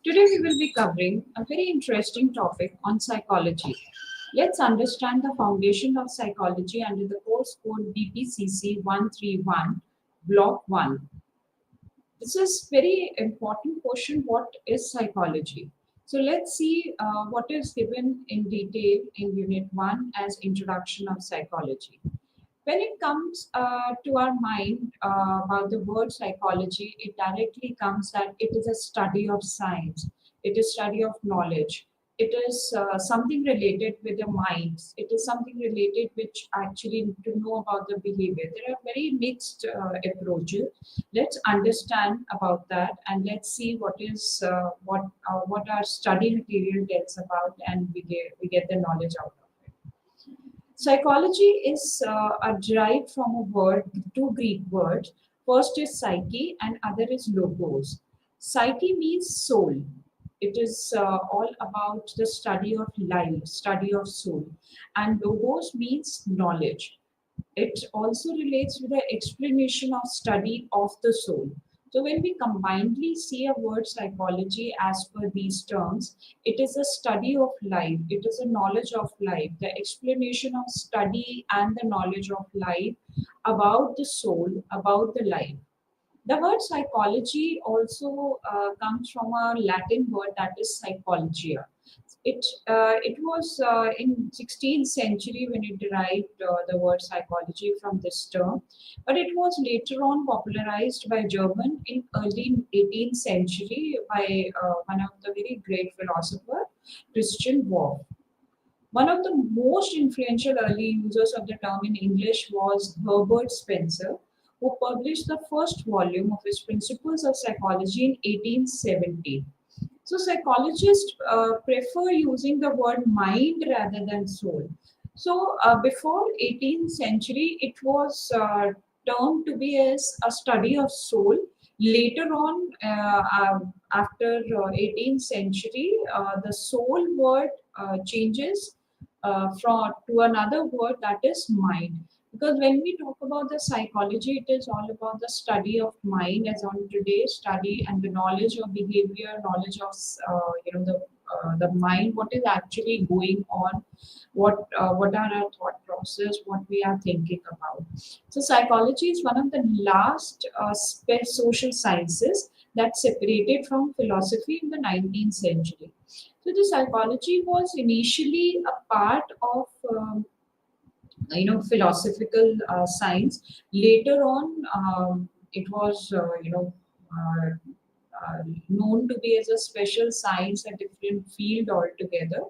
Today we will be covering a very interesting topic on psychology. Let's understand the foundation of psychology under the course code BPCC 131, Block 1. This is very important question. What is psychology? So let's see what is given in detail in Unit 1 as Introduction of Psychology. When it comes to our mind about the word psychology, it directly comes that it is a study of science, it is study of knowledge, it is something related with the minds, it is something related which actually to know about the behavior. There are very mixed approaches. Let's understand about that and let's see what our study material tells about, and we get the knowledge out of it. Psychology is derived from a word, two Greek words. First is psyche and other is logos. Psyche means soul. It is all about the study of life, study of soul. And logos means knowledge. It also relates with the explanation of study of the soul. So when we combinedly see a word psychology as per these terms, it is a study of life, it is a knowledge of life, the explanation of study and the knowledge of life about the soul, about the life. The word psychology also comes from a Latin word that is psychologia. It was in 16th century when it derived the word psychology from this term, but it was later on popularized by German in early 18th century by one of the very great philosopher, Christian Wolff. One of the most influential early users of the term in English was Herbert Spencer, who published the first volume of his Principles of Psychology in 1870. So psychologists prefer using the word mind rather than soul. So before 18th century, it was termed to be as a study of soul. Later on, after 18th century, the soul word changes from to another word that is mind. Because when we talk about the psychology, it is all about the study of mind, as on today's study and the knowledge of behavior, knowledge of the mind, what is actually going on, what are our thought process, what we are thinking about. So psychology is one of the last social sciences that separated from philosophy in the 19th century. So the psychology was initially a part of philosophical science. Later on, it was known to be as a special science, a different field altogether.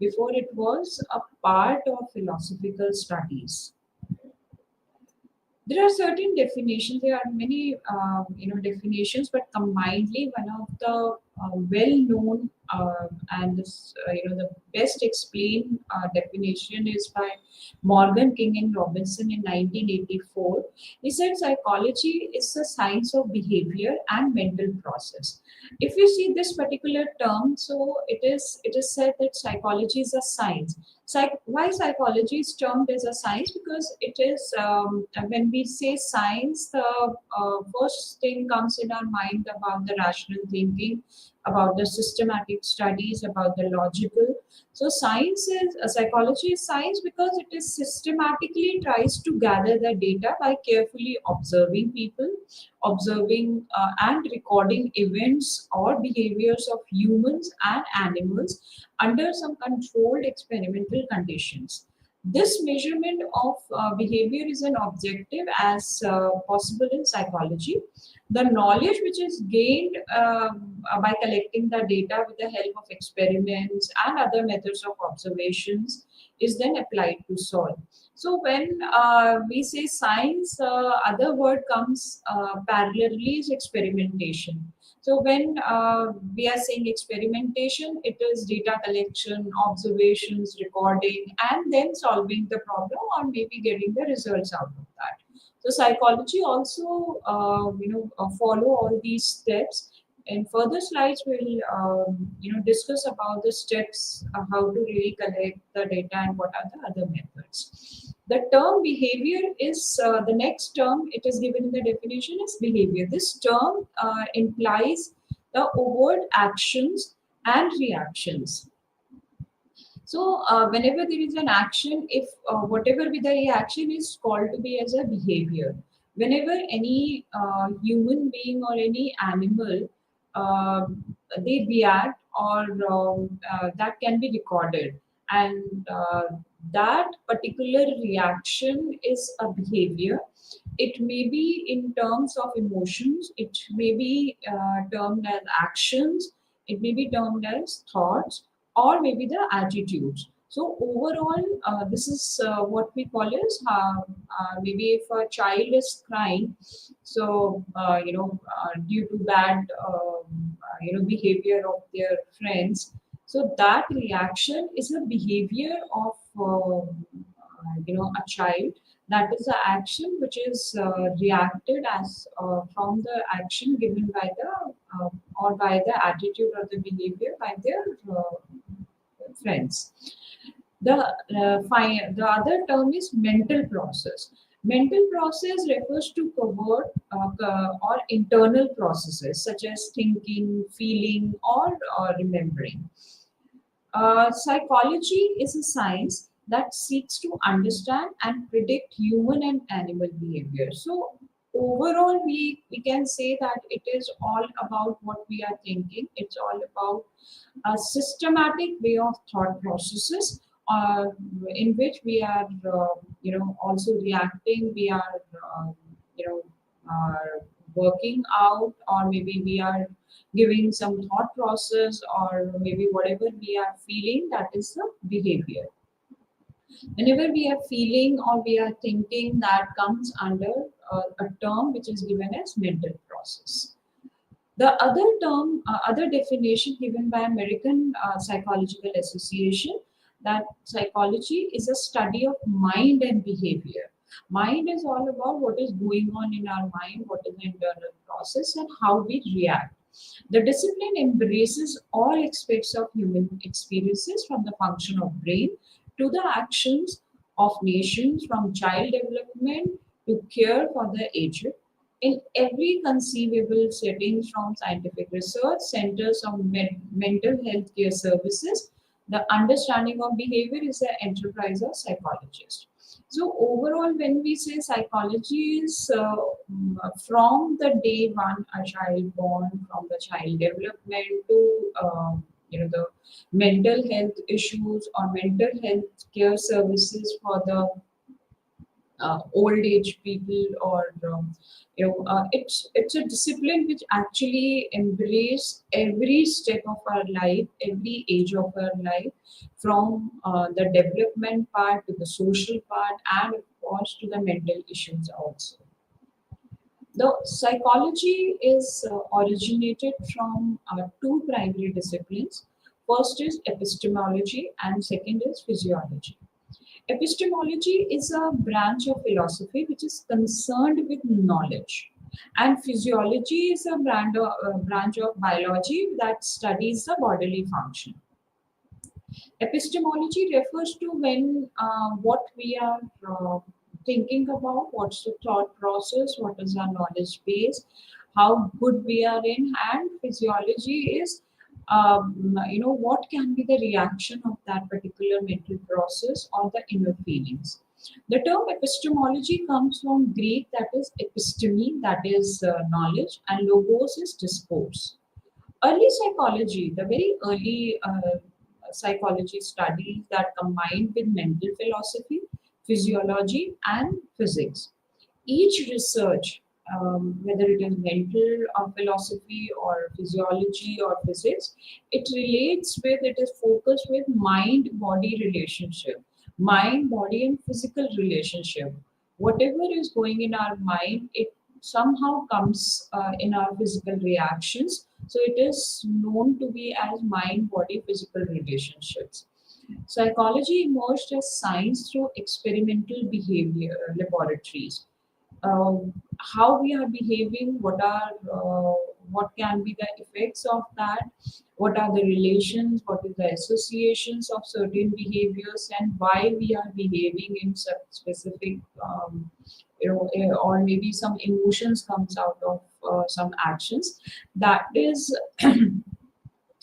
Before it was a part of philosophical studies. There are certain definitions. There are many, definitions, but combinedly, one of the well-known and the best explained definition is by Morgan King and Robinson in 1984. He said psychology is the science of behavior and mental process. If you see this particular term, so it is said that psychology is a science. Why psychology is termed as a science? Because it is when we say science, the first thing comes in our mind about the rational thinking, about the systematic studies, about the logical. So science is psychology is science because it is systematically tries to gather the data by carefully observing people, observing and recording events or behaviors of humans and animals under some controlled experimental conditions. This measurement of behavior is an objective as possible in psychology. The knowledge which is gained by collecting the data with the help of experiments and other methods of observations is then applied to solve. So when we say science, other word comes parallelly is experimentation. So when we are saying experimentation, it is data collection, observations, recording, and then solving the problem or maybe getting the results out of that. So psychology also, follow all these steps. In further slides, we'll discuss about the steps, how to really collect the data and what are the other methods. The term behavior is the next term. It is given in the definition is behavior. This term implies the overt actions and reactions. So whenever there is an action, if whatever be the reaction is called to be as a behavior. Whenever any human being or any animal uh, they react, or that can be recorded, and that particular reaction is a behavior. It may be in terms of emotions, it may be termed as actions, it may be termed as thoughts, or maybe the attitudes. So overall, this is what we call as maybe if a child is crying, so due to bad behavior of their friends, so that reaction is a behavior of a child. That is the action which is reacted as from the action given by the or by the attitude or the behavior by their friends. The other term is mental process. Mental process refers to covert or internal processes such as thinking, feeling, or remembering. Psychology is a science that seeks to understand and predict human and animal behavior. So, overall, we can say that it is all about what we are thinking, it's all about a systematic way of thought processes uh, in which we are, also reacting, we are, you know, working out, or maybe we are giving some thought process, or maybe whatever we are feeling, that is the behavior. Whenever we are feeling or we are thinking, that comes under a term which is given as mental process. The other term, other definition given by American Psychological Association, that psychology is a study of mind and behavior. Mind is all about what is going on in our mind, what is the internal process, and how we react. The discipline embraces all aspects of human experiences, from the function of brain to the actions of nations, from child development to care for the aged. In every conceivable setting, from scientific research centers on mental health care services, the understanding of behavior is an enterprise of psychologists. So overall, when we say psychology is from the day one a child born, from the child development to the mental health issues or mental health care services for the old age people, or it's a discipline which actually embrace every step of our life, every age of our life, from the development part to the social part, and of course to the mental issues also. The psychology is originated from two primary disciplines. First is epistemology and second is physiology. Epistemology is a branch of philosophy which is concerned with knowledge, and physiology is a branch of biology that studies the bodily function. Epistemology refers to when what we are thinking about, what's the thought process, what is our knowledge base, how good we are in, and physiology is what can be the reaction of that particular mental process or the inner feelings. The term epistemology comes from Greek, that is episteme, that is knowledge, and logos is discourse. Early psychology, the very early psychology studies that combined with mental philosophy, physiology, and physics. Each research, whether it is mental philosophy or physiology or physics, it is focused with mind body relationship, mind body and physical relationship. Whatever is going in our mind, it somehow comes in our physical reactions. So it is known to be as mind body physical relationships. Psychology emerged as science through experimental behavior laboratories. How we are behaving, what can be the effects of that, what are the relations, what is the associations of certain behaviors, and why we are behaving in such specific or maybe some emotions comes out of some actions, that is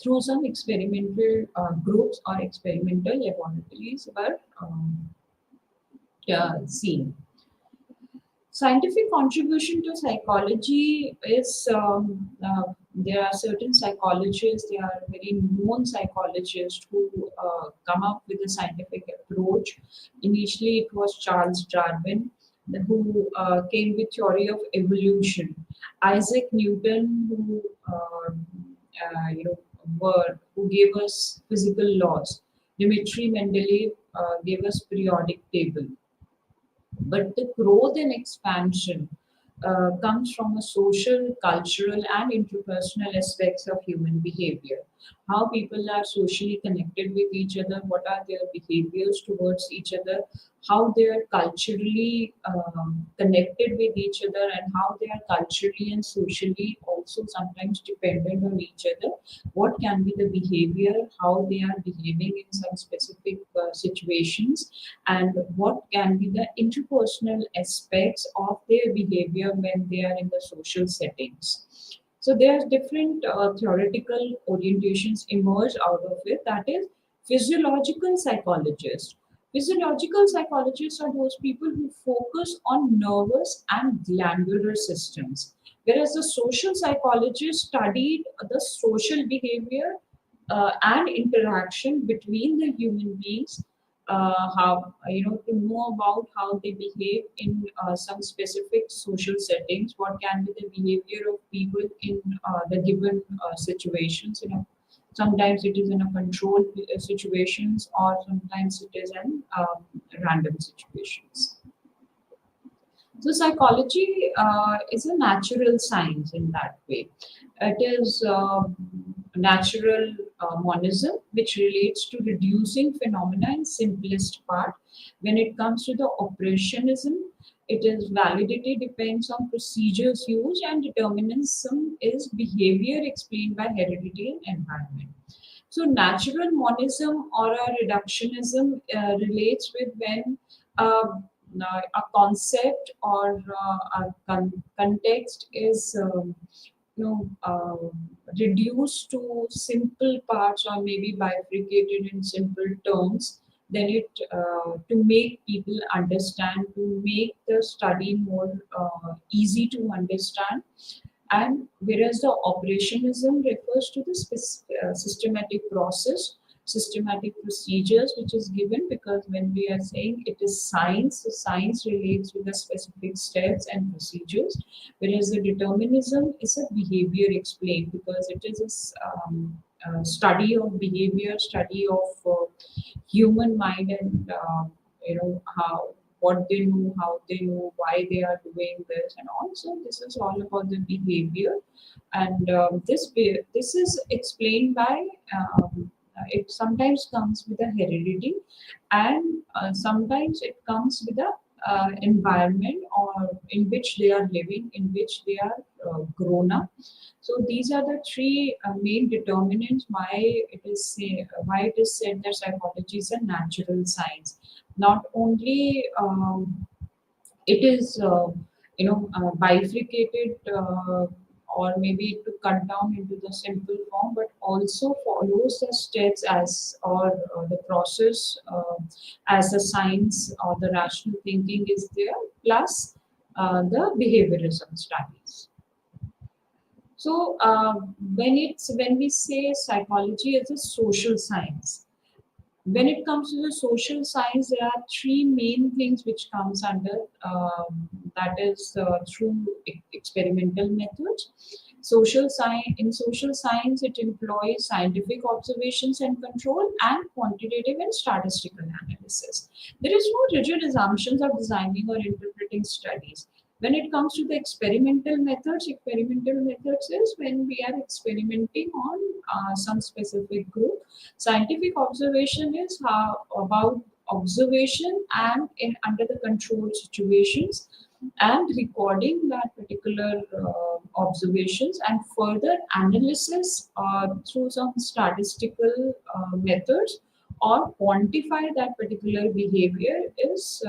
through some experimental groups or experimental laboratories were seen. Scientific contribution to psychology is there are certain psychologists, they are very known psychologists who come up with a scientific approach. Initially, it was Charles Darwin who came with theory of evolution. Isaac Newton, who who gave us physical laws. Dmitri Mendeleev gave us periodic table, but the growth and expansion comes from a social, cultural, and interpersonal aspects of human behavior. How people are socially connected with each other, what are their behaviors towards each other, how they are culturally connected with each other, and how they are culturally and socially also sometimes dependent on each other. What can be the behavior, how they are behaving in some specific situations, and what can be the interpersonal aspects of their behavior when they are in the social settings. So there are different theoretical orientations emerge out of it. That is physiological psychologists. Physiological psychologists are those people who focus on nervous and glandular systems, whereas the social psychologists studied the social behavior and interaction between the human beings, how to know about how they behave in some specific social settings, what can be the behavior of people in the given situations. Sometimes it is in a controlled situations, or sometimes it is in random situations. So psychology is a natural science in that way. It is natural monism, which relates to reducing phenomena in simplest part. When it comes to the operationism, it is validity depends on procedures used, and determinism is behavior explained by heredity and environment. So natural monism or a reductionism relates with when a concept or context is reduced to simple parts, or maybe bifurcated in simple terms, then it to make people understand, to make the study more easy to understand. And whereas the operationism refers to the systematic process, systematic procedures which is given, because when we are saying it is science, so science relates with the specific steps and procedures, whereas the determinism is a behavior explained, because it is a study of behavior, study of human mind, and how what they know, how they know, why they are doing this, and also this is all about the behavior. And this is explained by it sometimes comes with a heredity, and sometimes it comes with a environment or in which they are living, in which they are grown up. So these are the three main determinants why why it is said that psychology is a natural science. Not only it is bifurcated, or maybe to cut down into the simple form, but also follows the steps as, or the process as the science or the rational thinking is there, plus the behaviorism studies. So when we say psychology is a social science, when it comes to the social science, there are three main things which comes under, that is through experimental methods. Social science, in social science, it employs scientific observations and control, and quantitative and statistical analysis. There is no rigid assumptions of designing or interpreting studies. When it comes to the experimental methods is when we are experimenting on some specific group. Scientific observation is how about observation and in under the controlled situations, and recording that particular observations, and further analysis through some statistical methods, or quantify that particular behavior is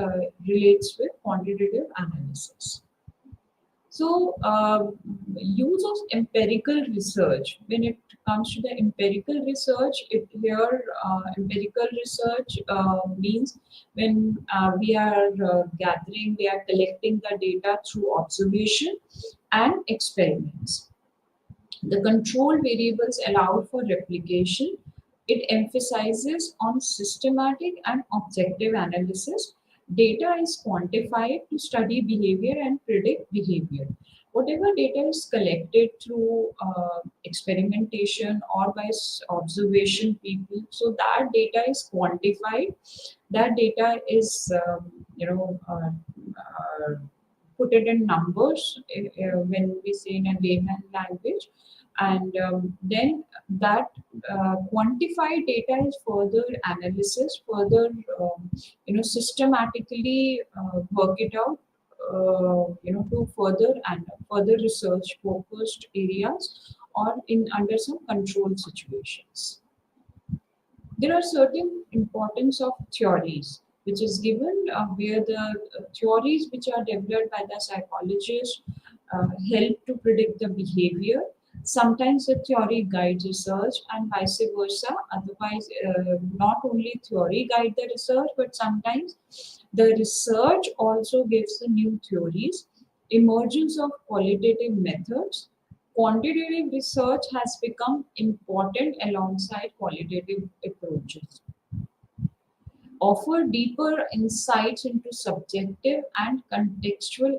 relates with quantitative analysis. So, use of empirical research. When it comes to the empirical research, empirical research means when we are gathering, we are collecting the data through observation and experiments. The control variables allowed for replication. It emphasizes on systematic and objective analysis. Data is quantified to study behavior and predict behavior. Whatever data is collected through experimentation or by observation people, so that data is quantified. That data is, put it in numbers when we say in a layman language, and then that quantified data is further analysis, further systematically work it out, to further and further research focused areas or in under some controlled situations. There are certain importance of theories which is given where the theories which are developed by the psychologist help to predict the behavior. Sometimes the theory guides research and vice versa. Otherwise, not only theory guide the research, but sometimes the research also gives the new theories. Emergence of qualitative methods. Quantitative research has become important alongside qualitative approaches. Offer deeper insights into subjective and contextual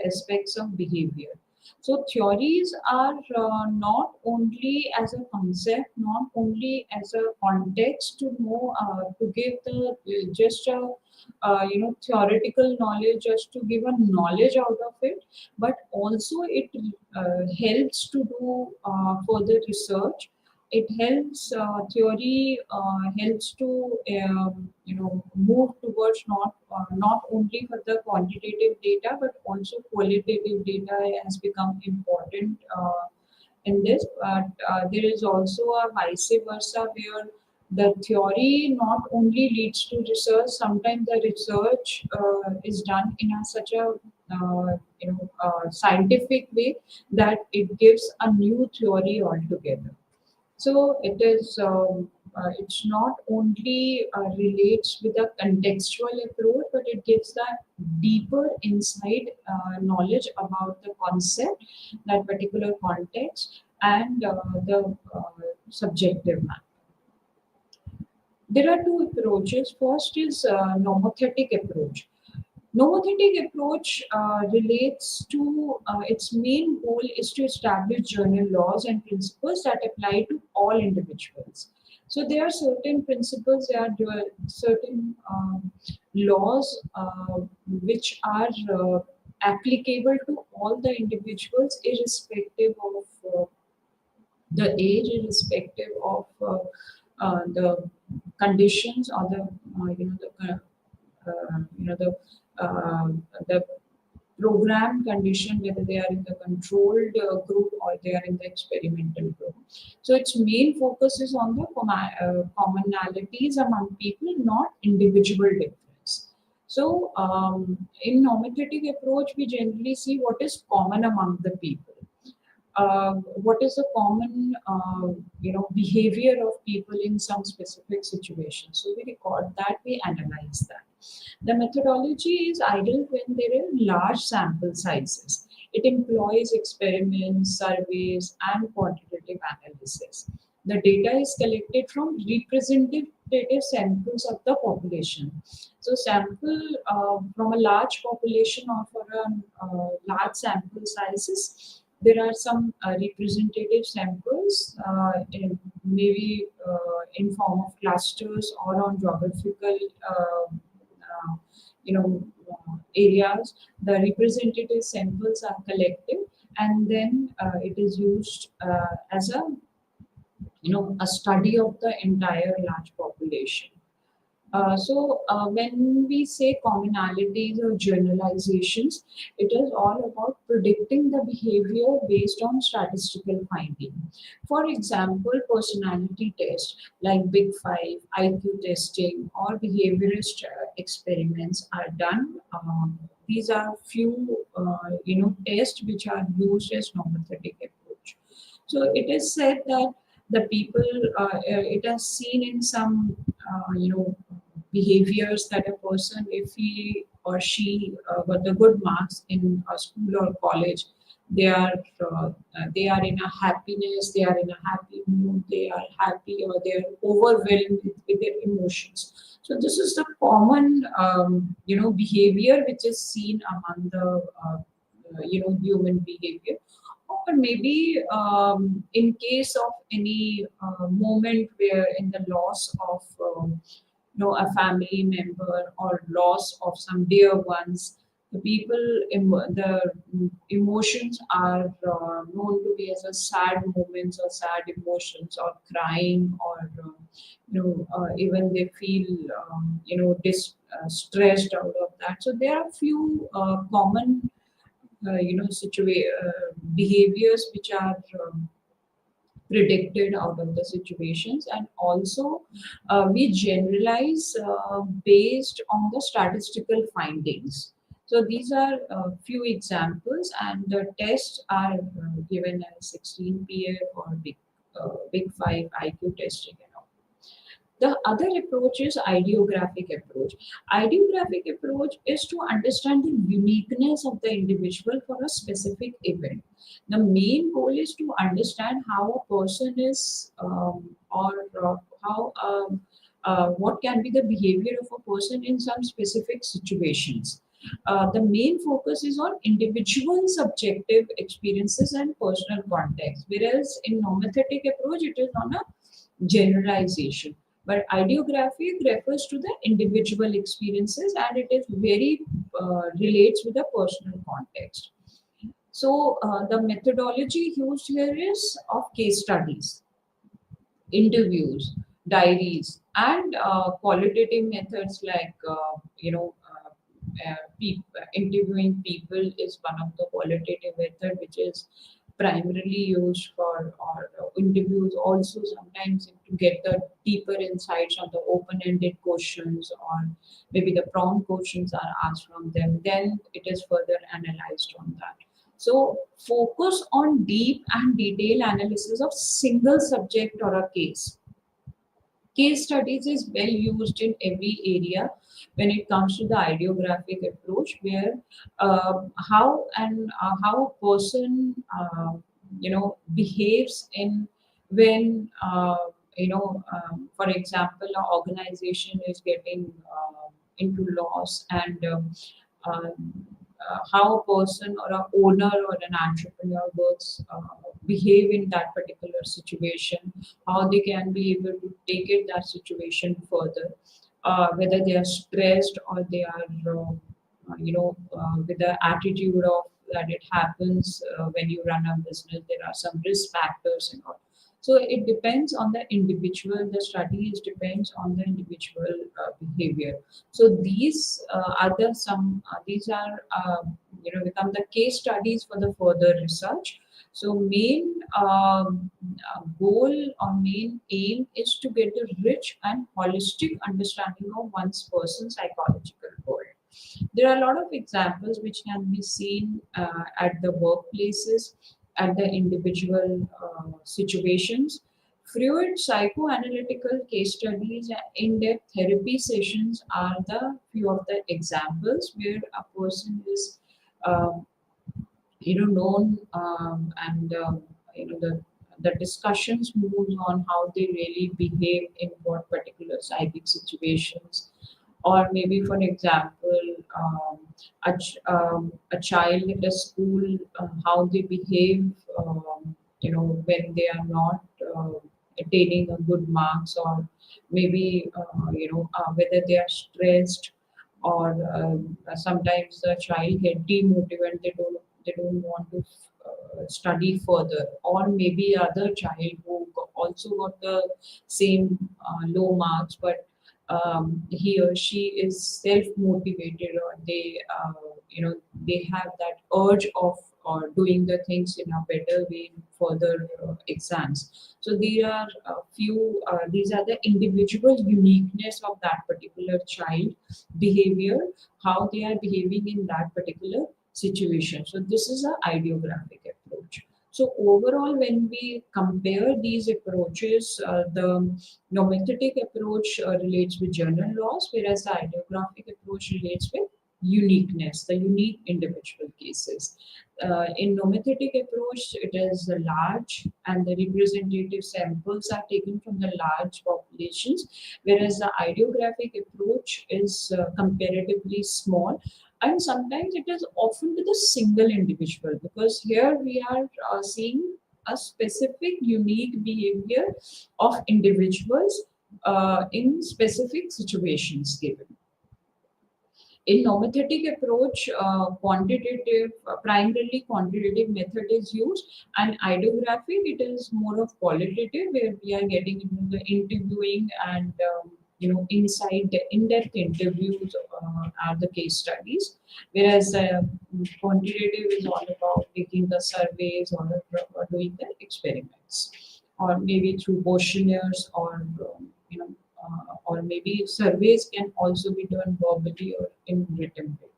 aspects of behavior. So theories are not only as a concept, not only as a context to know, to give the just a theoretical knowledge, just to give a knowledge out of it, but also it helps to do further research. It helps theory helps to move towards not only for the quantitative data but also qualitative data has become important in this, but there is also a vice versa where the theory not only leads to research, sometimes the research is done in such a scientific way that it gives a new theory altogether. So it is. It's not only relates with a contextual approach, but it gives that deeper insight knowledge about the concept, that particular context, and the subjective matter. There are two approaches. First is nomothetic approach. Nomothetic approach relates to its main goal is to establish general laws and principles that apply to all individuals. So there are certain principles, there are certain laws which are applicable to all the individuals, irrespective of the age, irrespective of the conditions or the you know the program condition, whether they are in the controlled group or they are in the experimental group. So its main focus is on the commonalities among people, not individual difference. So in nomenclative approach, we generally see what is common among the people. What is the common behavior of people in some specific situation. So we record that, we analyze that. The methodology is ideal when there are large sample sizes. It employs experiments, surveys, and quantitative analysis. The data is collected from representative samples of the population. So sample from a large population or for a large sample sizes, there are some representative samples, maybe in form of clusters or on geographical areas. The representative samples are collected and then it is used as a study of the entire large population. So when we say commonalities or generalizations, it is all about predicting the behavior based on statistical finding. For example, personality tests like Big Five, IQ testing, or behaviorist experiments are done. these are few tests which are used as normothetic approach. So it is said that the people, it has seen in some behaviors that a person, if he or she got the good marks in a school or college, they are in a happiness, they are in a happy mood, they are happy, or they are overwhelmed with their emotions. So this is the common behavior which is seen among the human behavior. Or maybe in case of any moment where in the loss of a family member or loss of some dear ones, the the emotions are known to be as a sad moments or sad emotions or crying or even they feel stressed out of that. So there are few common behaviors which are predicted out of the situations, and also we generalize based on the statistical findings. So these are a few examples, and the tests are given as 16 PF or big 5 IQ testing and all. The other approach is ideographic approach. Ideographic approach is to understand the uniqueness of the individual for a specific event. The main goal is to understand how a person is, or how what can be the behavior of a person in some specific situations. The main focus is on individual subjective experiences and personal context, whereas in normothetic approach it is on a generalization. But ideography refers to the individual experiences, and it is very relates with the personal context. So the methodology used here is of case studies, interviews, diaries, and qualitative methods like interviewing people is one of the qualitative method which is primarily used for, or interviews also sometimes to get the deeper insights on the open-ended questions, or maybe the prompt questions are asked from them, then it is further analyzed on that. So focus on deep and detailed analysis of single subject or a case. Case studies is well used in every area when it comes to the ideographic approach, where how a person behaves in when for example, an organization is getting into loss, and how a person or a owner or an entrepreneur works behave in that particular situation, how they can be able to take it that situation further, whether they are stressed or they are with the attitude of that it happens when you run a business, there are some risk factors and all. So it depends on the individual, the studies depends on the individual behavior. So these are the some these are become the case studies for the further research. So main goal or main aim is to get a rich and holistic understanding of one's person's psychological world. There are a lot of examples which can be seen at the workplaces, at the individual situations. Freud psychoanalytical case studies and in-depth therapy sessions are the few of the examples where a person is um, known, and the discussions moves on how they really behave in what particular psychic situations, or maybe for example a child at a school, how they behave when they are not attaining a good marks, or maybe whether they are stressed, or sometimes the child get demotivated, they don't want to study further, or maybe other child who also got the same low marks, but he or she is self motivated, or they they have that urge of or doing the things in a better way in further exams. So there are a few, these are the individual uniqueness of that particular child behavior, how they are behaving in that particular situation. So this is a ideographic approach. So overall, when we compare these approaches, the nomenclatic approach relates with general laws, whereas the ideographic approach relates with uniqueness, the unique individual cases. In nomenclatic approach, it is large and the representative samples are taken from the large populations, whereas the ideographic approach is comparatively small, and sometimes it is often with a single individual, because here we are seeing a specific unique behavior of individuals in specific situations given. In nomenclatic approach, primarily quantitative method is used, and ideographic, it is more of qualitative, where we are getting into the interviewing and inside the in-depth interviews are the case studies, whereas quantitative is all about taking the surveys or doing the experiments, or maybe through questionnaires or maybe surveys can also be done verbally or in written way.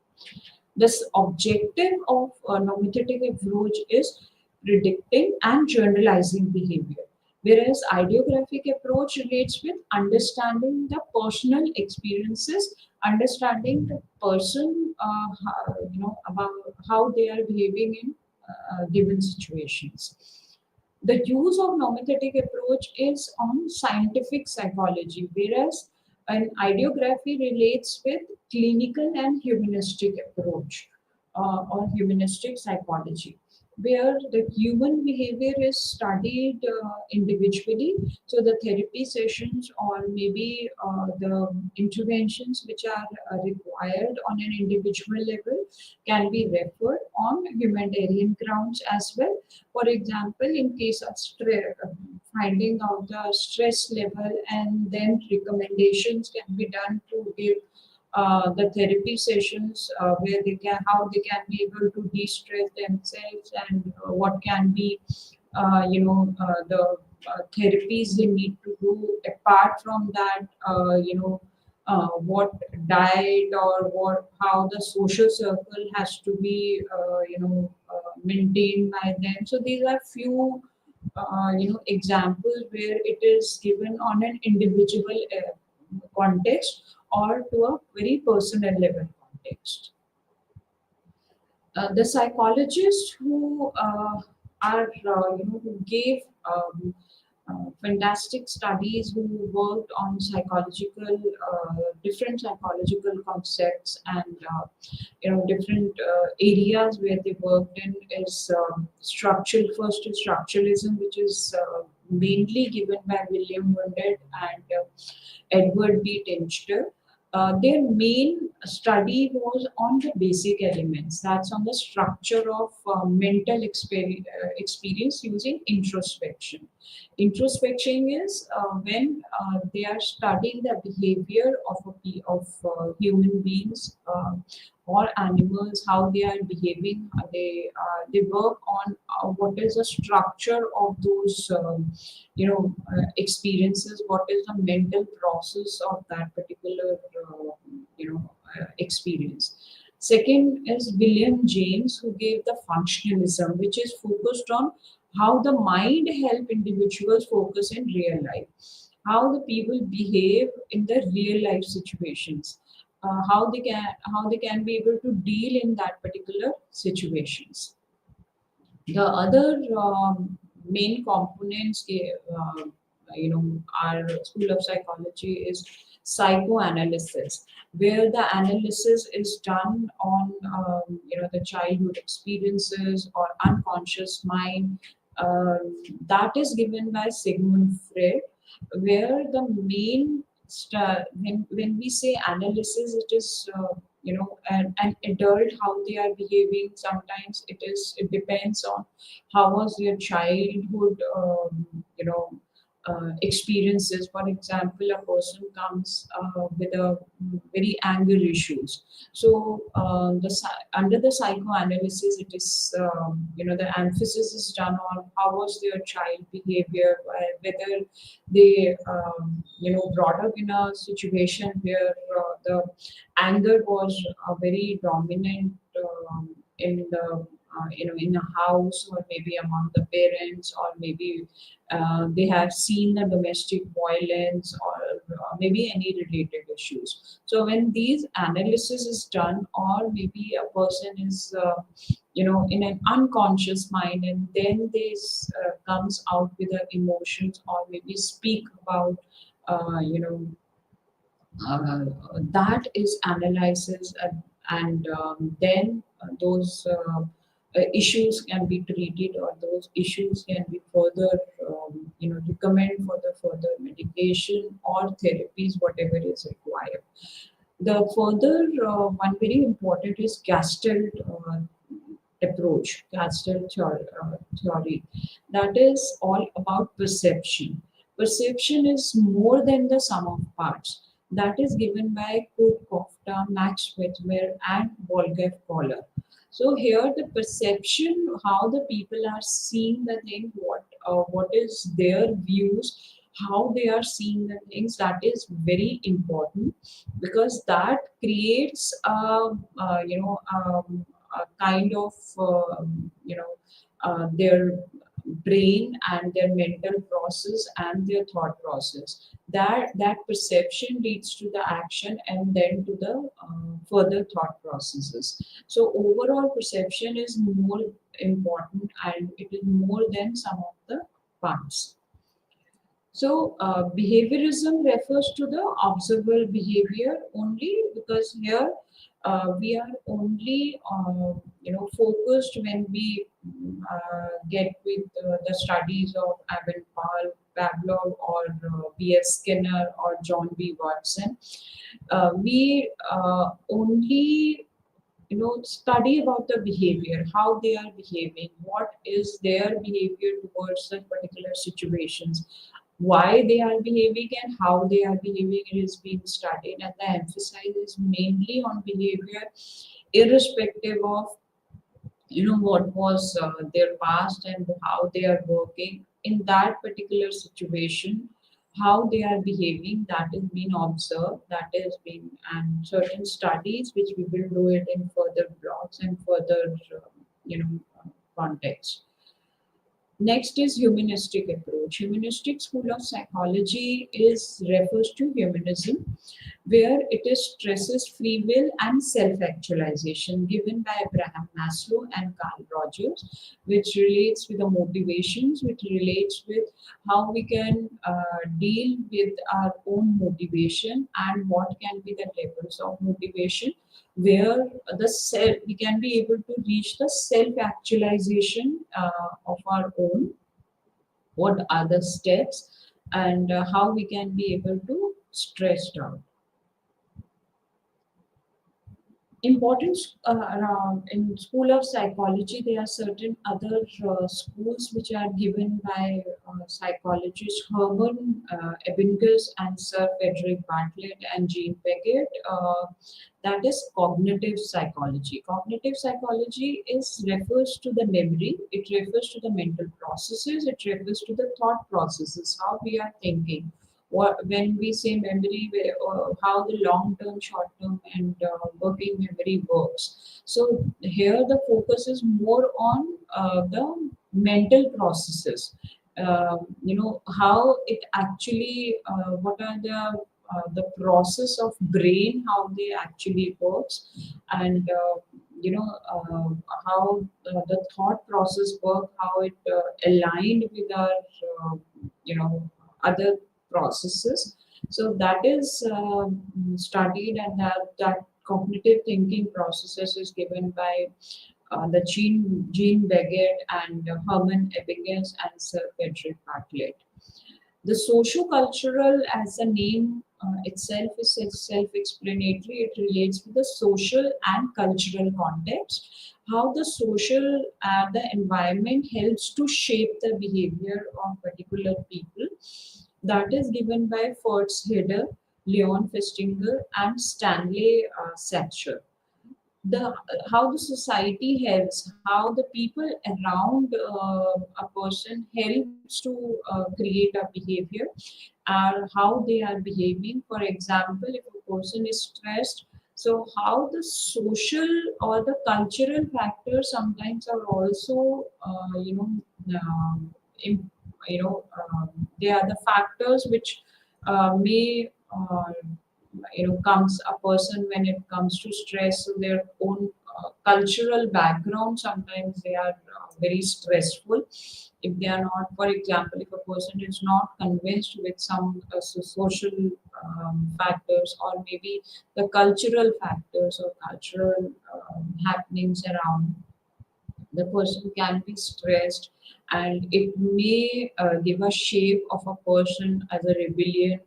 This objective of a nomenclatic approach is predicting and generalizing behavior, whereas ideographic approach relates with understanding the personal experiences, understanding the person, about how they are behaving in given situations. The use of nomenclatic approach is on scientific psychology, whereas an ideography relates with clinical and humanistic approach or humanistic psychology, where the human behavior is studied individually. So the therapy sessions or maybe the interventions which are required on an individual level can be referred on humanitarian grounds as well. For example, in case of stress, finding out the stress level, and then recommendations can be done to give the therapy sessions where they can how they can be able to de-stress themselves, and what can be the therapies they need to do apart from that, what diet or what how the social circle has to be maintained by them. So these are few examples where it is given on an individual context or to a very personal level context. The psychologists who are who gave fantastic studies, who worked on psychological different psychological concepts, and different areas where they worked in is structural. First is structuralism, which is mainly given by William Wounded and Edward B. Tinchter. Their main study was on the basic elements, that's on the structure of mental experience using introspection. Introspection is when they are studying the behavior of human beings or animals, how they are behaving. They work on what is the structure of those experiences, what is the mental process of that particular experience. Second is William James, who gave the functionalism, which is focused on how the mind help individuals focus in real life, how the people behave in the real life situations, how they can be able to deal in that particular situations. The other main components, our school of psychology is psychoanalysis, where the analysis is done on the childhood experiences or unconscious mind. That is given by Sigmund Freud, where the main when we say analysis, it is an adult how they are behaving. Sometimes it depends on how was their childhood experiences. For example, a person comes with a very anger issues. So under the psychoanalysis, it is the emphasis is done on how was their child behavior, whether they brought up in a situation where the anger was very dominant in the in a house, or maybe among the parents, or maybe they have seen the domestic violence, or maybe any related issues. So when these analysis is done, or maybe a person is in an unconscious mind, and then this comes out with the emotions, or maybe speak about uh, you know uh, that is analyzes, and then those issues can be treated, or those issues can be further recommend for the further medication or therapies, whatever is required. The further one very important is Gestalt approach, Gestalt theory. That is all about perception. Perception is more than the sum of parts. That is given by Kurt Kofta, Max Whitmer, and Wolfgang Kohler. So here the perception, how the people are seeing the thing, what is their views, how they are seeing the things, that is very important, because that creates a kind of their brain and their mental process and their thought process. That perception leads to the action, and then to the further thought processes. So overall perception is more important, and it is more than some of the parts. So, behaviorism refers to the observable behavior only, because here we are only, focused when we get with the studies of Evan Pavlov, or B.S. Skinner, or John B. Watson. We only study about the behavior, how they are behaving, what is their behavior towards the particular situations, why they are behaving, and how they are behaving is being studied, and the emphasis is mainly on behavior, irrespective of what was their past, and how they are working in that particular situation, how they are behaving, that is being observed, that is being, and certain studies which we will do it in further blocks and further you know context. Next is humanistic approach. Humanistic school of psychology is refers to humanism, where it is stresses free will and self-actualization, given by Abraham Maslow and Carl Rogers, which relates with the motivations, which relates with how we can deal with our own motivation, and what can be the levels of motivation, where the self we can be able to reach the self-actualization of our own, what are the steps, and how we can be able to stress out. Importance around in School of Psychology, there are certain other schools which are given by psychologists Herman Ebbinghaus and Sir Frederick Bartlett and Jean Piaget. That is cognitive psychology. Cognitive psychology is refers to the memory. It refers to the mental processes. It refers to the thought processes. How we are thinking, when we say memory, how the long term, short term, and working memory works. So here the focus is more on the mental processes. How it actually, what are the process of brain, how they actually works, and how the thought process work, how it aligned with our other processes. So that is studied, and that cognitive thinking processes is given by the Jean Piaget and Herman Ebbinghaus and Sir Frederick Bartlett. The socio-cultural, as the name itself is self-explanatory. It relates with the social and cultural context, how the social the environment helps to shape the behavior of particular people. That is given by Fritz Heider, Leon Festinger, and Stanley Satcher. The how the society helps, how the people around a person helps to create a behavior, or how they are behaving. For example, if a person is stressed, so how the social or the cultural factors sometimes are also im- they are the factors which may comes a person when it comes to stress. So their own cultural background, sometimes they are very stressful. If they are not, for example, if a person is not convinced with some social factors, or maybe the cultural factors or cultural happenings around, the person can be stressed, and it may give a shape of a person as a rebellion,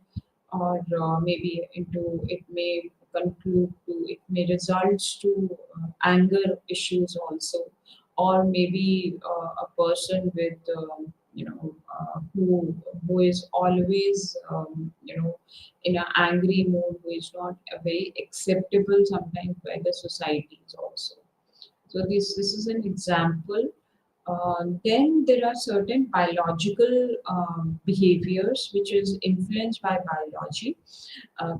or maybe into it may conclude to, it may result to anger issues also, or maybe a person with who is always in an angry mood, who is not very acceptable sometimes by the societies also. So this is an example. Then there are certain biological behaviors which is influenced by biology,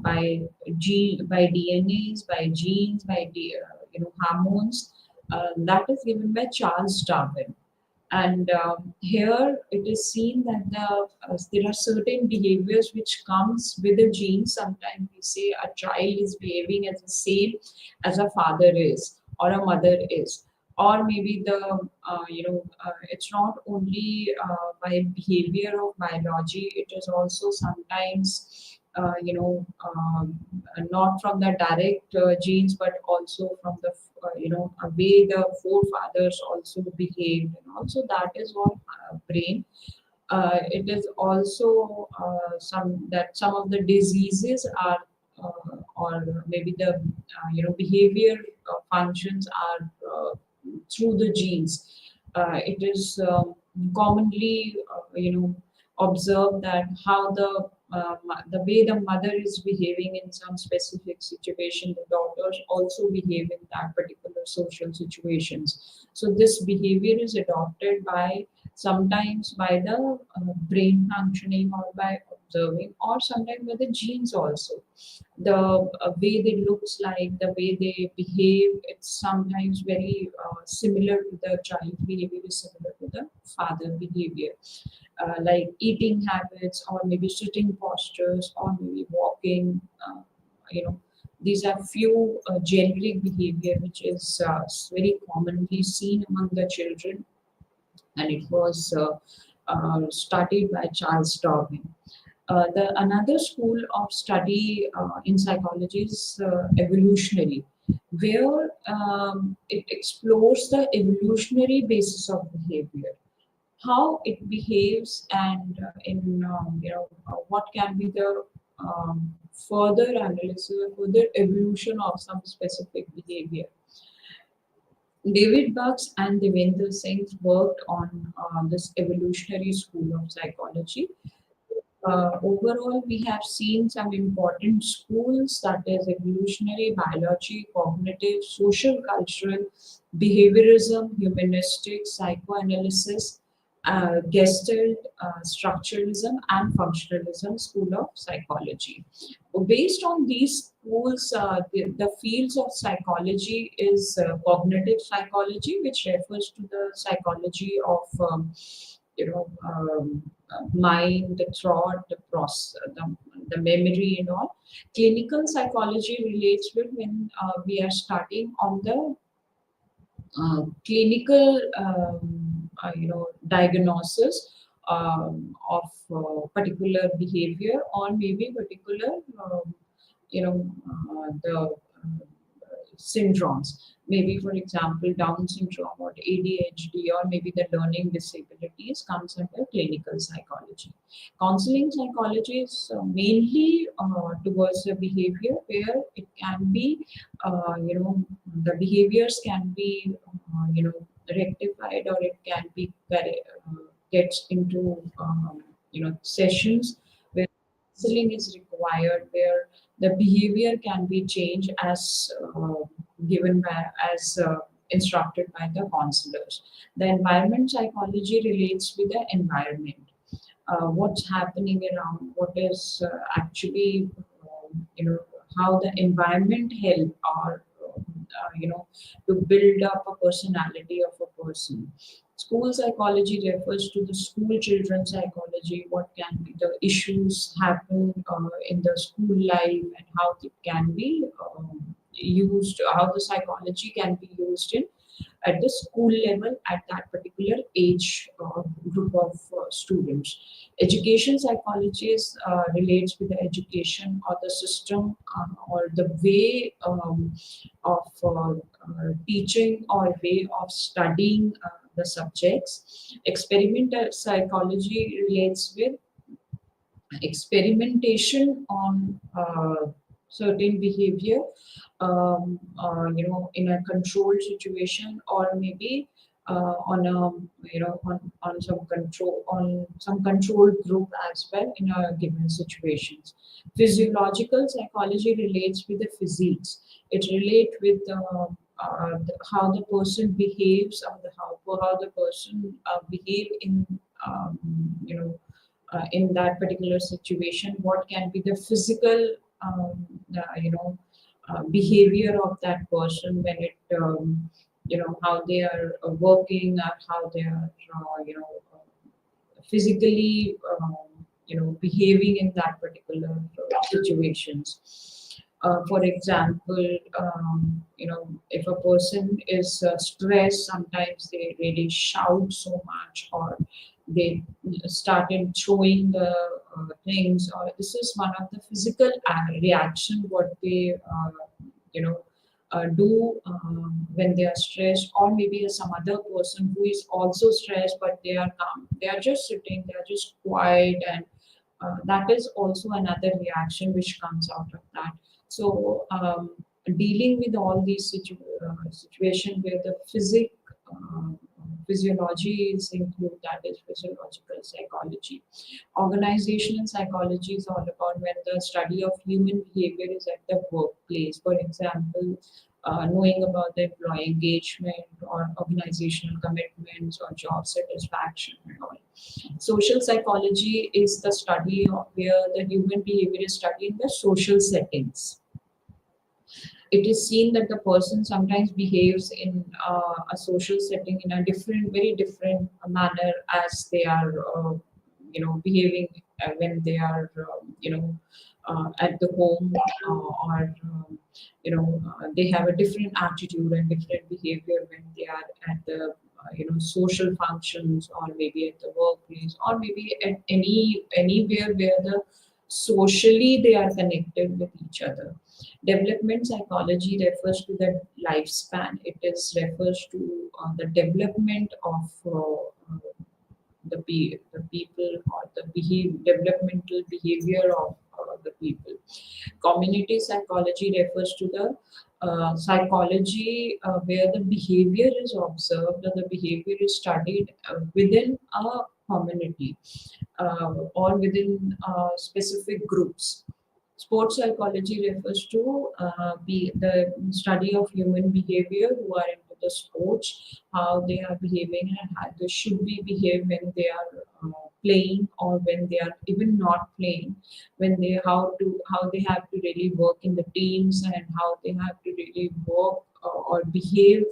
by DNAs, by genes, by hormones. That is given by Charles Darwin. And here it is seen that there are certain behaviors which comes with the genes. Sometimes we say a child is behaving as the same as a father is or a mother is, or maybe it's not only by behavior of biology. It is also sometimes not from the direct genes, but also from the a way the forefathers also behaved, and also that is what brain. It is also some of the diseases are or maybe the behavior functions are through the genes. It is commonly observed that how the way the mother is behaving in some specific situation, the daughters also behave in that particular social situations. So this behavior is adopted by sometimes by the brain functioning, or by observing, or sometimes by the genes also. The way they looks like, the way they behave, it's sometimes very similar to the child behavior, is similar to the father behavior, like eating habits, or maybe sitting postures, or maybe walking. You know, these are few generic behavior which is very commonly seen among the children, and it was started by Charles Darwin. The another school of study in psychology is evolutionary, where it explores the evolutionary basis of behavior, how it behaves, and what can be the further analysis or further evolution of some specific behavior. David Bucks and Devendra Singh worked on this evolutionary school of psychology. Overall, we have seen some important schools, that is evolutionary biology, cognitive, social, cultural, behaviorism, humanistic, psychoanalysis, Gestalt, structuralism, and functionalism school of psychology. Based on these schools, the fields of psychology is cognitive psychology, which refers to the psychology of mind, the thought, the process, the memory, and all. Clinical psychology relates with when we are starting on the clinical diagnosis of particular behavior, or maybe particular the syndromes. maybe for example Down syndrome or ADHD or maybe the learning disabilities comes under clinical psychology. Counseling psychology is mainly towards the behavior where it can be, the behaviors can be, rectified, or it can be gets into, sessions where counseling is required, where the behavior can be changed as given by as instructed by the counselors. The environment psychology relates with the environment, what's happening around, what is actually, how the environment help or, to build up a personality of a person. School psychology refers to the school children psychology, what can be the issues happen in the school life and how it can be used, how the psychology can be used in at the school level at that particular age group of students. Education psychology relates with the education or the system, or the way of teaching or way of studying the subjects. Experimental psychology relates with experimentation on certain behavior, in a controlled situation, or maybe on a, on some controlled group as well in a given situations. Physiological psychology relates with the physiques. It relates with how the person behaves, or how the person behave in, um, you know in that particular situation, what can be the physical, behavior of that person when it, how they are working, or how they are, physically, behaving in that particular situations. For example, if a person is stressed, sometimes they really shout so much, or they started throwing the things, or this is one of the physical reaction what they, you know do when they are stressed, or maybe some other person who is also stressed but they are calm, they are just sitting, they are just quiet, and that is also another reaction which comes out of that. So dealing with all these situations where the physiology is included, that is physiological psychology. Organizational psychology is all about when the study of human behavior is at the workplace. For example, knowing about the employee engagement or organizational commitments or job satisfaction and all. Social psychology is the study of where the human behavior is studied in the social settings. It is seen that the person sometimes behaves in a social setting in a different, very different manner as they are, behaving when they are, at the home, or they have a different attitude and different behavior when they are at the, social functions, or maybe at the workplace, or maybe at anywhere where the socially they are connected with each other. Development psychology refers to the lifespan. It is refers to the development of the people, or the developmental behavior of the people. Community psychology refers to the psychology where the behavior is observed, or the behavior is studied within a community, or within specific groups. Sports psychology refers to the study of human behavior who are into the sports, how they are behaving and how they should be behave when they are playing, or when they are even not playing, when they how they have to really work in the teams, and how they have to really work or behave,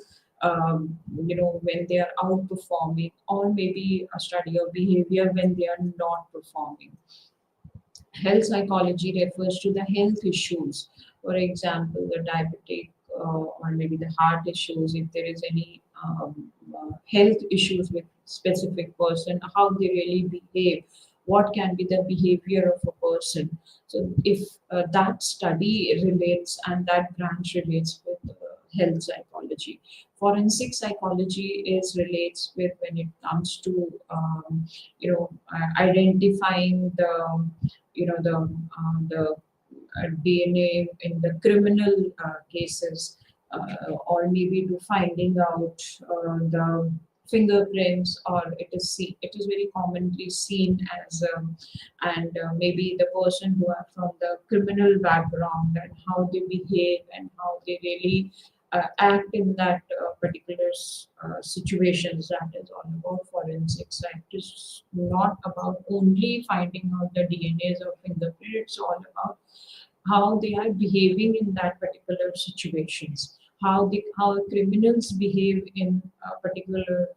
when they are outperforming, or maybe a study of behavior when they are not performing. Health psychology refers to the health issues, for example, the diabetic, or maybe the heart issues, if there is any health issues with specific person, how they really behave, what can be the behavior of a person. So if that study relates and that branch relates with health psychology. Forensic psychology is relates with when it comes to identifying the DNA in the criminal cases, or maybe to finding out the fingerprints, or it is very commonly seen as and maybe the person who are from the criminal background and how they behave and how they really act in that particular situations. That is all about forensics. It is not about only finding out the DNAs or fingerprints. It's all about how they are behaving in that particular situations, how criminals behave in a particular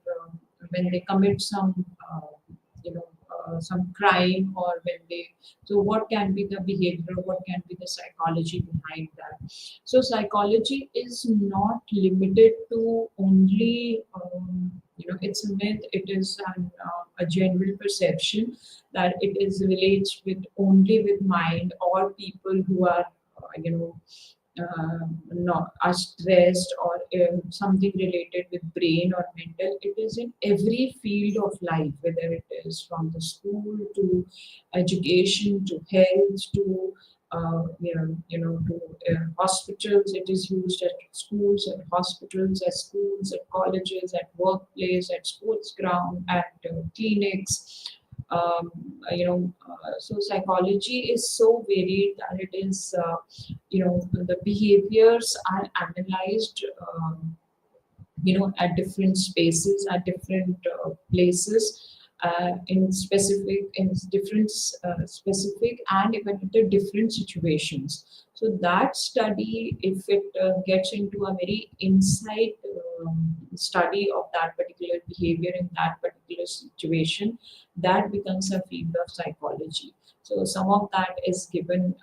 when they commit you know some crime, or when they, so what can be the behavior, what can be the psychology behind that. So psychology is not limited to only it's a myth, it is a general perception that it is relates with only with mind, or people who are not are stressed, or something related with brain or mental. It is in every field of life, whether it is from the school to education to health to to hospitals. It is used at schools, at hospitals, at schools, at colleges, at workplace, at sports ground, at clinics. um, so psychology is so varied that it is the behaviors are analyzed at different spaces, at different places, in different specific and even at the different situations. So that study, if it gets into a very insight study of that particular behavior in that particular situation, that becomes a field of psychology. So some of that is given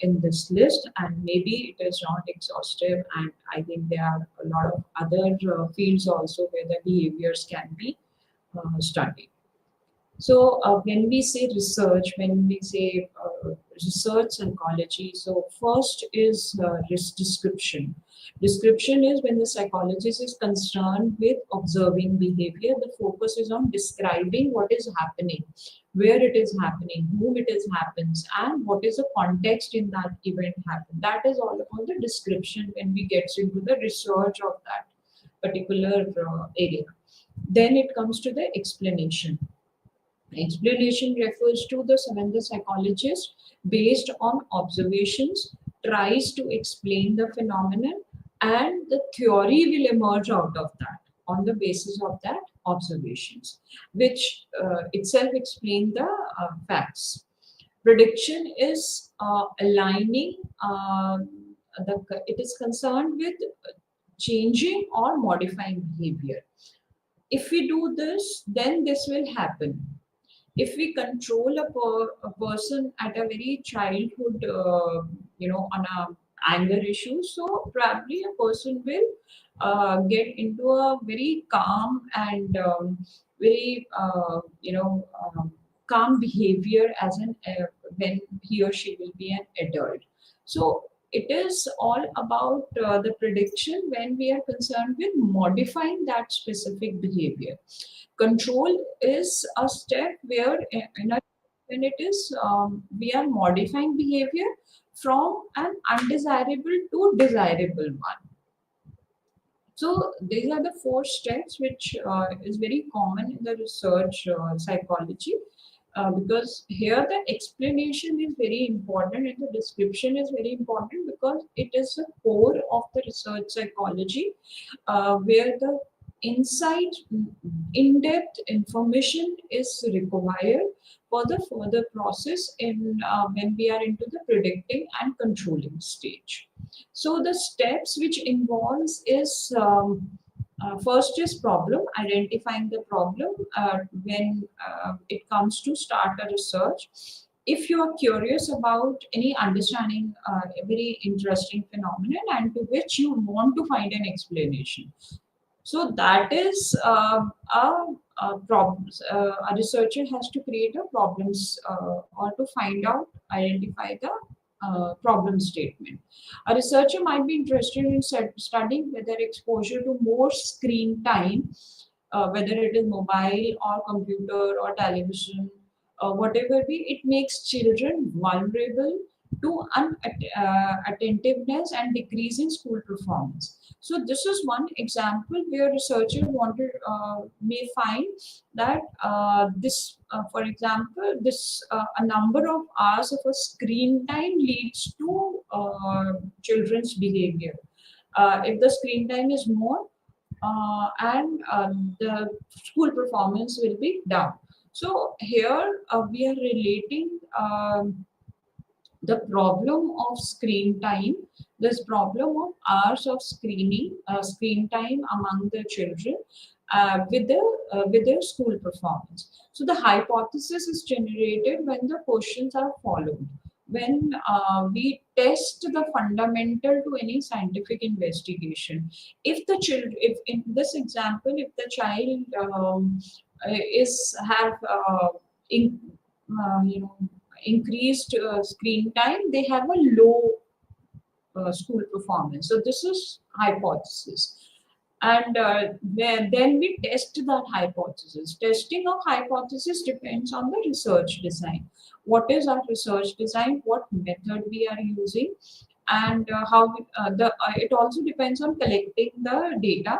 in this list, and maybe it is not exhaustive. And I think there are a lot of other fields also where the behaviors can be studied. So when we say research, when we say research psychology, so first is risk description. Description is when the psychologist is concerned with observing behavior. The focus is on describing what is happening, where it is happening, whom it is happens, and what is the context in that event happened. That is all about the description when we get into the research of that particular area. Then it comes to the explanation. Explanation refers to the when the psychologist, based on observations, tries to explain the phenomenon, and the theory will emerge out of that on the basis of that observations, which itself explain the facts. Prediction is aligning. It is concerned with changing or modifying behavior. If we do this, then this will happen. If we control a person at a very childhood, on a anger issue, so probably a person will get into a very calm and very calm behavior as an when he or she will be an adult. So it is all about the prediction when we are concerned with modifying that specific behavior. Control is a step where when it is we are modifying behavior from an undesirable to desirable one. So these are the four steps which is very common in the research psychology, because here the explanation is very important and the description is very important, because it is the core of the research psychology, where the insight, in-depth information is required for the further process in when we are into the predicting and controlling stage. So the steps which involves is first is problem, identifying the problem when it comes to start a research. If you are curious about any understanding a very interesting phenomenon and to which you want to find an explanation, so that is a problem. A researcher has to create a problems or to find out, identify the problem statement. A researcher might be interested in studying whether exposure to more screen time, whether it is mobile or computer or television, whatever be, it makes children vulnerable to unattentiveness and decrease in school performance. So this is one example where researchers wanted may find that for example, this a number of hours of a screen time leads to children's behavior. If the screen time is more, and the school performance will be down. So here we are relating the problem of screen time, this problem of hours of screen time among the children with their school performance. So the hypothesis is generated when the questions are followed. When we test the fundamental to any scientific investigation, if in this example, if the child is have in, you know increased screen time, they have a low school performance. So this is hypothesis. And then we test that hypothesis. Testing of hypothesis depends on the research design. What is our research design? What method we are using? And it also depends on collecting the data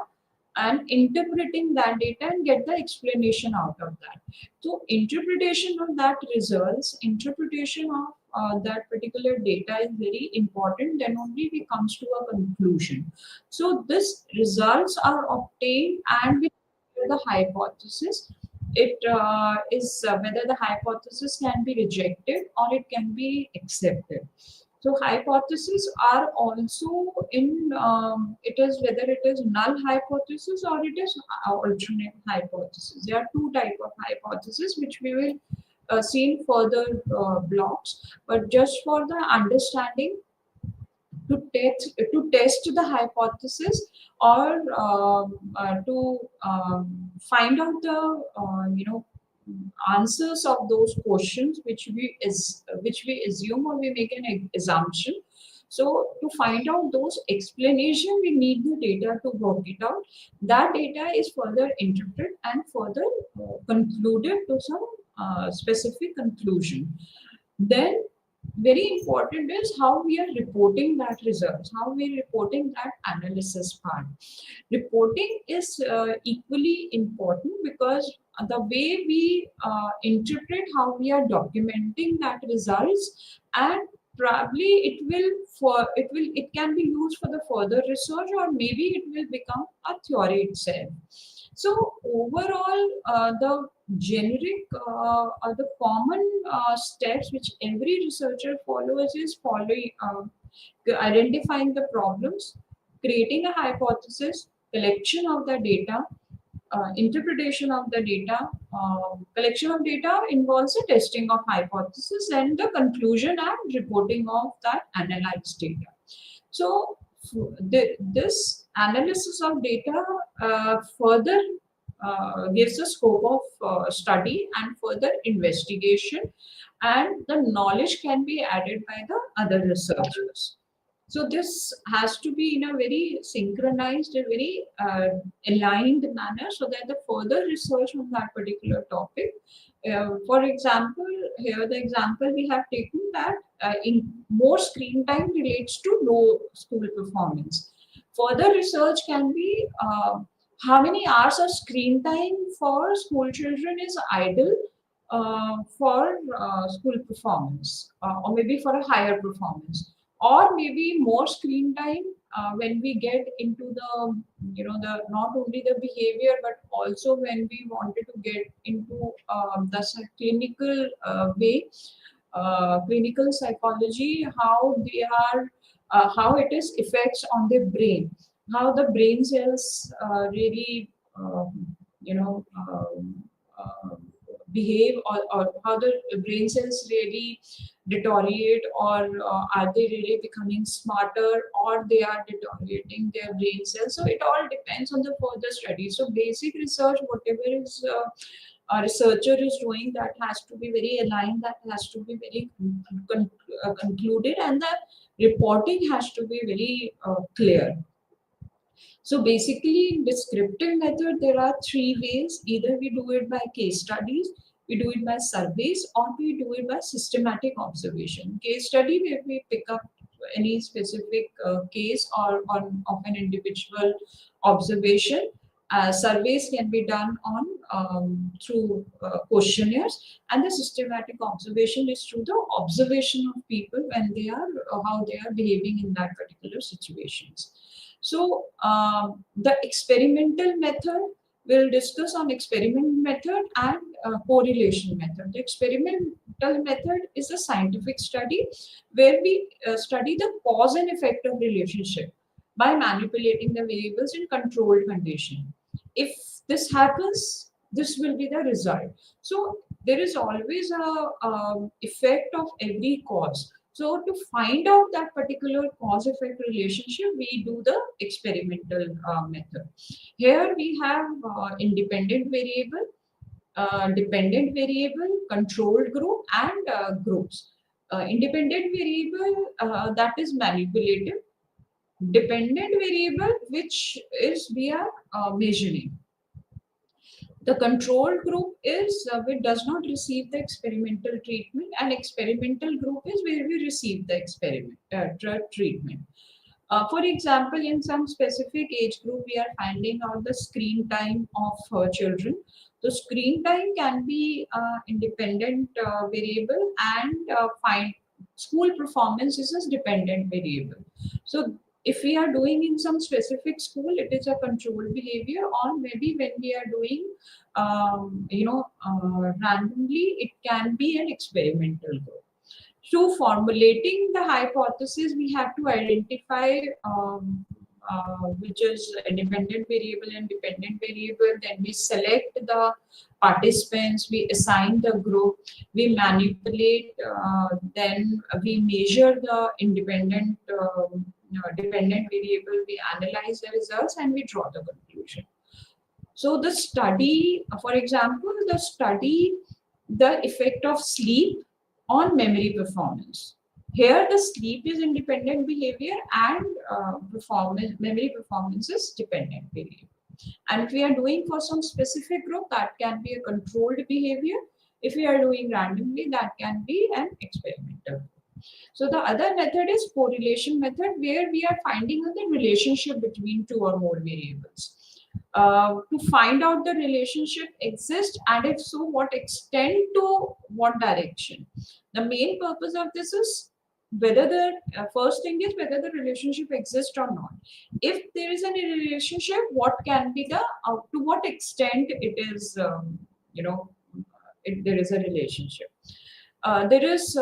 and interpreting that data and get the explanation out of that. So interpretation of that results, interpretation of that particular data is very important. Then only we comes to a conclusion. So this results are obtained and we the hypothesis. It is whether the hypothesis can be rejected or it can be accepted. So hypotheses are also in it is whether it is null hypothesis or it is alternate hypothesis. There are two type of hypotheses which we will see in further blocks. But just for the understanding, to test the hypothesis or to find out the answers of those questions which we assume or we make an assumption. So to find out those explanation, we need the data to work it out. That data is further interpreted and further concluded to some specific conclusion. Then very important is how we are reporting that results, how we are reporting that analysis part. Reporting is equally important because the way we interpret how we are documenting that results, and probably it can be used for the further research, or maybe it will become a theory itself. So overall, the generic or the common steps which every researcher follows is following identifying the problems, creating a hypothesis, collection of the data, interpretation of the data. Collection of data involves the testing of hypothesis and the conclusion and reporting of that analyzed data. So this analysis of data further gives a scope of study and further investigation, and the knowledge can be added by the other researchers. So this has to be in a very synchronized and very aligned manner so that the further research on that particular topic. For example, here the example we have taken that in more screen time relates to low school performance. Further research can be how many hours of screen time for school children is idle for school performance, or maybe for a higher performance, or maybe more screen time when we get into the the not only the behavior but also when we wanted to get into the clinical way, clinical psychology, how they are how it is effects on the brain, how the brain cells really you know uh, behave, or how the brain cells really deteriorate, or are they really becoming smarter, or they are deteriorating their brain cells. So it all depends on the further study. So basic research, whatever is a researcher is doing, that has to be very aligned, that has to be very concluded, and the reporting has to be very clear. So basically, in descriptive method, there are three ways. Either we do it by case studies, we do it by surveys, or we do it by systematic observation. Case study, where we pick up any specific case or on of an individual observation. Surveys can be done on through questionnaires, and the systematic observation is through the observation of people when they are how they are behaving in that particular situations. So the experimental method, we'll discuss on experiment method and correlation method. The experimental method is a scientific study where we study the cause and effect of relationship by manipulating the variables in controlled condition. If this happens, this will be the result. So there is always a effect of every cause. So to find out that particular cause-effect relationship, we do the experimental method. Here we have independent variable, dependent variable, controlled group, and groups. Independent variable, that is manipulative. Dependent variable, which is we are measuring. The control group is which does not receive the experimental treatment, and experimental group is where we receive the treatment. For example, in some specific age group, we are finding out the screen time of children. The screen time can be independent variable, and find school performance is a dependent variable. So if we are doing in some specific school, it is a controlled behavior, or maybe when we are doing randomly, it can be an experimental group. So formulating the hypothesis, we have to identify which is independent variable and dependent variable. Then we select the participants, we assign the group, we manipulate, then we measure the independent dependent variable, we analyze the results, and we draw the conclusion. So the study, for example, the effect of sleep on memory performance. Here the sleep is independent behavior, and memory performance is dependent behavior. And if we are doing for some specific group, that can be a controlled behavior. If we are doing randomly, that can be an experimental. So the other method is correlation method, where we are finding the relationship between two or more variables. To find out the relationship exists, and if so, what extent to what direction. The main purpose of this is whether the first thing is whether the relationship exists or not. If there is any relationship, what can be the to what extent it is there is a relationship. There is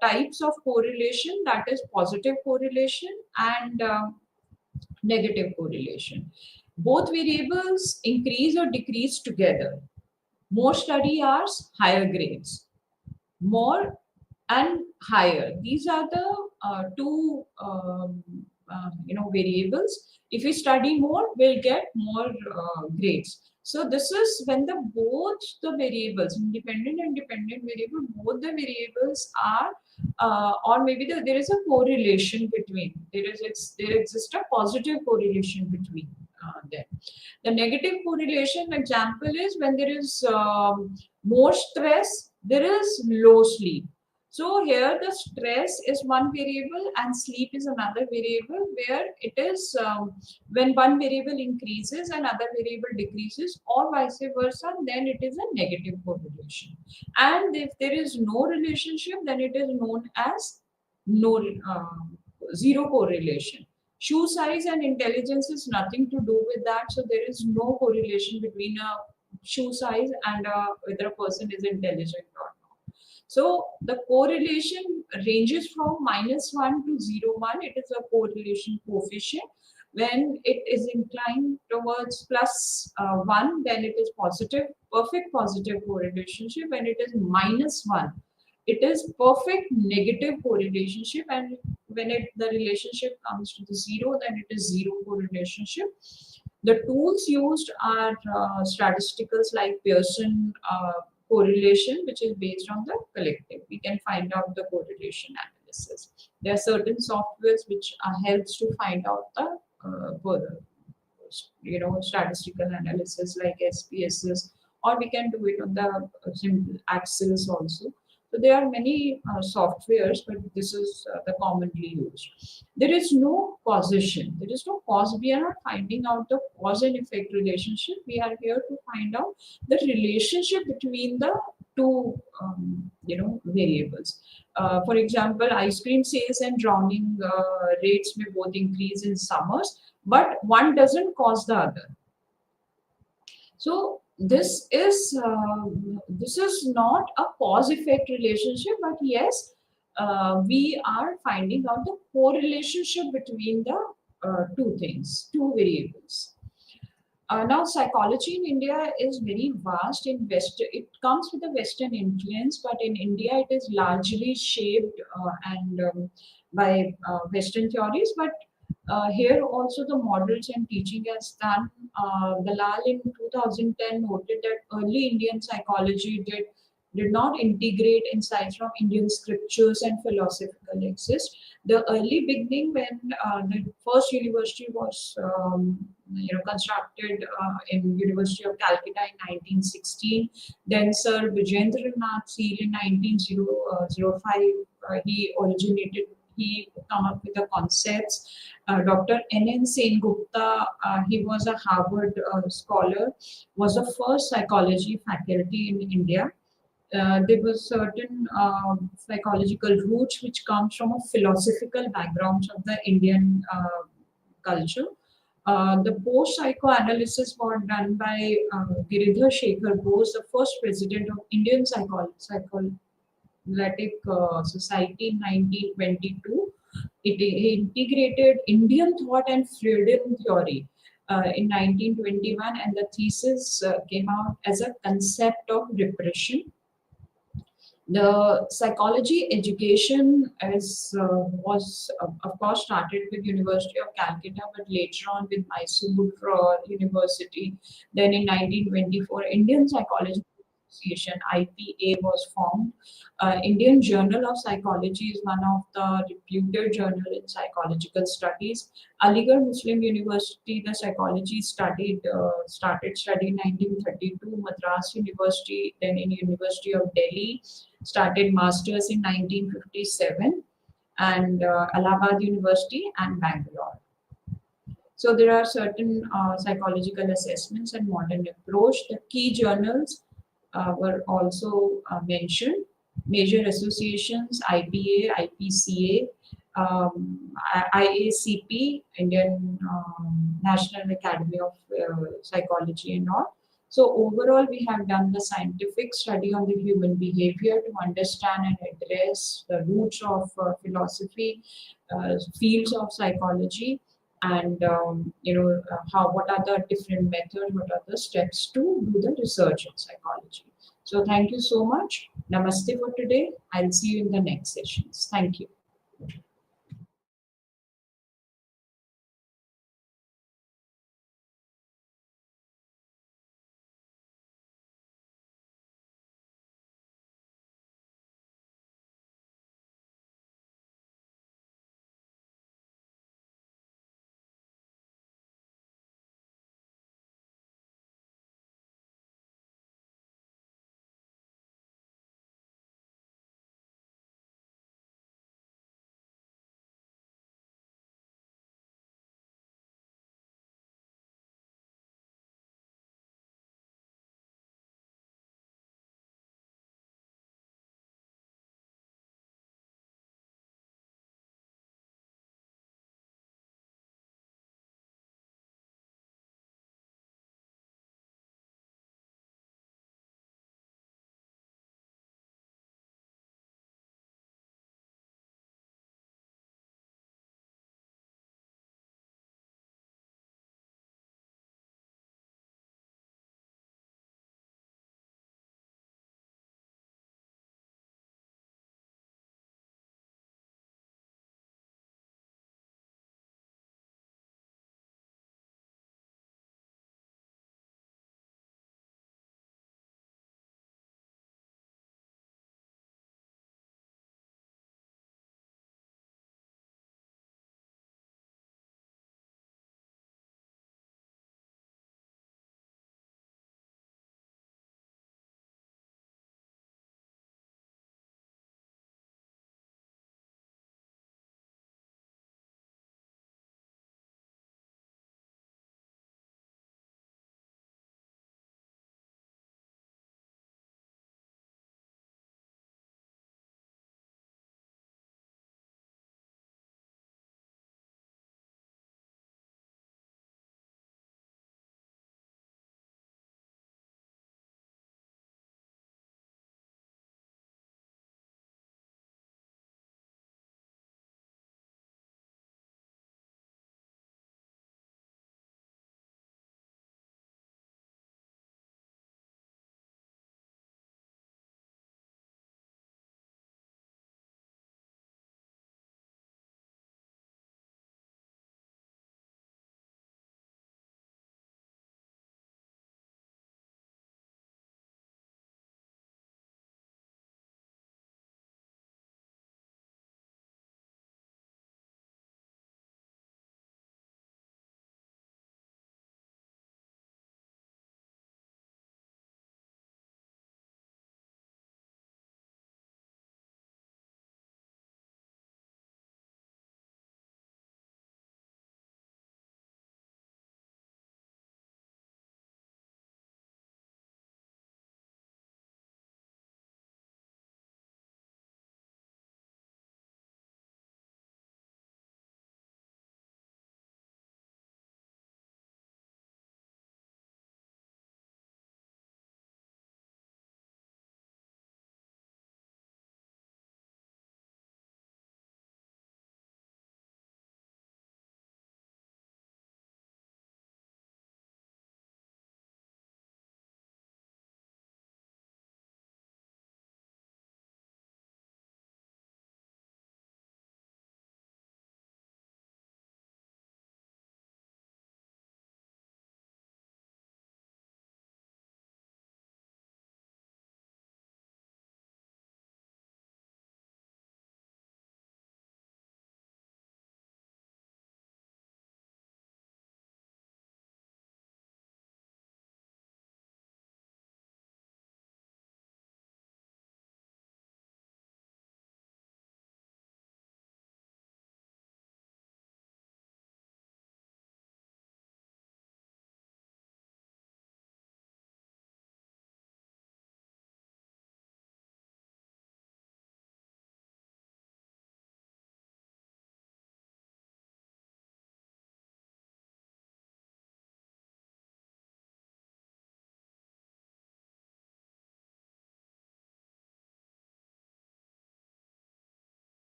types of correlation, that is positive correlation and negative correlation. Both variables increase or decrease together. More study hours, higher grades. More and higher. These are the two variables. If we study more, we'll get more grades. So this is when both the variables, independent and dependent variable, both the variables are, or maybe there is a correlation between. There exists a positive correlation between them. The negative correlation example is when there is more stress, there is low sleep. So here the stress is one variable and sleep is another variable, where it is when one variable increases and other variable decreases, or vice versa, then it is a negative correlation. And if there is no relationship, then it is known as zero correlation. Shoe size and intelligence is nothing to do with that. So there is no correlation between a shoe size and whether a person is intelligent or not. So the correlation ranges from -1 to 0.1. It is a correlation coefficient. When it is inclined towards +1, then it is positive, perfect positive correlation. When it is -1, it is perfect negative correlation. And when the relationship comes to the 0, then it is zero correlation. The tools used are statisticals like Pearson correlation, which is based on the collective. We can find out the correlation analysis. There are certain softwares which helps to find out the statistical analysis like SPSS, or we can do it on the simple Access also. So there are many softwares, but this is the commonly used. There is no causation. There is no cause. We are not finding out the cause and effect relationship. We are here to find out the relationship between the two, variables. For example, ice cream sales and drowning rates may both increase in summers, but one doesn't cause the other. So this is not a cause effect relationship, but yes, we are finding out the correlationship between the two things, two variables. Now, psychology in India is very vast. In West, it comes with a Western influence, but in India, it is largely shaped and by Western theories. But here also the models and teaching has done. Dalal in 2010 noted that early Indian psychology did not integrate insights from Indian scriptures and philosophical exist. The early beginning when the first university was constructed in University of Calcutta in 1916. Then Sir Vijendranath Seal in 1905 he come up with the concepts. Dr. N.N. Sengupta, he was a Harvard scholar, was the first psychology faculty in India. There was certain psychological roots which comes from a philosophical background of the Indian culture. The post psychoanalysis was done by Giridhar Shekhar Bose, the first president of Indian Psychoanalytic Society in 1922. It integrated Indian thought and Freudian theory in 1921, and the thesis came out as a concept of repression. The psychology education was of course started with University of Calcutta, but later on with Mysore University. Then in 1924, Indian Psychology Association (IPA) was formed. Indian Journal of Psychology is one of the reputed journal in psychological studies. Aligarh Muslim University, the psychology started study in 1932. Madras University, then in University of Delhi, started masters in 1957, and Allahabad University and Bangalore. So there are certain psychological assessments and modern approach. The key journals were also mentioned. Major associations: IPA, IPCA, IACP, Indian National Academy of Psychology and all. So overall, we have done the scientific study on the human behavior to understand and address the roots of philosophy, fields of psychology, and what are the different methods, what are the steps to do the research in psychology. So thank you so much. Namaste for today. I'll see you in the next sessions. Thank you.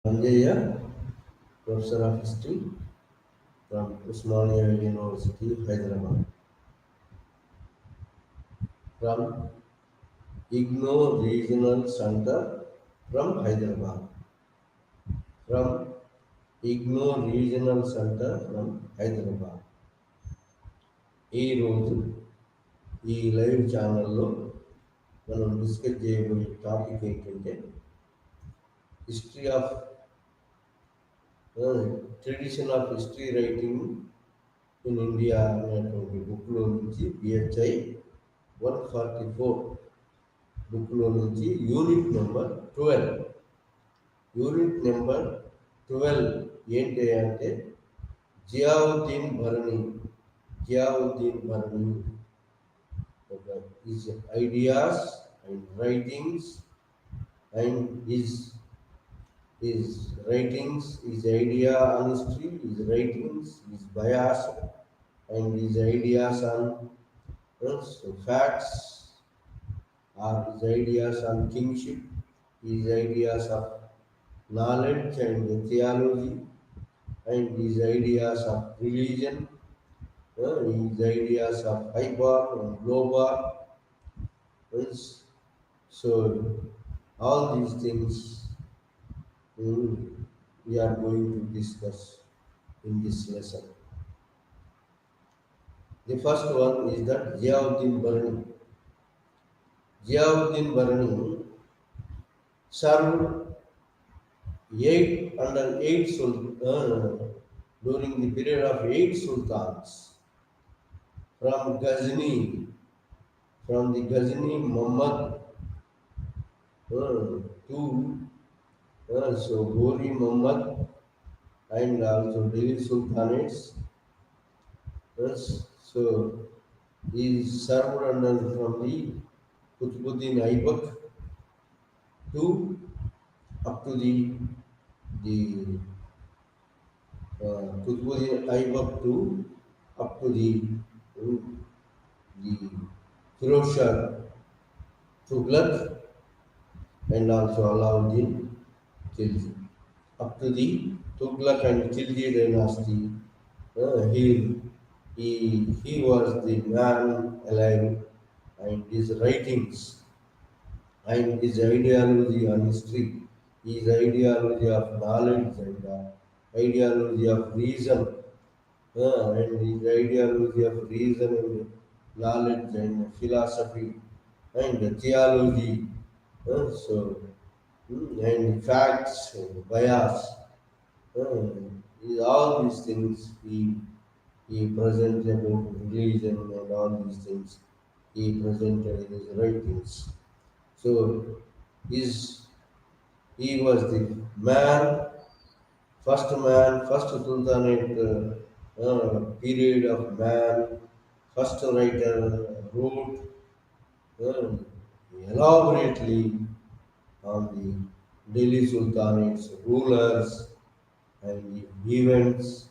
Sanjaya, Professor of History from Usmania University, Hyderabad. From IGNO Regional Center from Hyderabad. From IGNO Regional Center from Hyderabad. ఈరోజు ఈ live ఛానల్లో మనం discuss చేయబోయే topic ఏంటంటే history of tradition of history writing in India అనేటువంటి బుక్లో నుంచి BHI 144 బుక్లో నుంచి యూనిట్ నెంబర్ 12. యూనిట్ నెంబర్ 12 ఏంటి అంటే Ziauddin Bharani. Ziauddin Bharani his ideas and writings and his writings, his idea on history, his writings, his bias, and his ideas on facts, or his ideas on kingship, his ideas of knowledge and theology, and his ideas of religion, his ideas of high bar and low bar. Yes. So all these things we are going to discuss in this lesson. The first one is that Ziauddin Barani. Ziauddin Barani served during the period of 8 sultans from Ghazni, from the Ghazni Muhammad to so Gori Muhammad and also Delhi Sultanates. Yes, so he served under from the Qutbuddin Aibak to up to the Qutbuddin Aibak to up to the Firoz Shah Tughlaq and also Alauddin Khilji. Up to the Tughlaq and Khilji dynasty, he was the man alive, and his writings and his ideology on history, his ideology of knowledge and ideology of reason, and his ideology of reason and knowledge and philosophy and theology, and facts and bias, all these things he presented about religion and all these things he presented in his writings. So his, he was the first Sultanate period of man, first writer wrote uh, elaborately on the Delhi Sultanate's rulers and the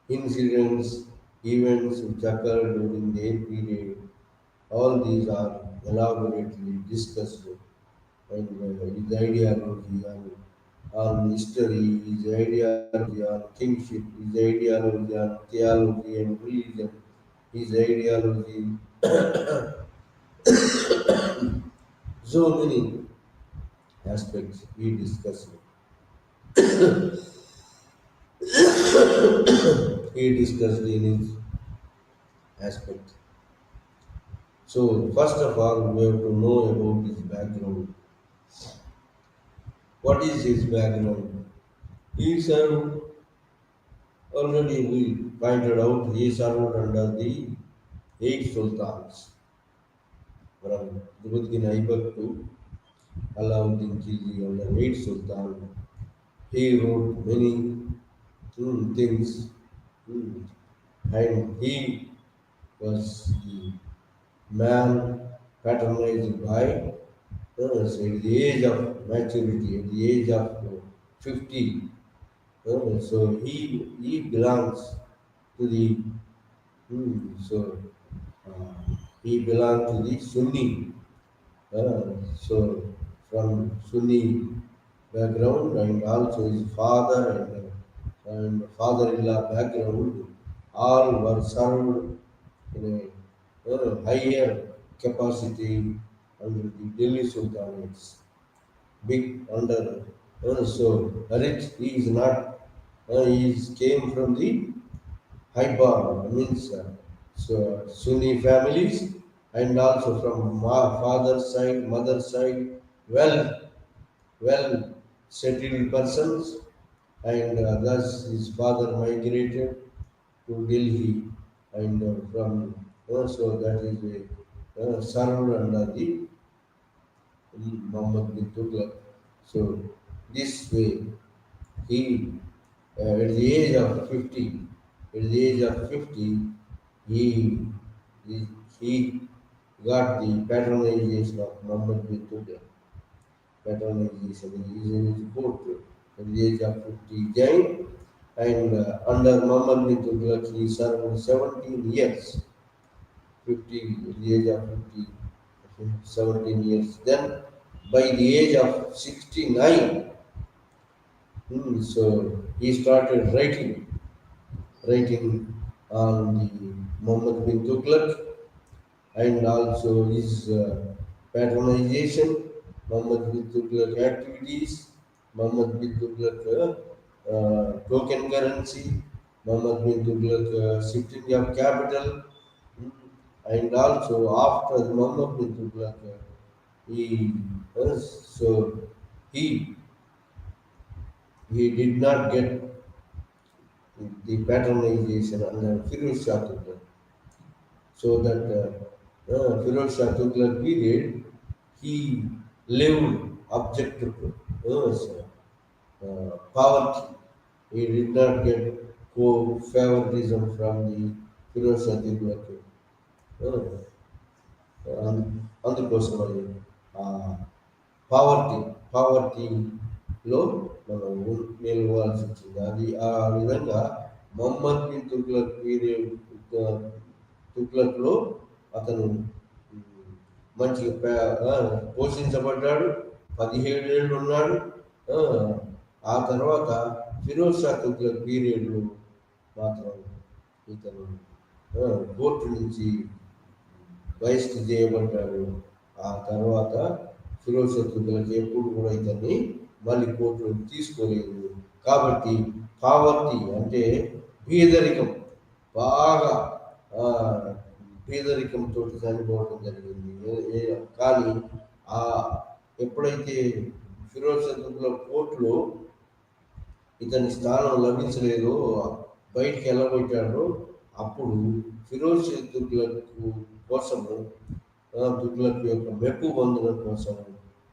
incidents, events which occurred during their period. All these are elaborately discussed, and his ideology on history, his ideology on kingship, his ideology on theology and religion, his ideology, so many aspects he discussed. He discussed in his aspect. So first of all, we have to know about his background. What is his background? He served, already we pointed out, he served under the 8 sultans from Qutbuddin Aibak to Alauddin Khilji under 8 sultan. He wrote many things, mm, and he was the man patronized by us at the age of maturity, at the age of 50. So he belongs to the so he belonged to the Sunni. So from Sunni background, and also his father and father-in-law background, all were served in a higher capacity under the Delhi Sultanates. Big under so rich he is not he came from the high bar means so Sunni families and also from father's side, mother's side, well well settled persons, and thus his father migrated to Delhi, and from so that is a served under the Muhammad bin Tughlaq. So this way he at the age of 50, at the age of 50, he he, he got the patronization of Muhammad bin Tughlaq. Patronization. He is in his boat at the age of 50 Jain, and under Muhammad bin Tughlaq he served 17 years. 50 at the age of 50, 17 years. Then by the age of 69, so he started writing on the Muhammad bin Tughlaq, and also his patronization, Muhammad bin Tughlaq activities, Muhammad bin Tughlaq token currency, Muhammad bin Tughlaq shifting of capital, mm, and also after Muhammad bin Tughlaq, he so he he did not get the patronization under Firoz Shah Tughlaq. So that Firoz Shah Tughlaq period, he lived object to poverty. He did not get favoritism from the Firoz Shah Tughlaq. అందుకోసమని పావర్టీలో మనం నిలవాల్సి వచ్చింది. అది ఆ విధంగా Mohammed bin Tughlaq period తుగ్లక్లో అతను మంచిగా పోషించబడ్డాడు. 17 ఏళ్ళు ఉన్నాడు. ఆ, ఆ తర్వాత ఫిరోజ్ షా తుగ్లక్ పీరియడ్లో మాత్రం ఇతను కోర్టు నుంచి బహిష్టు చేయబడ్డాడు. ఆ తర్వాత ఫిరోజ్ షా తుగ్లక్ ఎప్పుడు కూడా ఇతన్ని మళ్ళీ కోర్టులోకి తీసుకోలేదు. కాబట్టి పావర్టీ అంటే పేదరికం, బాగా పేదరికంతో చనిపోవడం జరిగింది. కానీ ఆ ఎప్పుడైతే ఫిరోజ్ షా తుగ్లక్ కోర్టులో ఇతని స్థానం లభించలేదో, బయటికి వెళ్ళబెట్టాడో, అప్పుడు ఫిరోజ్ షా తుగ్లక్ కోసము తుగ్లక్ యొక్క మెప్పు పొందడం కోసం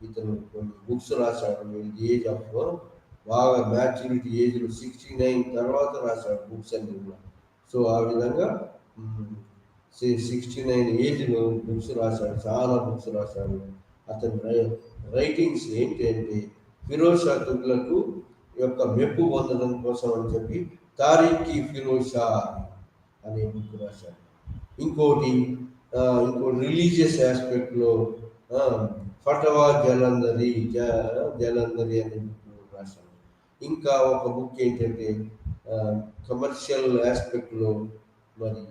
ఇతను కొన్ని బుక్స్ రాశాడు. ఏజ్ ఆఫ్ బాగా మ్యాచ్యూరిటీ ఏజ్లో 69 తర్వాత రాశాడు బుక్స్ అన్ని కూడా. సో ఆ విధంగా 69 ఏజ్లో బుక్స్ రాశాడు, చాలా బుక్స్ రాశాడు. అతని రైటింగ్స్ ఏంటి అంటే ఫిరోజ్ షా తుగ్లక్ యొక్క మెప్పు పొందడం కోసం అని చెప్పి తారీఖీ ఫిరోజ్ షా అనే బుక్ రాశాడు. ఇంకోటి రిలీజియస్ ఆస్పెక్ట్లో ఫటవా జలంధరి అనే బుక్ రాశాడు. ఇంకా ఒక బుక్ ఏంటంటే కమర్షియల్ ఆస్పెక్ట్లో, మరి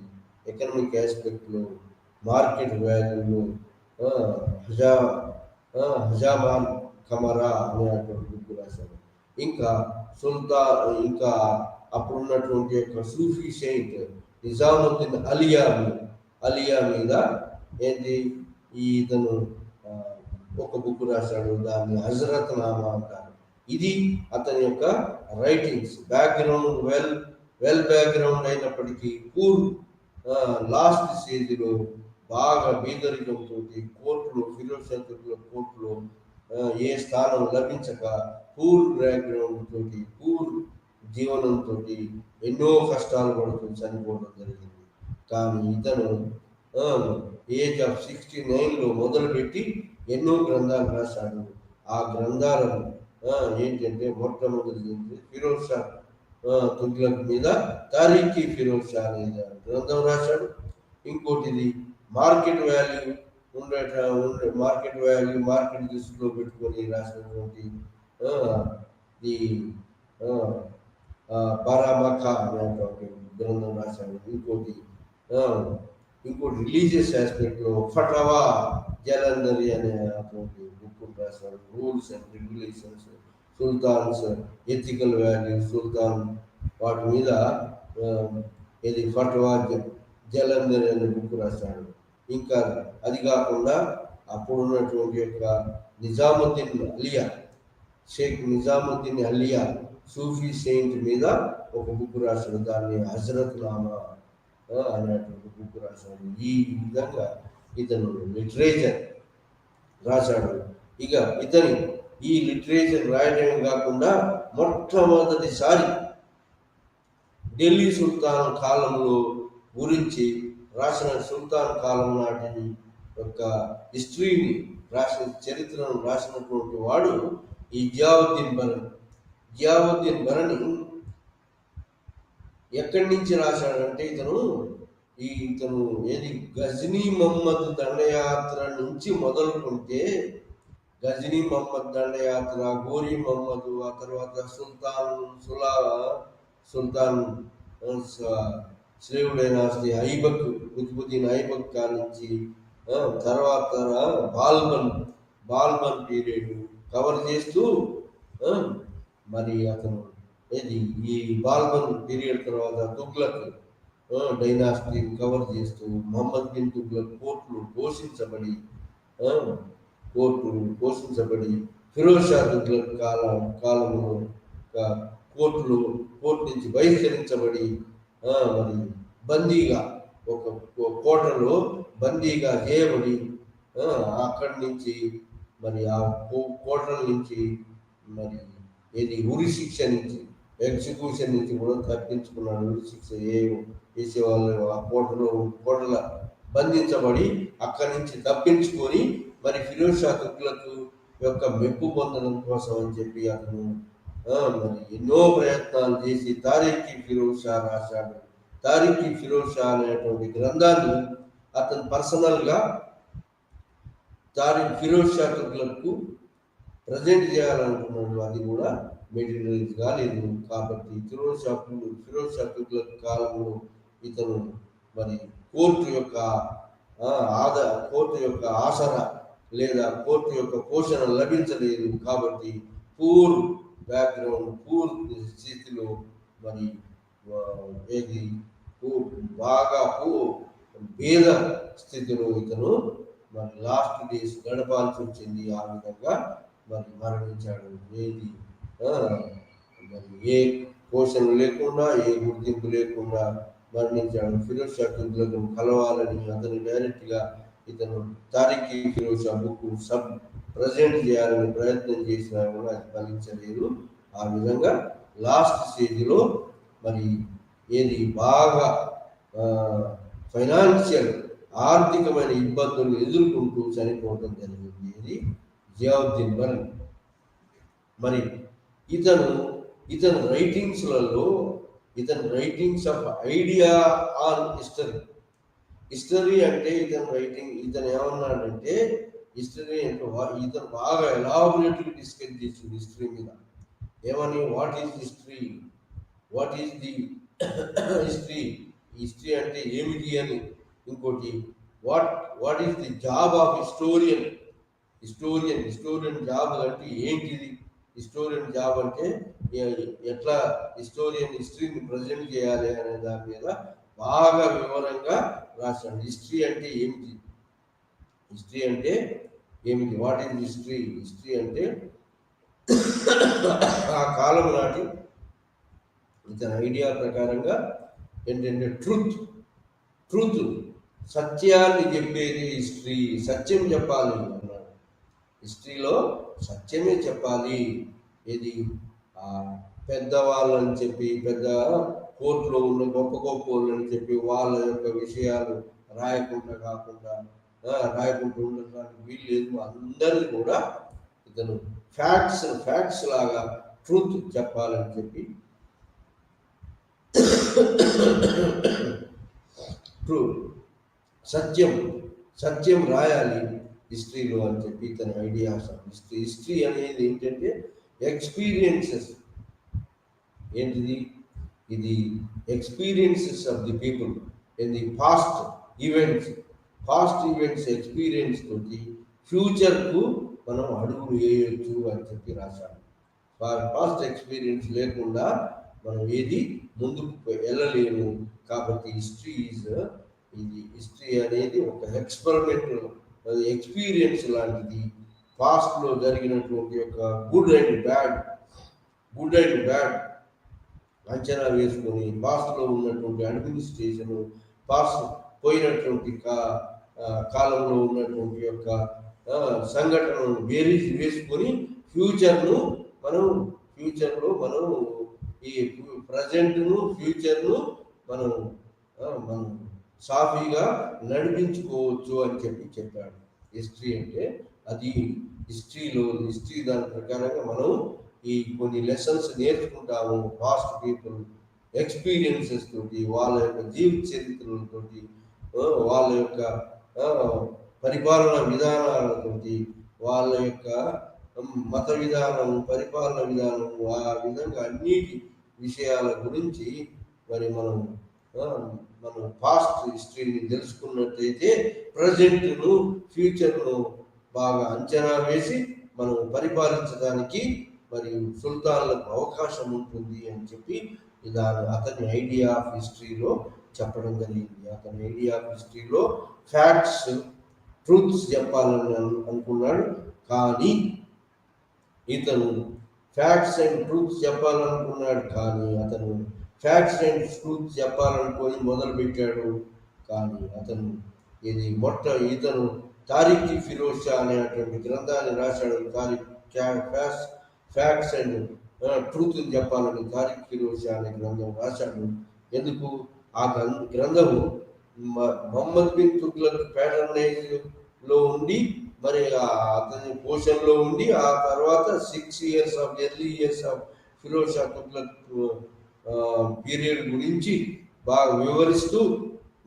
ఎకనామిక్ ఆస్పెక్ట్లో, మార్కెట్ వాల్యూలో హజామాన్ కమరా అనేటువంటి బుక్ రాశాడు. ఇంకా ఇంకా అప్పుడున్నటువంటి యొక్క సూఫీ సెయింట్ నిజాముద్దీన్ అలియా మీద ఏంటి ఇతను ఒక బుక్ రాశాడు. దాన్ని హజరత్ నామా అంటారు. ఇది అతని యొక్క రైటింగ్స్. బ్యాక్గ్రౌండ్ వెల్ బ్యాక్గ్రౌండ్ అయినప్పటికీ పూర్ లాస్ట్ స్టేజ్లో బాగా బీదరికంతో కోర్టులో ఫిరోజ్ షా తుగ్లక్ కోర్టులో ఏ స్థానం లభించక పూర్ బ్యాక్గ్రౌండ్ తోటి, పూర్ జీవనంతో ఎన్నో కష్టాలు పడుతూ చనిపోవడం జరిగింది. కానీ ఇతను ఏజ్ ఆఫ్ 69లో మొదలుపెట్టి ఎన్నో గ్రంథాలు రాశాడు. ఆ గ్రంథాలను ఏంటంటే మొట్టమొదటి ఫిరోజ్ షా తుగ్లక్ మీద తారీఖీ ఫిరోజ్ షా అనే గ్రంథం రాశాడు. ఇంకోటిది మార్కెట్ వాల్యూ మార్కెట్ దృష్టిలో పెట్టుకొని రాసినటువంటి ది పరమఖ అనేటువంటి గ్రంథం రాశాడు. ఆ, ఇంకోటి రిలీజియస్ ఆస్పెక్ట్లో ఫటవా జలంధరి అనే అటువంటి బుక్ రాశాడు. రూల్స్ అండ్ రెగ్యులేషన్స్, సుల్తాన్స్, ఎథికల్ వాల్యూస్, సుల్తాన్ వాటి మీద ఆ, ఇది ఫట్వా జలంధరి అనే బుక్ రాశాడు. ఇంకా అది కాకుండా అప్పుడున్నటువంటి యొక్క నిజాముద్దీన్ అలియా, షేక్ నిజాముద్దీన్ అలియా సూఫీ సెయింట్ మీద ఒక బుక్ రాశాడు. దాన్ని హజరత్ నామా అనేటువంటి బుక్ రాశాడు. ఈ విధంగా ఇతను లిటరేచర్ రాశాడు. ఇక ఇతని ఈ లిటరేచర్ రాయడమే కాకుండా మొట్టమొదటిసారి ఢిల్లీ సుల్తాన్ కాలంలో గురించి రాసిన, సుల్తాన్ కాలం నాటి యొక్క హిస్టరీని రాసిన, చరిత్రను రాసినటువంటి వాడు ఈ జియావుద్దీన్ బరణి. జియావుద్దీన్ బరణి ఎక్కడి నుంచి రాశాడంటే ఇతను ఏది గజనీ మహమ్మద్ దండయాత్ర నుంచి మొదలుకుంటే, గజనీ మహమ్మద్ దండయాత్ర, గోరీ మహమ్మద్, ఆ తర్వాత సుల్తాన్ శ్రేవుడైన శ్రీ ఐబక్, కుతుబుద్దీన్ ఐబక్ కానించి తర్వాత బాల్బన్ పీరియడ్ కవర్ చేస్తూ మరి అతను ఏది ఈ బాల్బన్ పీరియడ్ తర్వాత తుగ్లక్ డైనాసిటీని కవర్ చేస్తూ మహమ్మద్ బిన్ తుగ్లక్ కోర్టులు పోషించబడి ఫిరోజ్ షా తుగ్లక్ కాలంలో కోర్టు నుంచి బహిష్కరించబడి మరి బందీగా ఒక కోటలో బందీగా చేయబడి అక్కడి నుంచి మరి ఆ కోటల నుంచి మరి ఏది ఉరి శిక్ష నుంచి, ఎగ్జిక్యూషన్ నుంచి కూడా తప్పించుకున్నాడు. ఉరి శిక్ష వేసేవాళ్ళు ఆ కోటల బంధించబడి అక్కడి నుంచి తప్పించుకొని మరి ఫిరోజ్ షా తుగ్లక్ యొక్క మెప్పు పొందడం కోసం అని చెప్పి అతను మరి ఎన్నో ప్రయత్నాలు చేసి తారీఖీ ఫిరోజ్ షా రాశాడు. తారీఖీ ఫిరోజ్ షా అనేటువంటి గ్రంథాన్ని అతను పర్సనల్గా ఫిరోజ్ షా తుగ్లక్కు ప్రజెంట్ చేయాలనుకున్నాడు. అది కూడా మెటీరియలైజ్ కాలేదు. కాబట్టి ఫిరోజ్ షా తుగ్లక్ కాలంలో ఇతను మరి కోర్టు యొక్క ఆసరా లేదా కోర్టు యొక్క పోషణ లభించలేదు. కాబట్టి పూర్ స్థితిలో మరి ఏది బాగా పేద స్థితిలో ఇతను మరి లాస్ట్ డేస్ గడపాల్సి వచ్చింది. ఆ విధంగా మరి మరణించాడు. మరి ఏ పోషణ లేకుండా, ఏ గుర్తింపు లేకుండా మరణించాడు. ఫిరోజ్ షా తుగ్లక్ కలవాలని అతను డైరెక్ట్గా ఇతను తారీఖీ ఫిరోజ్ షా బుక్ ప్రజెంట్ చేయాలని ప్రయత్నం చేసినా కూడా అది ఫలించలేదు. ఆ విధంగా లాస్ట్ స్టేజ్లో మరి ఏది బాగా ఫైనాన్షియల్ ఆర్థికమైన ఇబ్బందులు ఎదుర్కొంటూ చనిపోవడం జరిగింది. ఇది జియావుద్దీన్ బరణి. మరి ఇతను writings of idea on history అంటే ఇతను ఏమన్నాడంటే హిస్టరీ అంటే ఇతను బాగా ఎలాబొరేట్గా డిస్కస్ చేసింది హిస్టరీ మీద. ఏమని, వాట్ ఈజ్ హిస్టరీ హిస్టరీ అంటే ఏమిటి అని. ఇంకోటి what is the job of historian job అంటే ఏంటిది, హిస్టోరియన్ జాబ్ అంటే ఎట్లా హిస్టరీని ప్రజెంట్ చేయాలి అనే దాని మీద బాగా వివరంగా రాశాడు. హిస్టరీ అంటే ఏమిటి, వాట్ ఈజ్ హిస్టరీ అంటే ఆ కాలం నాటి ఇతని ఐడియా ప్రకారంగా ఏంటంటే ట్రూత్ సత్యాన్ని చెప్పేది హిస్టరీ. సత్యం చెప్పాలి అన్నాడు. హిస్టరీలో సత్యమే చెప్పాలి. ఇది పెద్దవాళ్ళని చెప్పి, పెద్ద కోర్టులో ఉన్న గొప్ప వాళ్ళని చెప్పి వాళ్ళ యొక్క విషయాలు రాయకుండా ఉండడానికి వీల్లేదు. అందరినీ కూడా ఇతను ఫ్యాక్ట్స్ లాగా ట్రూత్ చెప్పాలని చెప్పి సత్యం రాయాలి హిస్టరీలో అని చెప్పి ఇతని ఐడియాస్. హిస్టరీ అనేది ఏంటంటే ఎక్స్పీరియన్సెస్ ఏంటిది, ఇది experiences of the people in the past events experience తోటి ఫ్యూచర్కు మనం అడుగులు వేయొచ్చు అని చెప్పి రాశాడు. పాస్ట్ ఎక్స్పీరియన్స్ లేకుండా మనం ఏది ముందుకు వెళ్ళలేము. కాబట్టి హిస్టరీ అనేది ఒక ఎక్స్పెరిమెంట్ ఎక్స్పీరియన్స్ లాంటిది. పాస్ట్లో జరిగినటువంటి యొక్క గుడ్ అండ్ బ్యాడ్ అంచనా వేసుకొని పాస్ట్లో ఉన్నటువంటి అడ్మినిస్ట్రేషన్, పాస్ట్ పోయినటువంటి కాలంలో ఉన్నటువంటి యొక్క సంఘటనను బేరీజ్ వేసుకొని ఫ్యూచర్లో మనం ఈ ప్రజెంట్ను ఫ్యూచర్ను మనం మనం సాఫీగా నడిపించుకోవచ్చు అని చెప్పాడు. హిస్టరీ అంటే అది హిస్టరీ దాని ప్రకారంగా మనం ఈ కొన్ని లెసన్స్ నేర్చుకుంటాము. పాస్ట్ పీపుల్ ఎక్స్పీరియన్సెస్ తోటి, వాళ్ళ యొక్క జీవిత చరిత్రలతోటి, వాళ్ళ యొక్క పరిపాలన విధానాలతోటి, వాళ్ళ యొక్క మత విధానం, పరిపాలన విధానం, ఆ విధంగా అన్నిటి విషయాల గురించి మరి మనం పాస్ట్ హిస్టరీని తెలుసుకున్నట్టయితే ప్రజెంట్ను ఫ్యూచర్ను బాగా అంచనా వేసి మనం పరిపాలించడానికి మరి సుల్తాన్లకు అవకాశం ఉంటుంది అని చెప్పి అతని ఐడియా ఆఫ్ హిస్టరీలో చెప్పడం జరిగింది. అతని ఐడియా ఆఫ్ హిస్టరీలో ఫ్యాక్ట్స్, ట్రూత్స్ చెప్పాలని అనుకున్నాడు. కానీ ఇతను ఫ్యాక్ట్స్ అండ్ ట్రూత్స్ చెప్పాలనుకున్నాడు, కానీ అతను ఫ్యాక్ట్స్ అండ్ ట్రూత్స్ చెప్పాలనుకొని మొదలుపెట్టాడు. కానీ అతను ఇతను తారిఖ్ ఫిరోజ్ షా అనేటువంటి గ్రంథాన్ని రాశాడు. ఫ్యాక్ట్స్ అండ్ ట్రూత్ చెప్పాలని తారిఖ్ ఫిరోజ్ షా అనే గ్రంథం రాశాడు. ఎందుకు? ఆ గ్రంథము మొహమ్మద్ బిన్ తుగ్లక్ ప్యాటర్నైజ్ లో ఉండి మరి అతని పోషన్లో ఉండి ఆ తర్వాత 6 years of early years of Firoz Shah Tughlaq period గురించి బాగా వివరిస్తూ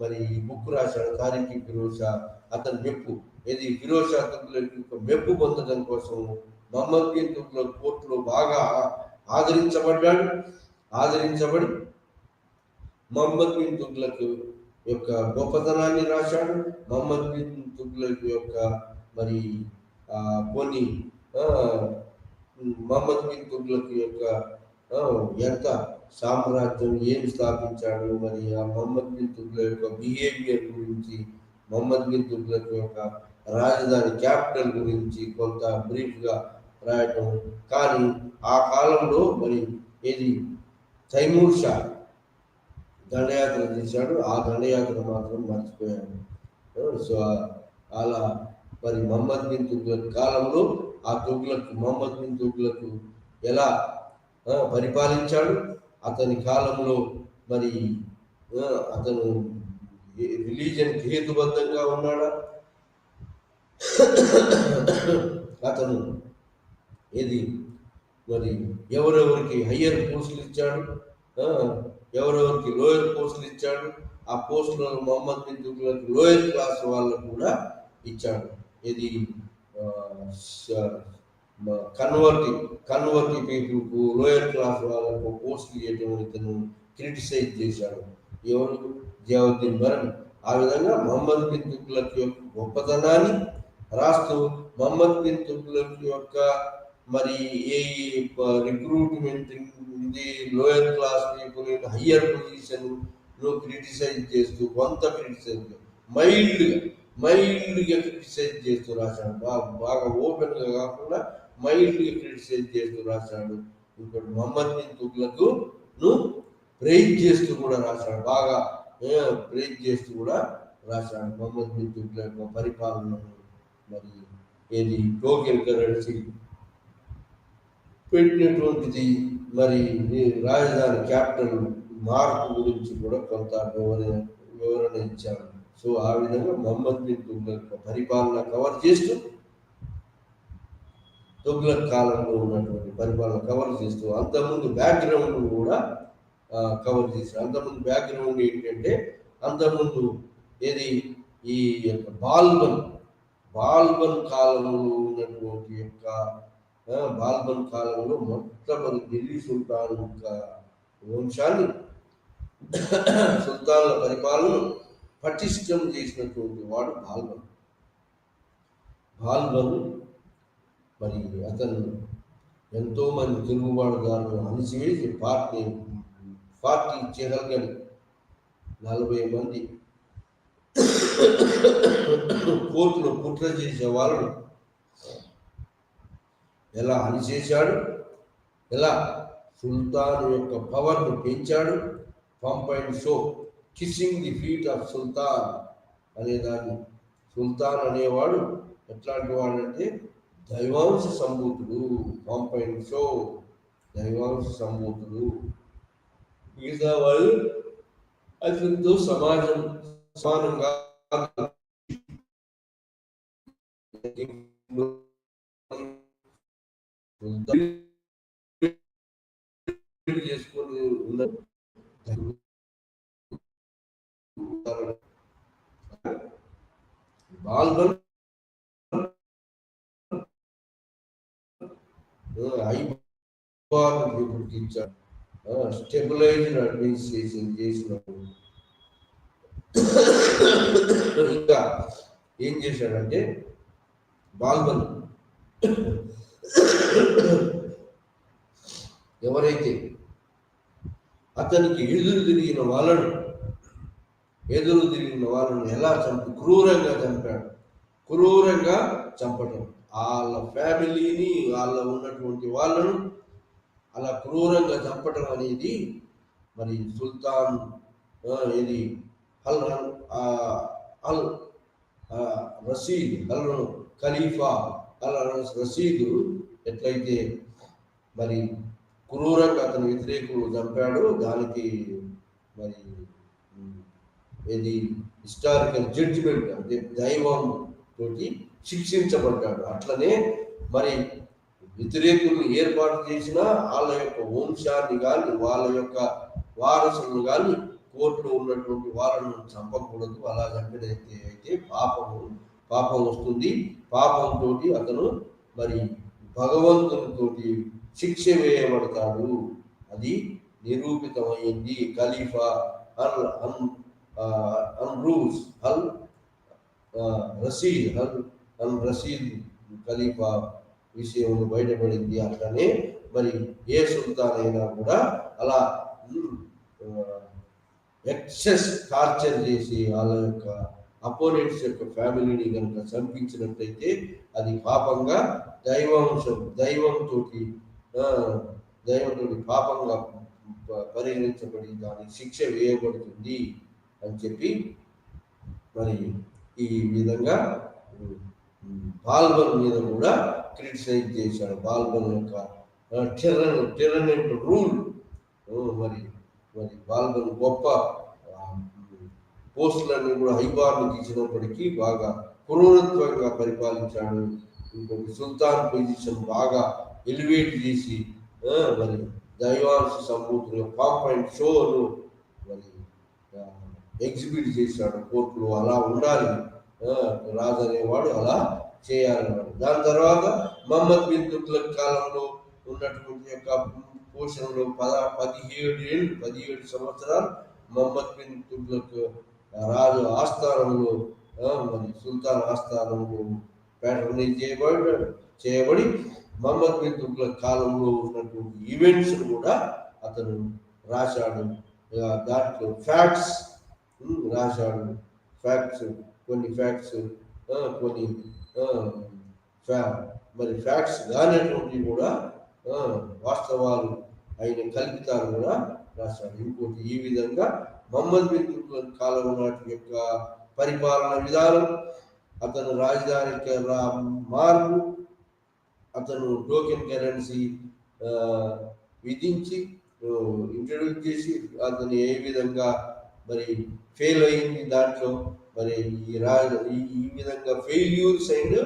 మరి ఈ బుక్ రాశాడు. తారిఖ్ ఫిరోజ్ షా అతని మెప్పు ఫిరోజ్ షా తుగ్లక్ యొక్క మెప్పు పొందడం కోసం మొహమ్మద్ బిన్ తుగ్లక్ కోర్టులో బాగా ఆదరించబడి మొహమ్మద్ బిన్ తుగ్లక్ యొక్క గొప్పతనాన్ని రాశాడు. మొహమ్మద్ బిన్ తుగ్లక్ యొక్క మరి కొన్ని మొహమ్మద్ బిన్ తుగ్లక్ యొక్క ఎంత సామ్రాజ్యం ఏమి స్థాపించాడు, మరి ఆ మొహమ్మద్ బిన్ తుగ్లక్ యొక్క బిహేవియర్ గురించి, మొహమ్మద్ బిన్ తుగ్లక్ యొక్క రాజధాని క్యాపిటల్ గురించి కొంత బ్రీఫ్గా రాయటం. కానీ ఆ కాలంలో మరి తైమూర్ షా దండయాత్ర చేశాడు. ఆ దండయాత్ర మాత్రం మర్చిపోయాడు. సో అలా మరి మొహమ్మద్ బిన్ తుగ్లక్ కాలంలో మొహమ్మద్ బిన్ తుగ్లక్ ఎలా పరిపాలించాడు, అతని కాలంలో మరి అతను రిలీజన్కి హేతుబద్ధంగా ఉన్నాడా, అతను మరి ఎవరెవరికి హయ్యర్ పోస్టులు ఇచ్చాడు, ఎవరెవరికి లోయర్ పోస్టులు ఇచ్చాడు. ఆ పోస్టులను మొహమ్మద్ బిన్ తుగ్లక్ లోయర్ క్లాస్ వాళ్ళకు కూడా ఇచ్చాడు. కన్వర్టి పీపుల్కు, లోయర్ క్లాస్ వాళ్ళకు పోస్టులు ఇవ్వటం ఇతను క్రిటిసైజ్ చేశాడు. ఎవరు? జియావుద్దీన్ బరన్. ఆ విధంగా మొహమ్మద్ బిన్ తుగ్లక్ యొక్క గొప్పతనాన్ని రాస్తూ మొహమ్మద్ బిన్ తుగ్లక్ యొక్క మరి ఏ రిక్రూట్మెంట్ ఇది lower class people higher position criticise చేస్తూ మైల్డ్గా క్రిటిసైజ్ చేస్తూ రాశాడు. బాగా ఓపెన్గా కాకుండా మైల్డ్గా క్రిటిసైజ్ చేస్తూ రాశాడు. ఇప్పుడు మొహమ్మద్ బిన్ తుగ్లక్ ప్రైజ్ చేస్తూ కూడా రాశాడు. బాగా ప్రైజ్ చేస్తూ కూడా రాశాడు మొహమ్మద్ బిన్ తుగ్లక్ పరిపాలనను. మరి టోకెన్ కరెన్సీ పెట్టినటువంటిది, మరి రాజధాని క్యాపిటల్ మార్పు గురించి కూడా కొంత వివరణ ఇచ్చాడు. సో ఆ విధంగా మొహమ్మద్ బిన్ తుగ్లక్ పరిపాలన కవర్ చేస్తూ, తుగ్లక్ కాలంలో ఉన్నటువంటి పరిపాలన కవర్ చేస్తూ అంతకుముందు బ్యాక్గ్రౌండ్ కూడా కవర్ చేశాడు. అంతకుముందు బ్యాక్గ్రౌండ్ ఏంటంటే, అంతకుముందు ఈ యొక్క బాల్బన్ కాలంలో ఉన్నటువంటి యొక్క బాల్బన్ కాలంలో మొట్టమొదటి ఢిల్లీ సుల్తాన్ యొక్క వంశాన్ని సుల్తాన్ల పరిపాలన పటిష్టం చేసినటువంటి వాడు బాల్బన్. బాల్బన్ మరి అతను ఎంతో మంది తిరుగుబాటుదారులను అణిచివేసి పార్టీ చెరగని 40 మంది కోర్టులో కుట్ర చేసే వాళ్ళను ఎలా అణిచేశాడు, ఎలా సుల్తాన్ యొక్క పవర్ను పెంచాడు. Pomp and show, kissing the feet of సుల్తాన్ అనేదాన్ని. సుల్తాన్ అనేవాడు ఎట్లాంటి వాడంటే దైవాంశ సంభూతుడు. పంప్ అండ్ షో దైవాంశ సంభూతుడు. మిగతా వాళ్ళు అతనితో సమానంగా చేసుకొని ఉన్న బాల్బన్ ఇచ్చాడు. స్టెబిలైజ్డ్ అడ్మినిస్ట్రేషన్ చేసినప్పుడు ఇంకా ఏం చేశాడంటే బాల్బన్ ఎవరైతే అతనికి ఎదురు తిరిగిన వాళ్ళను ఎలా క్రూరంగా చంపాడు. క్రూరంగా చంపటం, వాళ్ళ ఫ్యామిలీని, వాళ్ళ ఉన్నటువంటి వాళ్ళను అలా క్రూరంగా చంపటం అనేది మరి సుల్తాన్ ఇది అల్ అల్ రషీద్ ఖలీఫా అల్ రషీద్ ఎట్లయితే మరి క్రూరంగా అతని వ్యతిరేకులు చంపాడు, దానికి మరి ఇది హిస్టారికల్ జడ్జిమెంట్ అంటే దైవం తోటి శిక్షించబడ్డాడు. అట్లనే మరి వ్యతిరేకులను ఏర్పాటు చేసిన వాళ్ళ యొక్క వంశాన్ని కానీ వాళ్ళ యొక్క వారసులను కానీ కోర్టులో ఉన్నటువంటి వాళ్ళను చంపకూడదు. అలా చంపినైతే పాపం వస్తుంది. పాపంతో అతను మరి భగవంతునితోటి శిక్ష వేయబడతాడు. అది నిరూపితమైంది. ఖలీఫా రషీద్ ఖలీఫా విషయం బయటపడింది. అట్లనే మరి ఏ సుల్తాన్ అయినా కూడా అలా ఎక్సెస్ టార్చర్ చేసి వాళ్ళ యొక్క అపోనెంట్స్ యొక్క ఫ్యామిలీని కనుక చంపించినట్టయితే అది పాపంగా దైవంతో పాపంగా పరిగణించబడి దానికి శిక్ష వేయబడుతుంది అని చెప్పి మరి ఈ విధంగా బాల్బన్ మీద కూడా క్రిటిసైజ్ చేశాడు. బాల్బన్ యొక్క టెర్రనెంట్ రూల్. మరి బాల్బన్ గొప్ప పోస్టులన్నీ కూడా హైబార్నికి ఇచ్చినప్పటికీ బాగా క్రూరత్వంగా పరిపాలించాడు. ఇంకొక సుల్తాన్ పొజిషన్ బాగా ఎలివేట్ చేసి మరి దైవాంశ సంభూతులు పంప్ అండ్ షోను మరి ఎగ్జిబిట్ చేశాడు కోర్టులో. అలా ఉండాలి రాజు అనేవాడు, అలా చేయాలన్నాడు. దాని తర్వాత మహమ్మద్ బిన్ తుగ్లక్ కాలంలో ఉన్నటువంటి యొక్క పోషణలో 17 సంవత్సరాలు మహమ్మద్ బిన్ తుగ్లక్ రాజు ఆస్థానంలో మరి సుల్తాన్ ఆస్థానంలో ప్యాటర్నైజ్ చేయబడి మహమ్మద్ బిన్ తుగ్లక్ కాలంలో ఉన్నటువంటి ఈవెంట్స్ కూడా అతను రాశాడు. దాంట్లో ఫ్యాక్ట్స్ రాశాడు. కొన్ని మరి ఫ్యాక్ట్స్ కానిటువంటివి కూడా వాస్తవాలు అయిన కల్పితాలు కూడా రాశాడు. ఇంకోటి ఈ విధంగా మహమ్మద్ బిన్ తుగ్లక్ కాలం నాటి యొక్క పరిపాలన విధానం, అతను రాజధాని మార్పు, అతను టోకెన్ కరెన్సీ విధించి ఇంట్రడ్యూస్ చేసి అతను ఏ విధంగా మరి ఫెయిల్ అయింది దాంట్లో, మరి ఈ విధంగా ఫెయిల్యూర్స్ అండ్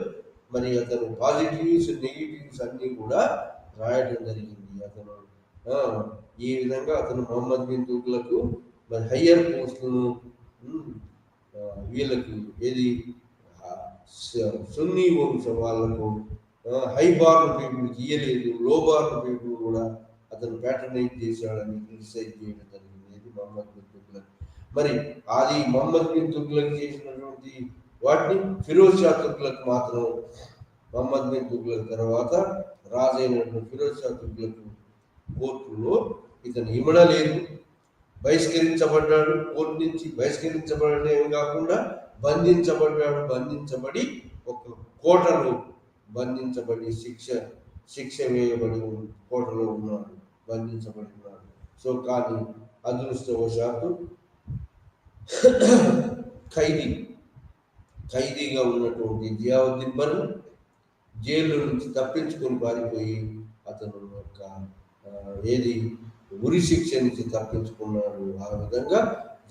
మరి అతను పాజిటివ్స్ నెగిటివ్స్ అన్నీ కూడా రాయడం జరిగింది. అతను ఈ విధంగా అతను మహమ్మద్ బిన్ తుగ్లక్ మరి హయ్యర్ పోస్టులను వీళ్ళకి ఏది సున్నీ వంశం వాళ్ళకు హై బార్న్ పీపుల్కి ఇయ్యలేదు, లో బార్న్ పీపుల్ కూడా అతను ప్యాటర్నైజ్ చేశాడని క్రిటిసైజ్ చేయడం జరిగింది మహమ్మద్ బిన్ తుగ్లక్. మరి అది మహమ్మద్ బిన్ తుగ్లక్ చేసినటువంటి వాటిని ఫిరోజ్ షా తుగ్లక్ మాత్రం మహమ్మద్ బిన్ తుగ్లక్ తర్వాత రాజైనటువంటి ఫిరోజ్ షా తుగ్లక్ కోర్టులో ఇతను ఇమడలేదు, బహిష్కరించబడ్డాడు. కోర్టు నుంచి బహిష్కరించబడమే కాకుండా బంధించబడి ఒక కోటలో బంధించబడి శిక్ష వేయబడి కోటలో ఉన్నాడు, బంధించబడి ఉన్నాడు. సో కానీ అదృష్టవశాత్తు ఖైదీగా ఉన్నటువంటి జియావుద్దీన్ బర్న్ జైలు నుంచి తప్పించుకొని పారిపోయి అతను యొక్క ఏది ఉరి శిక్ష నుంచి తప్పించుకున్నాడు. ఆ విధంగా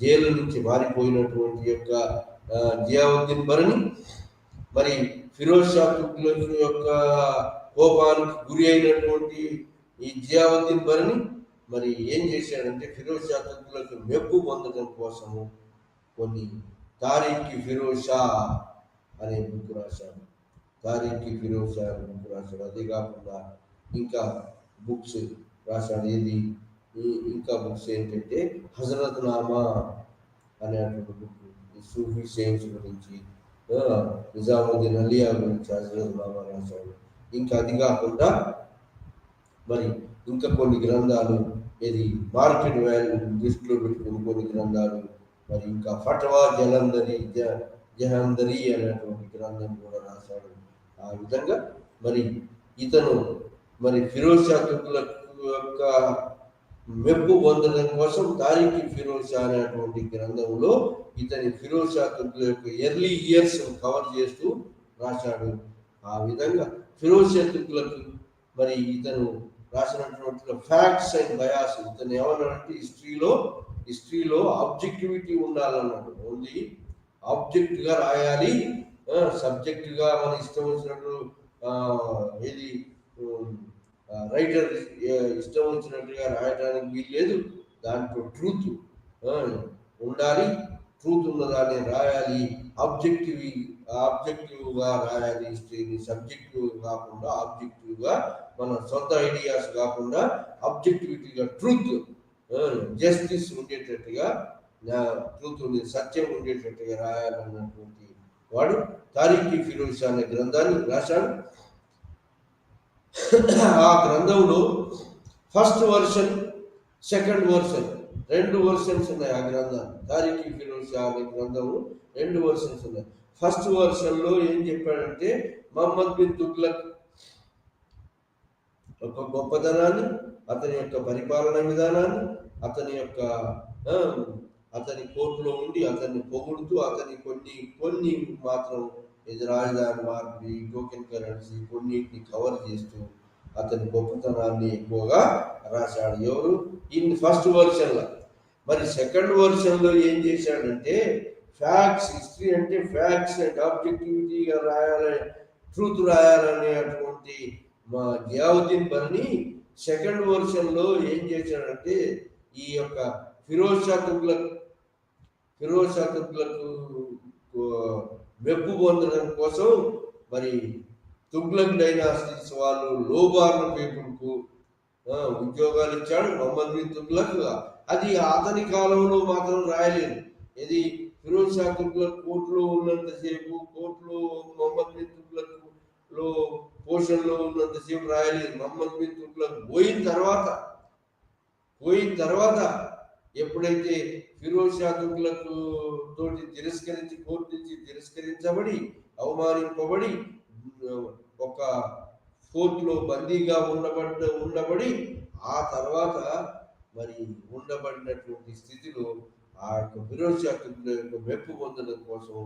జైలు నుంచి మారిపోయినటువంటి యొక్క జియావుద్దీన్ బర్ని మరి ఫిరోజ్ షా తుగ్లక్ యొక్క కోపానికి గురి అయినటువంటి ఈ జియావుద్దీన్ బర్ని మరి ఏం చేశాడంటే ఫిరోజ్ షా తుగ్లక్ మెప్పు పొందడం కోసము కొన్ని తారీఖి ఫిరోజ్ షా అనే బుక్ రాశాడు. తారీఖి ఫిరోజ్ షా అనే బుక్ రాశాడు. అదే కాకుండా ఇంకా బుక్స్ రాశాడు. ఇంకా బుక్స్ ఏంటంటే హజరత్ నామా అనేటువంటి బుక్ సూఫీ సేయింట్స్ గురించి, నిజాముద్దీన్ అలియా గురించి హజరత్ నామా రాశాడు. ఇంకా అది కాకుండా మరి ఇంకా కొన్ని గ్రంథాలు ఏది మార్కెట్ వాల్యూ దృష్టిలో పెట్టుకుని కొన్ని గ్రంథాలు, మరి ఇంకా ఫట్వా జహందరి అనేటువంటి గ్రంథం కూడా రాశాడు. ఆ విధంగా మరి ఇతను మరి ఫిరోజ్ షా తుగ్లక్ యొక్క మెప్పు పొందడం కోసం తారీఖి ఫిరోజ్ షా అనేటువంటి గ్రంథంలో ఇతని ఫిరోజ్ షా తుగ్లక్ యొక్క ఎర్లీ ఇయర్స్ కవర్ చేస్తూ రాశాడు. ఆ విధంగా ఫిరోజ్ షా తుగ్లక్ మరి ఇతను రాసినటువంటి ఫ్యాక్ట్స్ అండ్ బయాస్, ఇతను ఏమన్నాడంటే హిస్టరీలో ఆబ్జెక్టివిటీ ఉండాలన్నాడు. ఓన్లీ ఆబ్జెక్ట్గా రాయాలి, సబ్జెక్టుగా మన ఇష్టం వచ్చినట్టు ఏది రైటర్ ఇష్టం వచ్చినట్టుగా రాయడానికి వీల్లేదు. దాంట్లో ట్రూత్ ఉండాలి, ట్రూత్ ఉన్నదాన్ని రాయాలి, ఆబ్జెక్టివ్గా రాయాలి హిస్టరీని. సబ్జెక్టివ్ కాకుండా ఆబ్జెక్టివ్గా, మన సొంత ఐడియాస్ కాకుండా ఆబ్జెక్టివిటీగా ట్రూత్, జస్టిస్ ఉండేటట్టుగా, ట్రూత్ సత్యం ఉండేటట్టుగా రాయాలన్నటువంటి వాడు తారీఖి ఫిరోజ్ షా అనే గ్రంథాన్ని రాశాడు. ఆ గ్రంథంలో first version, second version, 2 versions ఉన్నాయి. ఆ గ్రంథాన్ని తారీఖి ఫిరోజ్ షా అనే గ్రంథము 2 వర్షన్స్ ఉన్నాయి. ఫస్ట్ వర్షన్లో ఏం చెప్పాడంటే మహమ్మద్ బిన్ తుగ్లక్ ఒక గొప్పతనాన్ని, అతని యొక్క పరిపాలన విధానాన్ని, అతని కోర్టులో ఉండి అతన్ని పొగుడుతూ, అతని కొన్ని మాత్రం ఇది రాజధాని మార్పిడి, టోకెన్ కరెన్సీ కొన్నిటిని కవర్ చేస్తూ అతని గొప్పతనాన్ని ఎక్కువగా రాశాడు. ఎవరు? ఫస్ట్ వర్షన్లో. మరి సెకండ్ వర్షన్లో ఏం చేశాడంటే ఫ్యాక్ట్స్, హిస్టరీ అంటే ఫ్యాక్ట్స్ అండ్ ఆబ్జెక్టివిటీగా రాయాలని, ట్రూత్ రాయాలనేటువంటి మా జియావుద్దీన్ బర్ని సెకండ్ వర్షన్లో ఏం చేశాడంటే ఈ యొక్క ఫిరోజ్ షా తుగ్లక్ మెప్పు పొందడం కోసం మరి తుగ్లక్ డైనాసిటీస్ వాళ్ళు లోబార్న పీపుల్కు ఉద్యోగాలు ఇచ్చాడు మహమ్మద్ బిన్ తుగ్లక్. అది అతని కాలంలో మాత్రం రాయలేదు. ఇది ఫిరోజ్ షా తుగ్లక్ కోర్టులో ఉన్నంతసేపు, కోర్టులో మహమ్మద్ బిన్ తుగ్లక్ లో పోషణలో ఉన్నంతసేపు రాయలేదు. మహమ్మద్ బిన్ తుగ్లక్ పోయిన తర్వాత ఎప్పుడైతే ఫిరోజ్ షా తుగ్లక్ తోటి కోర్టు నుంచి తిరస్కరించబడి, అవమానింపబడి, ఒక ఫోర్ట్లో బందీగా ఉండబడి ఆ తర్వాత మరి ఉండబడినటువంటి స్థితిలో ఆ యొక్క ఫిరోజ్ షా తుగ్లక్ యొక్క మెప్పు పొందడం కోసం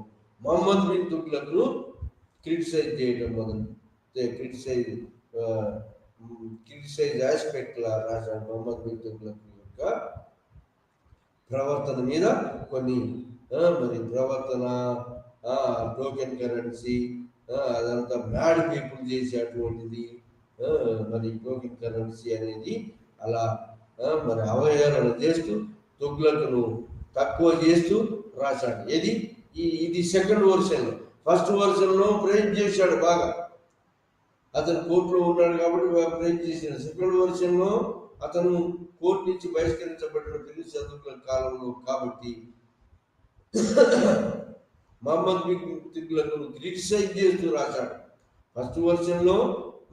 మహమ్మద్ బిన్ తుగ్లక్ను క్రిటిసైజ్ చేయడం క్రిటిసైజ్ ఆస్పెక్ట్ లా రాశాడు. మహమ్మద్ బిన్ తుగ్లక్ యొక్క ప్రవర్తన మీద కొన్ని మరి ప్రవర్తన, టోకెన్ కరెన్సీ, అదంతా మ్యాడ్ పీపుల్ చేసేటువంటిది, మరి టోకెన్ కరెన్సీ అనేది అలా మరి అవహేళన చేస్తూ తుగ్లక్ను తక్కువ చేస్తూ రాశాడు. ఇది సెకండ్ వర్షన్లో. ఫస్ట్ వర్షన్లో ప్రైజ్ చేశాడు బాగా, అతను కోర్టులో ఉన్నాడు కాబట్టి ప్రైజ్ చేసిన. సెకండ్ వర్షన్లో అతను కోర్టు నుంచి బహిష్కరించబడిన ఫిలిస్ చదువుల కాలంలో కాబట్టి మహమ్మద్ బిన్ తుగ్లక్ను క్రిటిసైజ్ చేస్తూ రాశాడు. ఫస్ట్ వర్షన్లో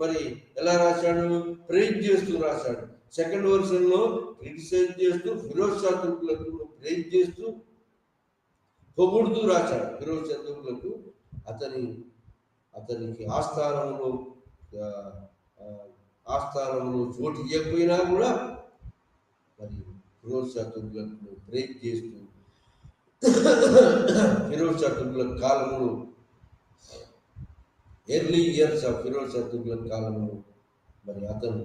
మరి ఎలా రాశాడు? ప్రైజ్ చేస్తూ రాశాడు. సెకండ్ వర్షన్లో క్రిటిసైజ్ చేస్తూ ఫిరోజ్ షా తుగ్లక్ను ప్రైజ్ చేస్తూ పొగుడుతూ రాశాడు. ఫిరోజ్ షా తుగ్లక్ అతనికి ఆస్థానంలో చోటు ఇవ్వకపోయినా కూడా మరి ఫిరోజ్ షా తుగ్లక్ను ప్రైజ్ చేస్తూ ఫిరోజ్ షా తుగ్లక్ కాలంలో early years of Firoz Shah Tughlaq కాలంలో మరి అతను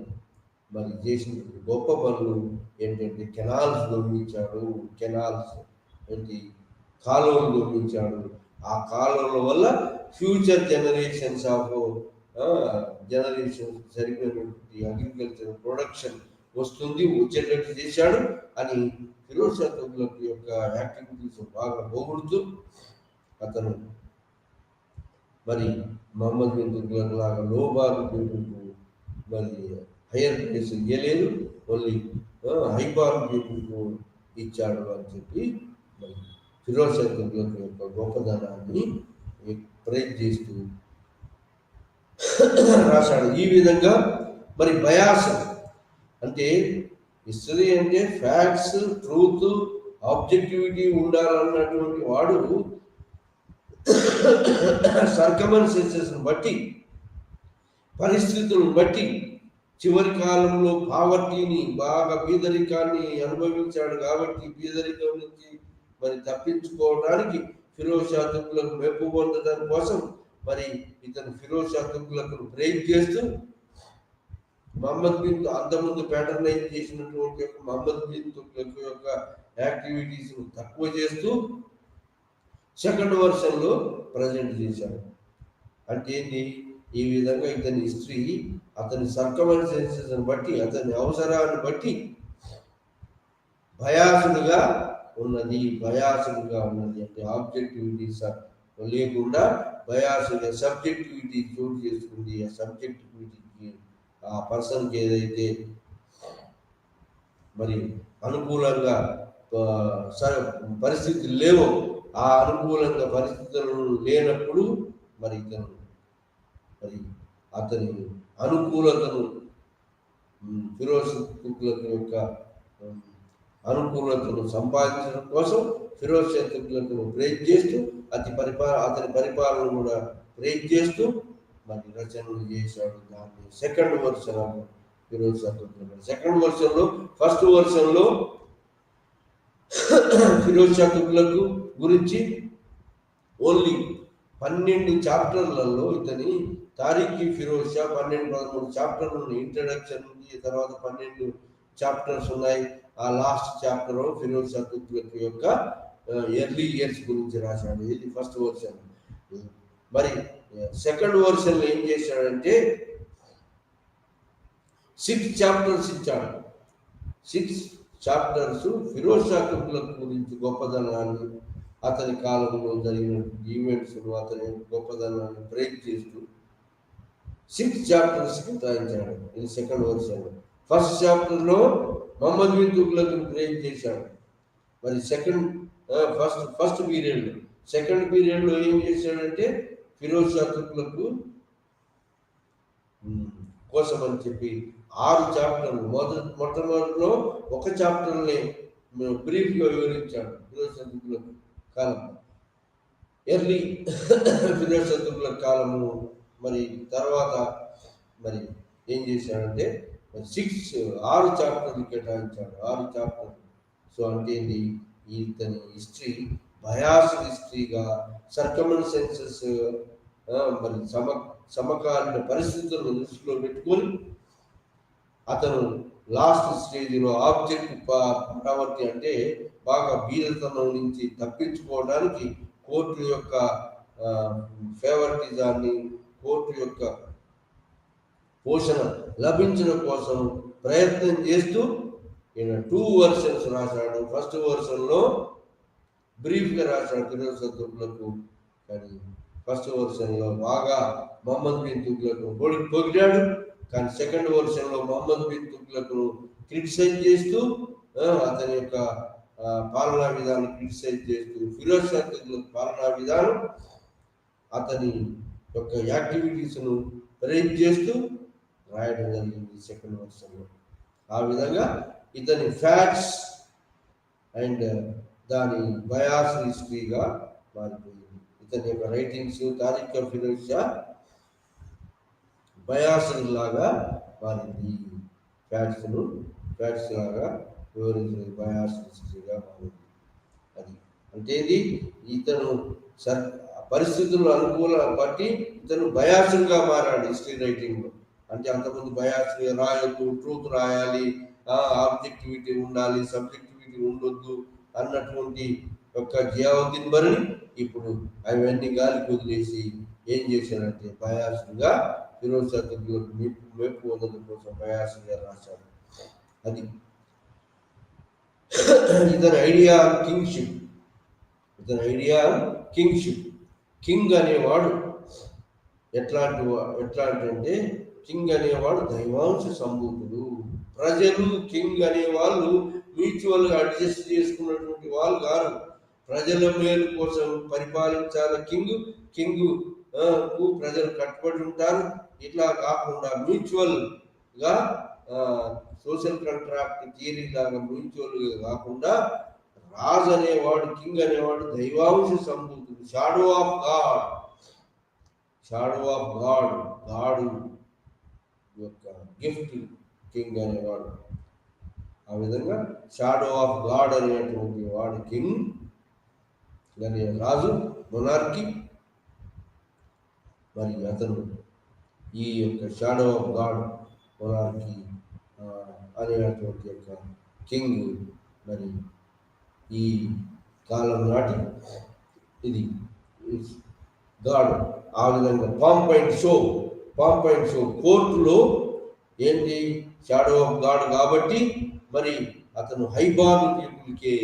మరి చేసిన గొప్ప పనులు ఏంటంటే కెనాల్స్ నిర్మించాడు. కెనాల్స్ ఏంటి? కాలువలు నిర్మించాడు. ఆ కాలువల వల్ల ఫ్యూచర్ జనరేషన్స్ సరిపోయినటువంటి అగ్రికల్చర్ ప్రొడక్షన్ వచ్చేటట్టు చేశాడు అని ఫిరోజ్ షా తుగ్లక్ యొక్క యాక్టివిటీస్ బాగా పొగుడుతూ అతను మరి మహమ్మద్ బిన్ తుగ్లక్ లాగా లోబారు పీపుల్కు మరి హైయర్ ప్లేస్ ఇవ్వలేదు, ఓన్లీ హైబార్ పీపుల్కు ఇచ్చాడు అని చెప్పి మరి ఫిరోజ్ షా తుగ్లక్ యొక్క గొప్పదనాన్ని ప్రైజ్ చేస్తూ రాశాడు. ఈ విధంగా మరి బయాస్ అంటే హిస్టరీ అంటే ఫ్యాక్ట్స్, ట్రూత్, ఆబ్జెక్టివిటీ ఉండాలన్నటువంటి వాడు సర్కమన్సెన్సెస్ని బట్టి, పరిస్థితులను బట్టి చివరి కాలంలో పావర్టీని బాగా పేదరికాన్ని అనుభవించాడు కాబట్టి పేదరికం నుంచి మరి తప్పించుకోవడానికి ఫిరోజ్ షా తుగ్లక్ మెప్పు పొందడం కోసం మరి ఇతను ఫిరోజ్ షా తుగ్లక్ను ప్రైజ్ చేస్తూ మహమ్మద్ బిన్ అంతకుముందు ప్యాటర్నైజ్ చేసినటువంటి మహమ్మద్ బిన్ తుగ్లక్ యొక్క యాక్టివిటీస్ తక్కువ చేస్తూ సెకండ్ వర్షన్లో ప్రజెంట్ చేశాడు. అంటే ఏంటి? ఈ విధంగా ఇతని హిస్టరీ అతని సర్కమన్సెన్సెస్ బట్టి, అతని అవసరాన్ని బట్టి బయాసుడుగా ఉన్నది అంటే ఆబ్జెక్టివిటీస్ లేకుండా బయాసుగా సబ్జెక్టివిటీ చోటు చేసుకుంది. ఆ సబ్జెక్టివిటీకి ఆ పర్సన్కి ఏదైతే మరి అనుకూలంగా పరిస్థితులు లేవో, ఆ అనుకూలంగా పరిస్థితులు లేనప్పుడు మరి అతని అనుకూలతను ఫిరోజ్ తుగ్లక్ యొక్క అనుకూలతను సంపాదించడం కోసం ఫిరోజ్ షా తుగ్లక్ను ప్రైజ్ చేస్తూ అతని పరిపాలన కూడా ప్రైజ్ చేస్తూ మరి రచనలు చేశాడు. దాన్ని second version Firoz Shah Tughlaq. Second వర్షన్లో ఫస్ట్ వర్షన్లో ఫిరోజ్ షా తుగ్లక్ గురించి ఓన్లీ 12 చాప్టర్లలో ఇతని తారీఖీ ఫిరోజ్ షా 12-13 చాప్టర్లు ఉన్నాయి. ఇంట్రడక్షన్ ఉంది, తర్వాత 12 చాప్టర్స్ ఉన్నాయి. ఆ లాస్ట్ చాప్టర్ ఫిరోజ్ షా తుగ్లక్ యొక్క ఎర్లీ ఇయర్స్ గురించి రాశాడు. ఇది ఫస్ట్ వర్షన్. మరి సెకండ్ వర్షన్లో ఏం చేశాడంటే 6 చాప్టర్స్ ఇచ్చాడు. 6 చాప్టర్స్ ఫిరోజ్ షా తుగ్లక్ గురించి గొప్పదనాన్ని, అతని కాలంలో జరిగిన ఈవెంట్స్, అతని గొప్పదనాన్ని బ్రేక్ చేస్తూ 6 చాప్టర్స్కి రాయించాడు. ఇది సెకండ్ వర్షన్లో. ఫస్ట్ చాప్టర్లో మహమ్మద్ బిన్ తుగ్లక్ బ్రేక్ చేశాడు. మరి ఫస్ట్ పీరియడ్లో, సెకండ్ పీరియడ్లో ఏం చేశాడంటే ఫిరోజ్ షా తుగ్లక్ కోసం అని చెప్పి 6 చాప్టర్లు మొట్టమొదటిలో ఒక చాప్టర్ని బ్రీఫ్గా వివరించాడు. ఫిరోజ్ షా తుగ్లక్ కాలం, ఎర్లీ ఫిరోజ్ షా తుగ్లక్ కాలము. మరి తర్వాత మరి ఏం చేశాడంటే 6 చాప్టర్లు కేటాయించాడు. 6 చాప్టర్లు. సో అంటే ఇతని హిస్టరీ బయాస్ హిస్టరీగా, సర్కమన్సెన్సెస్ మరి సమకాలీన పరిస్థితులను దృష్టిలో పెట్టుకొని అతను లాస్ట్ స్టేజ్లో ఆబ్జెక్ట్ పావర్టీ అంటే బాగా బీదతనం నుంచి తప్పించుకోవడానికి కోర్టు యొక్క ఫేవరిటిజాన్ని, కోర్టు యొక్క పోషణ లభించడం కోసం ప్రయత్నం చేస్తూ ఈయన 2 వర్షన్స్ రాశాడు. ఫస్ట్ వర్షన్లో బ్రీఫ్గా రాశాడు ఫిరోజ్ షా తుగ్లక్, కానీ ఫస్ట్ వర్షన్లో బాగా మొహమ్మద్ బిన్ తుగ్లక్ పొగిడాడు, కానీ సెకండ్ వర్షన్లో మొహమ్మద్ బిన్ తుగ్లక్ క్రిటిసైజ్ చేస్తూ అతని యొక్క పాలనా విధానం క్రిటిసైజ్ చేస్తూ ఫిరోజ్ షా తుగ్లక్ పాలనా విధానం అతని యొక్క యాక్టివిటీస్ను ప్రైజ్ చేస్తూ రాయడం జరిగింది సెకండ్ వర్షన్లో. ఆ విధంగా ఇతని ఫ్యాక్ట్స్ అండ్ దాని బయాస్ హిస్టరీగా మారిపోయింది. ఇతని యొక్క రైటింగ్స్ తారిఖ్ ఫిరోజ్ షా బయాస్ లాగా మారింది, ఫ్యాక్ట్స్ లాగా వివరించిన బయాస్ హిస్టరీగా మారింది. అది అంటే ఇది ఇతను పరిస్థితులను అనుకూల బట్టి ఇతను బయాసుగా మారాడు హిస్టరీ రైటింగ్లో. అంటే అంతకుముందు బయాస్ రాయొద్దు, ట్రూత్ రాయాలి, ఆబ్జెక్టివిటీ ఉండాలి, సబ్జెక్టివిటీ ఉండొద్దు అన్నటువంటి యొక్క జియావుద్దీన్ బర్ని ఇప్పుడు అవన్నీ గాలికి వదిలేసి ఏం చేశారంటే బయాసుగా ఫిరోజ్ షా తుగ్లక్ మెప్పు పొందడం కోసం బయాసుగా రాశాడు. అది ఇతని ఐడియా కింగ్షిప్. కింగ్ అనేవాడు ఎట్లాంటి కింగ్ అనేవాడు దైవాంశ సంభూతుడు. ప్రజలు కింగ్ అనే వాళ్ళు మ్యూచువల్గా అడ్జస్ట్ చేసుకున్నటువంటి వాళ్ళు కాదు. ప్రజల మేలు కోసం పరిపాలించాలి కింగ్ కు ప్రజలు కట్టుబడి ఉంటారు. ఇట్లా కాకుండా మ్యూచువల్గా సోషల్ కాంట్రాక్ట్ థియరీ లాగా మ్యూచువల్గా కాకుండా రాజు అనేవాడు, కింగ్ అనేవాడు దైవాంశ సంభూతుడు, షాడో ఆఫ్ గాడ్, గాడు యొక్క గిఫ్ట్ కింగ్ అనేవాడు. ఆ విధంగా షాడో ఆఫ్ గాడ్ అనేటువంటి వాడు కింగ్ అనే రాజు, మొనార్కీ. మరి అతను ఈ యొక్క షాడో ఆఫ్ గాడ్ మొనార్కీ అనేటువంటి యొక్క కింగ్ మరి ఈ కాలం నాటి ఇది గాడ్. ఆ విధంగా పాంపైన్ షో కోర్టులో ఏంటి షాడో ఆఫ్ గాడ్ కాబట్టి మరి అతను హైబార్న్ పీపుల్కే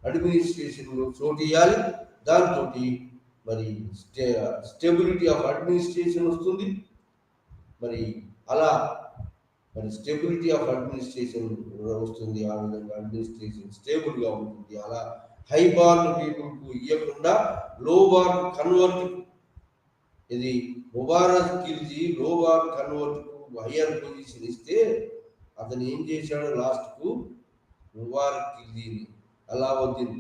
అడ్మినిస్ట్రేషన్లో చోటు ఇవ్వాలి. దాంతో మరి స్టెబిలిటీ ఆఫ్ అడ్మినిస్ట్రేషన్ వస్తుంది. మరి అలా స్టెబిలిటీ ఆఫ్ అడ్మినిస్ట్రేషన్ వస్తుంది. ఆ విధంగా అడ్మినిస్ట్రేషన్ స్టేబుల్గా ఉంటుంది. అలా హైబార్న్ పీపుల్కు ఇవ్వకుండా లోబార్ కన్వర్ట్, ఇది ముబారక్ ఖిల్జీ లోబార్ కన్వర్ట్కు హయ్యర్ పొజిషన్ ఇస్తే అతను ఏం చేశాడు, లాస్ట్కు ముబారక్ ఖిల్జీని అలావుద్దీన్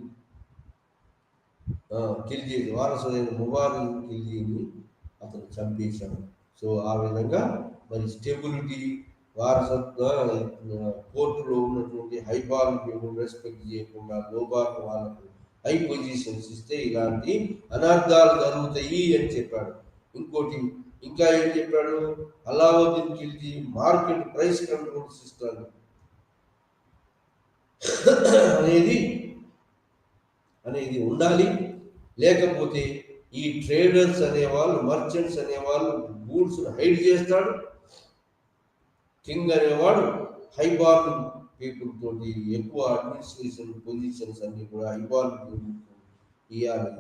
ఖిల్జీ వారసుడైన ముబారక్ ఖిల్జీని అతను చంపేశాడు. సో ఆ విధంగా మరి స్టెబిలిటీ వారసత్వ కోర్టులో ఉన్నటువంటి హైబార్న్ పీపుల్ రెస్పెక్ట్ చేయకుండా లోబార్ వాళ్ళకు హై పొజిషన్స్ ఇస్తే ఇలాంటి అనర్థాలు జరుగుతాయి అని చెప్పాడు. ఇంకా ఏం చెప్పాడు, Alauddin Khilji market price control system అనేది ఉండాలి. లేకపోతే ఈ ట్రేడర్స్ అనేవాళ్ళు, మర్చెంట్స్ అనేవాళ్ళు గూడ్స్ హైడ్ చేస్తాడు. కింగ్ అనేవాడు హైబార్న్ పీపుల్ తోటి ఎక్కువ అడ్మినిస్ట్రేషన్ పొజిషన్స్ అన్ని కూడా హైబార్న్ పీపుల్ ఇవ్వాలి.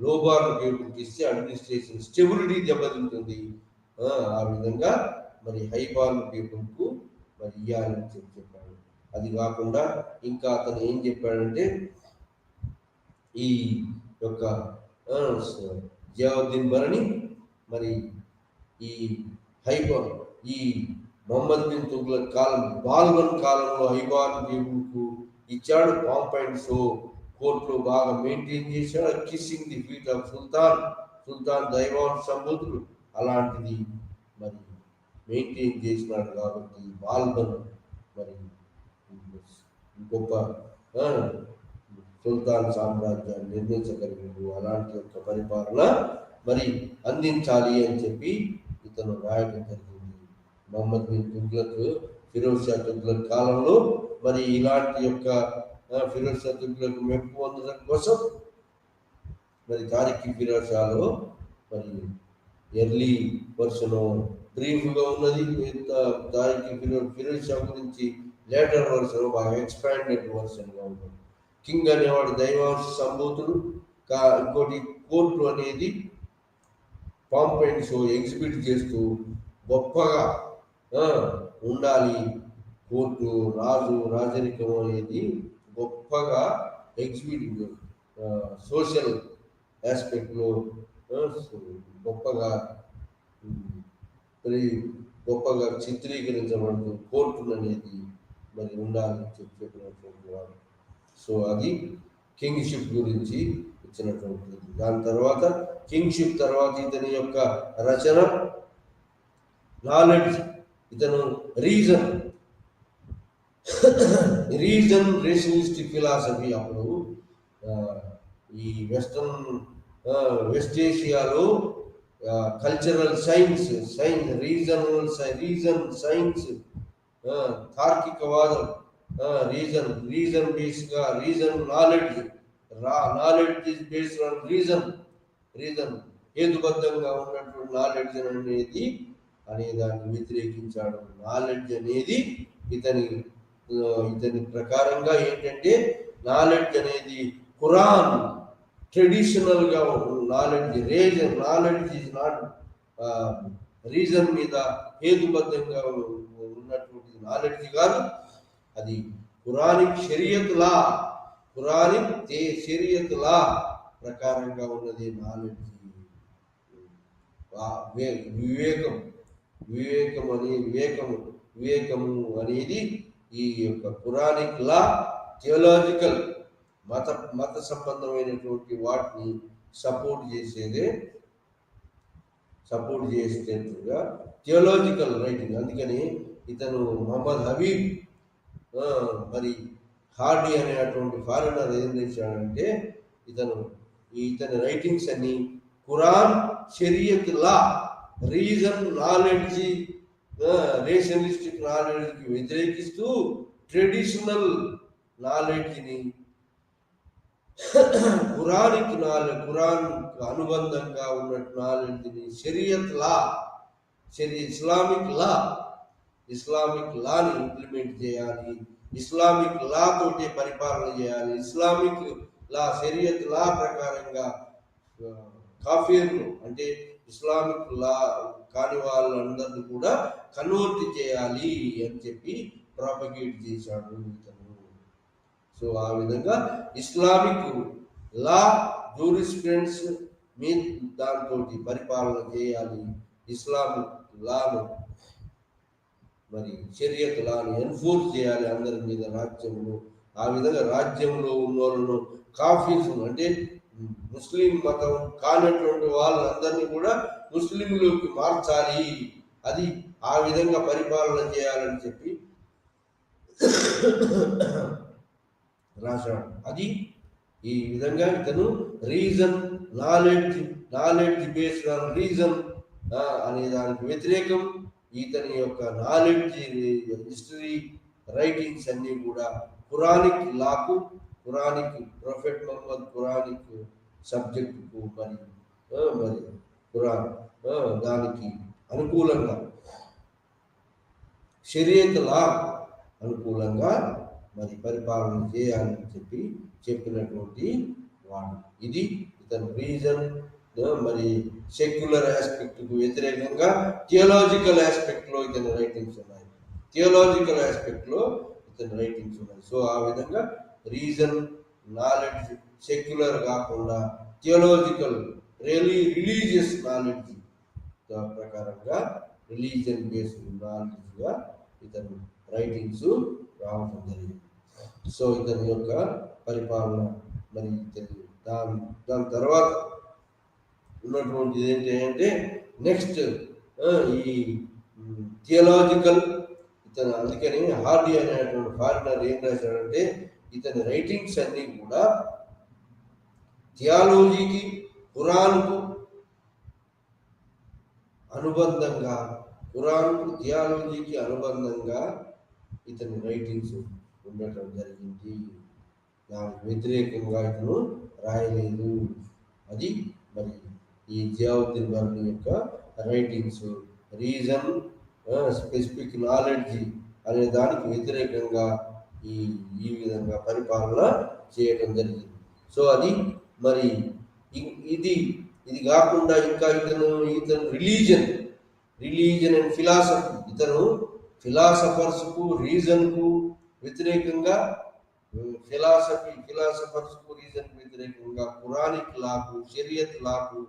లోబార్న్ పీపుల్కి ఇస్తే అడ్మినిస్ట్రేషన్ స్టెబిలిటీ దెబ్బతింటుంది. ఆ విధంగా మరి హైబార్న్ పీపుల్కు మరి ఇవ్వాలని చెప్పాడు. అది కాకుండా ఇంకా అతను ఏం చెప్పాడంటే ఈ యొక్క జియావుద్దీన్ బర్ని మరి ఈ మొహమ్మద్ బిన్ తుగ్లక్ కాలం బాల్బన్ కాలంలో హైబార్న్ పీపుల్కు ఇచ్చాడు. పాంపైన్ షో కోర్టులో బాగా మెయింటైన్ చేశాడు. కిస్సింగ్ ది ఫీట్ ఆఫ్ సుల్తాన్ దైవాన్ సంబుద్ధుడు అలాంటిది మరి మెయింటైన్ చేసినాడు. కాబట్టి బాల్బన్ మరి గొప్ప సుల్తాన్ సామ్రాజ్యాన్ని నిర్మించగలిగాడు. అలాంటి యొక్క పరిపాలన మరి అందించాలి అని చెప్పి ఇతను రాయడం జరిగింది. మొహమ్మద్ బిన్ తుగ్లక్ ఫిరోజ్ షా తుగ్లక్ కాలంలో మరి ఇలాంటి యొక్క ఫిరోజ్ షా తుగ్లక్ మెప్పు పొందడం కోసం మరి తారిఖ్ ఫిరోజ్ షాలో మరి ఎర్లీ వర్షన్ బ్రీఫ్గా ఉన్నది. తారిఖ్ ఫిరోజ్ షా గురించి లేటర్ వర్షన్ బాగా ఎక్స్పాండెడ్ వర్షన్గా ఉంటుంది. కింగ్ అనేవాడు దైవాంశ సంభూతుడు. ఇంకోటి కోర్టు అనేది పాంపైన్ షో ఎగ్జిబిట్ చేస్తూ గొప్పగా ఆ, ఉండాలి. కోర్టు రాజరికం అనేది గొప్పగా ఎగ్జిబిట్ సోషల్ ఆస్పెక్ట్లో గొప్పగా మరి గొప్పగా చిత్రీకరించబడుతూ కోర్టులు అనేది మరి ఉండాలని చెప్పినటువంటి వాడు. సో అది కింగ్షిప్ గురించి ఇచ్చినటువంటిది. దాని తర్వాత కింగ్షిప్ తర్వాత ఇతని యొక్క రచన నాలెడ్జ్, ఇతను రీజన్ రేషనలిస్టిక్ ఫిలాసఫీ. అప్పుడు ఈ వెస్ట్ ఏషియాలో కల్చరల్ సైన్స్ రీజన్ సైన్స్, తార్కికవాదం, రీజన్ బేస్గా knowledge is based on reason హేతుబద్ధంగా ఉన్నటువంటి నాలెడ్జ్ అనే దాన్ని వ్యతిరేకించాడు. నాలెడ్జ్ అనేది ఇతని ప్రకారంగా ఏంటంటే నాలెడ్జ్ అనేది ఖురాన్ ట్రెడిషనల్ గా నాలెడ్జ్ ఈజ్ నాట్ రీజన్ మీద హేతుబద్ధంగా ఉన్నటువంటి నాలెడ్జ్ కాదు. అది ఖురానిక్ షరియత్ లా ప్రకారంగా ఉన్నది నాలెడ్జ్. వివేకము అనేది ఈ యొక్క ఖురానిక్ లా థియోలాజికల్ మత సంబంధమైనటువంటి వాటిని సపోర్ట్ చేసేటట్టుగా థియోలాజికల్ రైటింగ్. అందుకని ఇతను మహమ్మద్ హబీబ్ మరి హార్డీ అనేటువంటి ఫారినర్ ఏం చేశాడంటే ఇతని రైటింగ్స్ అన్ని ఖురాన్ షరియత్ లా రీజన్ నాలెడ్జ్ రేషనలిస్టిక్ నాలెడ్జ్కి వ్యతిరేకిస్తూ ట్రెడిషనల్ నాలెడ్జ్ని ఖురాన్ అనుబంధంగా ఉన్న నాలెడ్జ్ని ఇస్లామిక్ లాని ఇంప్లిమెంట్ చేయాలి, ఇస్లామిక్ లా తోటి పరిపాలన చేయాలి, ఇస్లామిక్ లా షరియత్ లా ప్రకారంగా కాఫీర్లు అంటే ఇస్లామిక్ లా కాని వాళ్ళందరినీ కూడా కన్వర్ట్ చేయాలి అని చెప్పి ప్రాపగేట్ చేశాడు ఇతను. సో ఆ విధంగా ఇస్లామిక్ లా జూరిస్ప్రుడెన్స్ మీద దాంతో పరిపాలన చేయాలి, ఇస్లామిక్ లాను మరి షరియత్ లాను ఎన్ఫోర్స్ చేయాలి అందరి మీద రాజ్యంలో. ఆ విధంగా రాజ్యంలో ఉన్న వాళ్ళను కాఫీర్స్ అంటే ముస్లిం మతం కానటువంటి వాళ్ళందరినీ కూడా ముస్లింలోకి మార్చాలి, అది ఆ విధంగా పరిపాలన చేయాలని చెప్పి రాశాడు. అది ఈ విధంగా ఇతను నాలెడ్జ్ బేస్డ్ ఆన్ రీజన్ అనే దానికి వ్యతిరేకం. ఇతని యొక్క నాలెడ్జ్ హిస్టరీ రైటింగ్స్ అన్నీ కూడా ఖురానిక్ లాకు, ఖురానిక్ ప్రొఫెట్ మహమ్మద్ ఖురానిక్ సబ్జెక్టుకు మరి ఖురాన్ దానికి అనుకూలంగా షరియత్ లా అనుకూలంగా మరి పరిపాలన చేయాలని చెప్పినటువంటి వాడు. ఇది ఇతని రీజన్. మరి సెక్యులర్ ఆస్పెక్ట్కు వ్యతిరేకంగా థియోలాజికల్ ఆస్పెక్ట్లో ఇతని రైటింగ్స్ ఉన్నాయి. సో ఆ విధంగా రీజన్ నాలెడ్జ్ సెక్యులర్ కాకుండా థియోలాజికల్ రిలీజియస్ నాలెడ్జ్ ప్రకారంగా రిలీజియన్ బేస్డ్ నాలెడ్జ్గా ఇతని రైటింగ్స్ రావడం జరిగింది. సో ఇతని యొక్క పరిపాలన మరి దాని తర్వాత ఉన్నటువంటిది ఏంటి అంటే నెక్స్ట్ ఈ థియోలాజికల్ ఇతను. అందుకని హార్డీ అనేటువంటి ఫారినర్ ఏం రాశాడంటే ఇతని రైటింగ్స్ అన్నీ కూడా థియాలజీకి ఖురాన్కు అనుబంధంగా ఇతని రైటింగ్స్ ఉండటం జరిగింది. దానికి వ్యతిరేకంగా ఇతను రాయలేదు. అది మరి ఈ జియావుద్దీన్ బర్నీ యొక్క రైటింగ్స్ రీజన్ స్పెసిఫిక్ నాలెడ్జ్ అనే దానికి వ్యతిరేకంగా ఈ ఈ విధంగా పరిపాలన చేయడం జరిగింది. సో అది మరి ఇది ఇది కాకుండా ఇంకా ఇతను రిలీజన్ అండ్ ఫిలాసఫీ, ఇతను ఫిలాసఫర్స్కు రీజన్కు వ్యతిరేకంగా ఫిలాసఫర్స్కు రీజన్కు వ్యతిరేకంగా ఖురానిక్ లాకు షరియత్ లాకు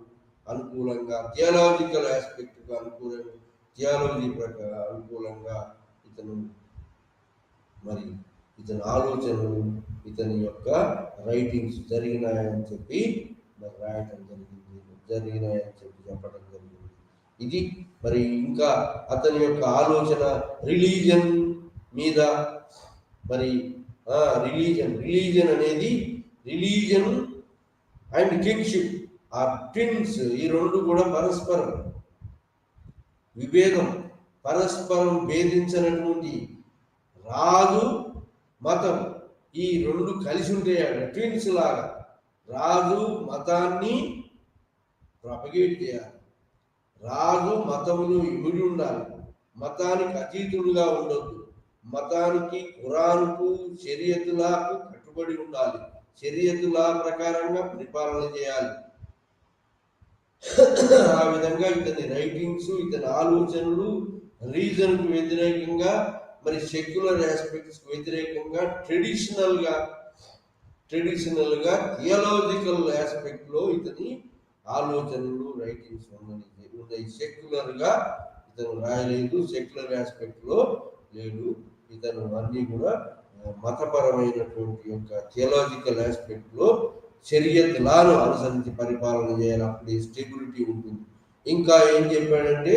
అనుకూలంగా థియాలజికల్ ఆస్పెక్ట్కు అనుకూలంగా థియాలజీ అనుకూలంగా ఇతను మరి ఇతని ఆలోచనలు ఇతని యొక్క రైటింగ్స్ జరిగినాయని చెప్పి మరి రాయటం జరిగినాయని చెప్పి చెప్పడం జరిగింది. ఇది మరి ఇంకా అతని యొక్క ఆలోచన రిలీజన్ మీద మరి రిలీజన్ అనేది రిలీజన్ అండ్ కింగ్షిప్ ఆ ట్విన్స్, ఈ రెండు కూడా పరస్పరం విభేదం, పరస్పరం భేదించినటువంటి రాజు మతం, ఈ రెండు కలిసి ఉంటాయి ట్విన్స్ లాగా. రాజు మతాన్ని ప్రొపగేట్ చేయాలి, రాజు మతములు ఇమిడి ఉండాలి, మతానికి అతీతుడుగా ఉండొద్దు, మతానికి ఖురాన్కు షరియతులకు కట్టుబడి ఉండాలి, షరియతుల ప్రకారంగా పరిపాలన చేయాలి. ఆ విధంగా ఇతని రైటింగ్స్ ఇతని ఆలోచనలు రీజన్కు వ్యతిరేకంగా మరి సెక్యులర్ ఆస్పెక్ట్స్ వ్యతిరేకంగా ట్రెడిషనల్ గా థియాలజికల్ ఆస్పెక్ట్ లో ఇతని ఆలోచనలు రైటింగ్స్ ఉన్నాయి. సెక్యులర్ గా ఇతను రాయలేదు, సెక్యులర్ ఆస్పెక్ట్ లో లేడు. ఇతను అన్ని కూడా మతపరమైనటువంటి యొక్క థియాలజికల్ ఆస్పెక్ట్ లో షరియత్ లాను అనుసరించి పరిపాలన చేయాలి, అప్పుడు స్టెబిలిటీ ఉంటుంది. ఇంకా ఏం చెప్పాడంటే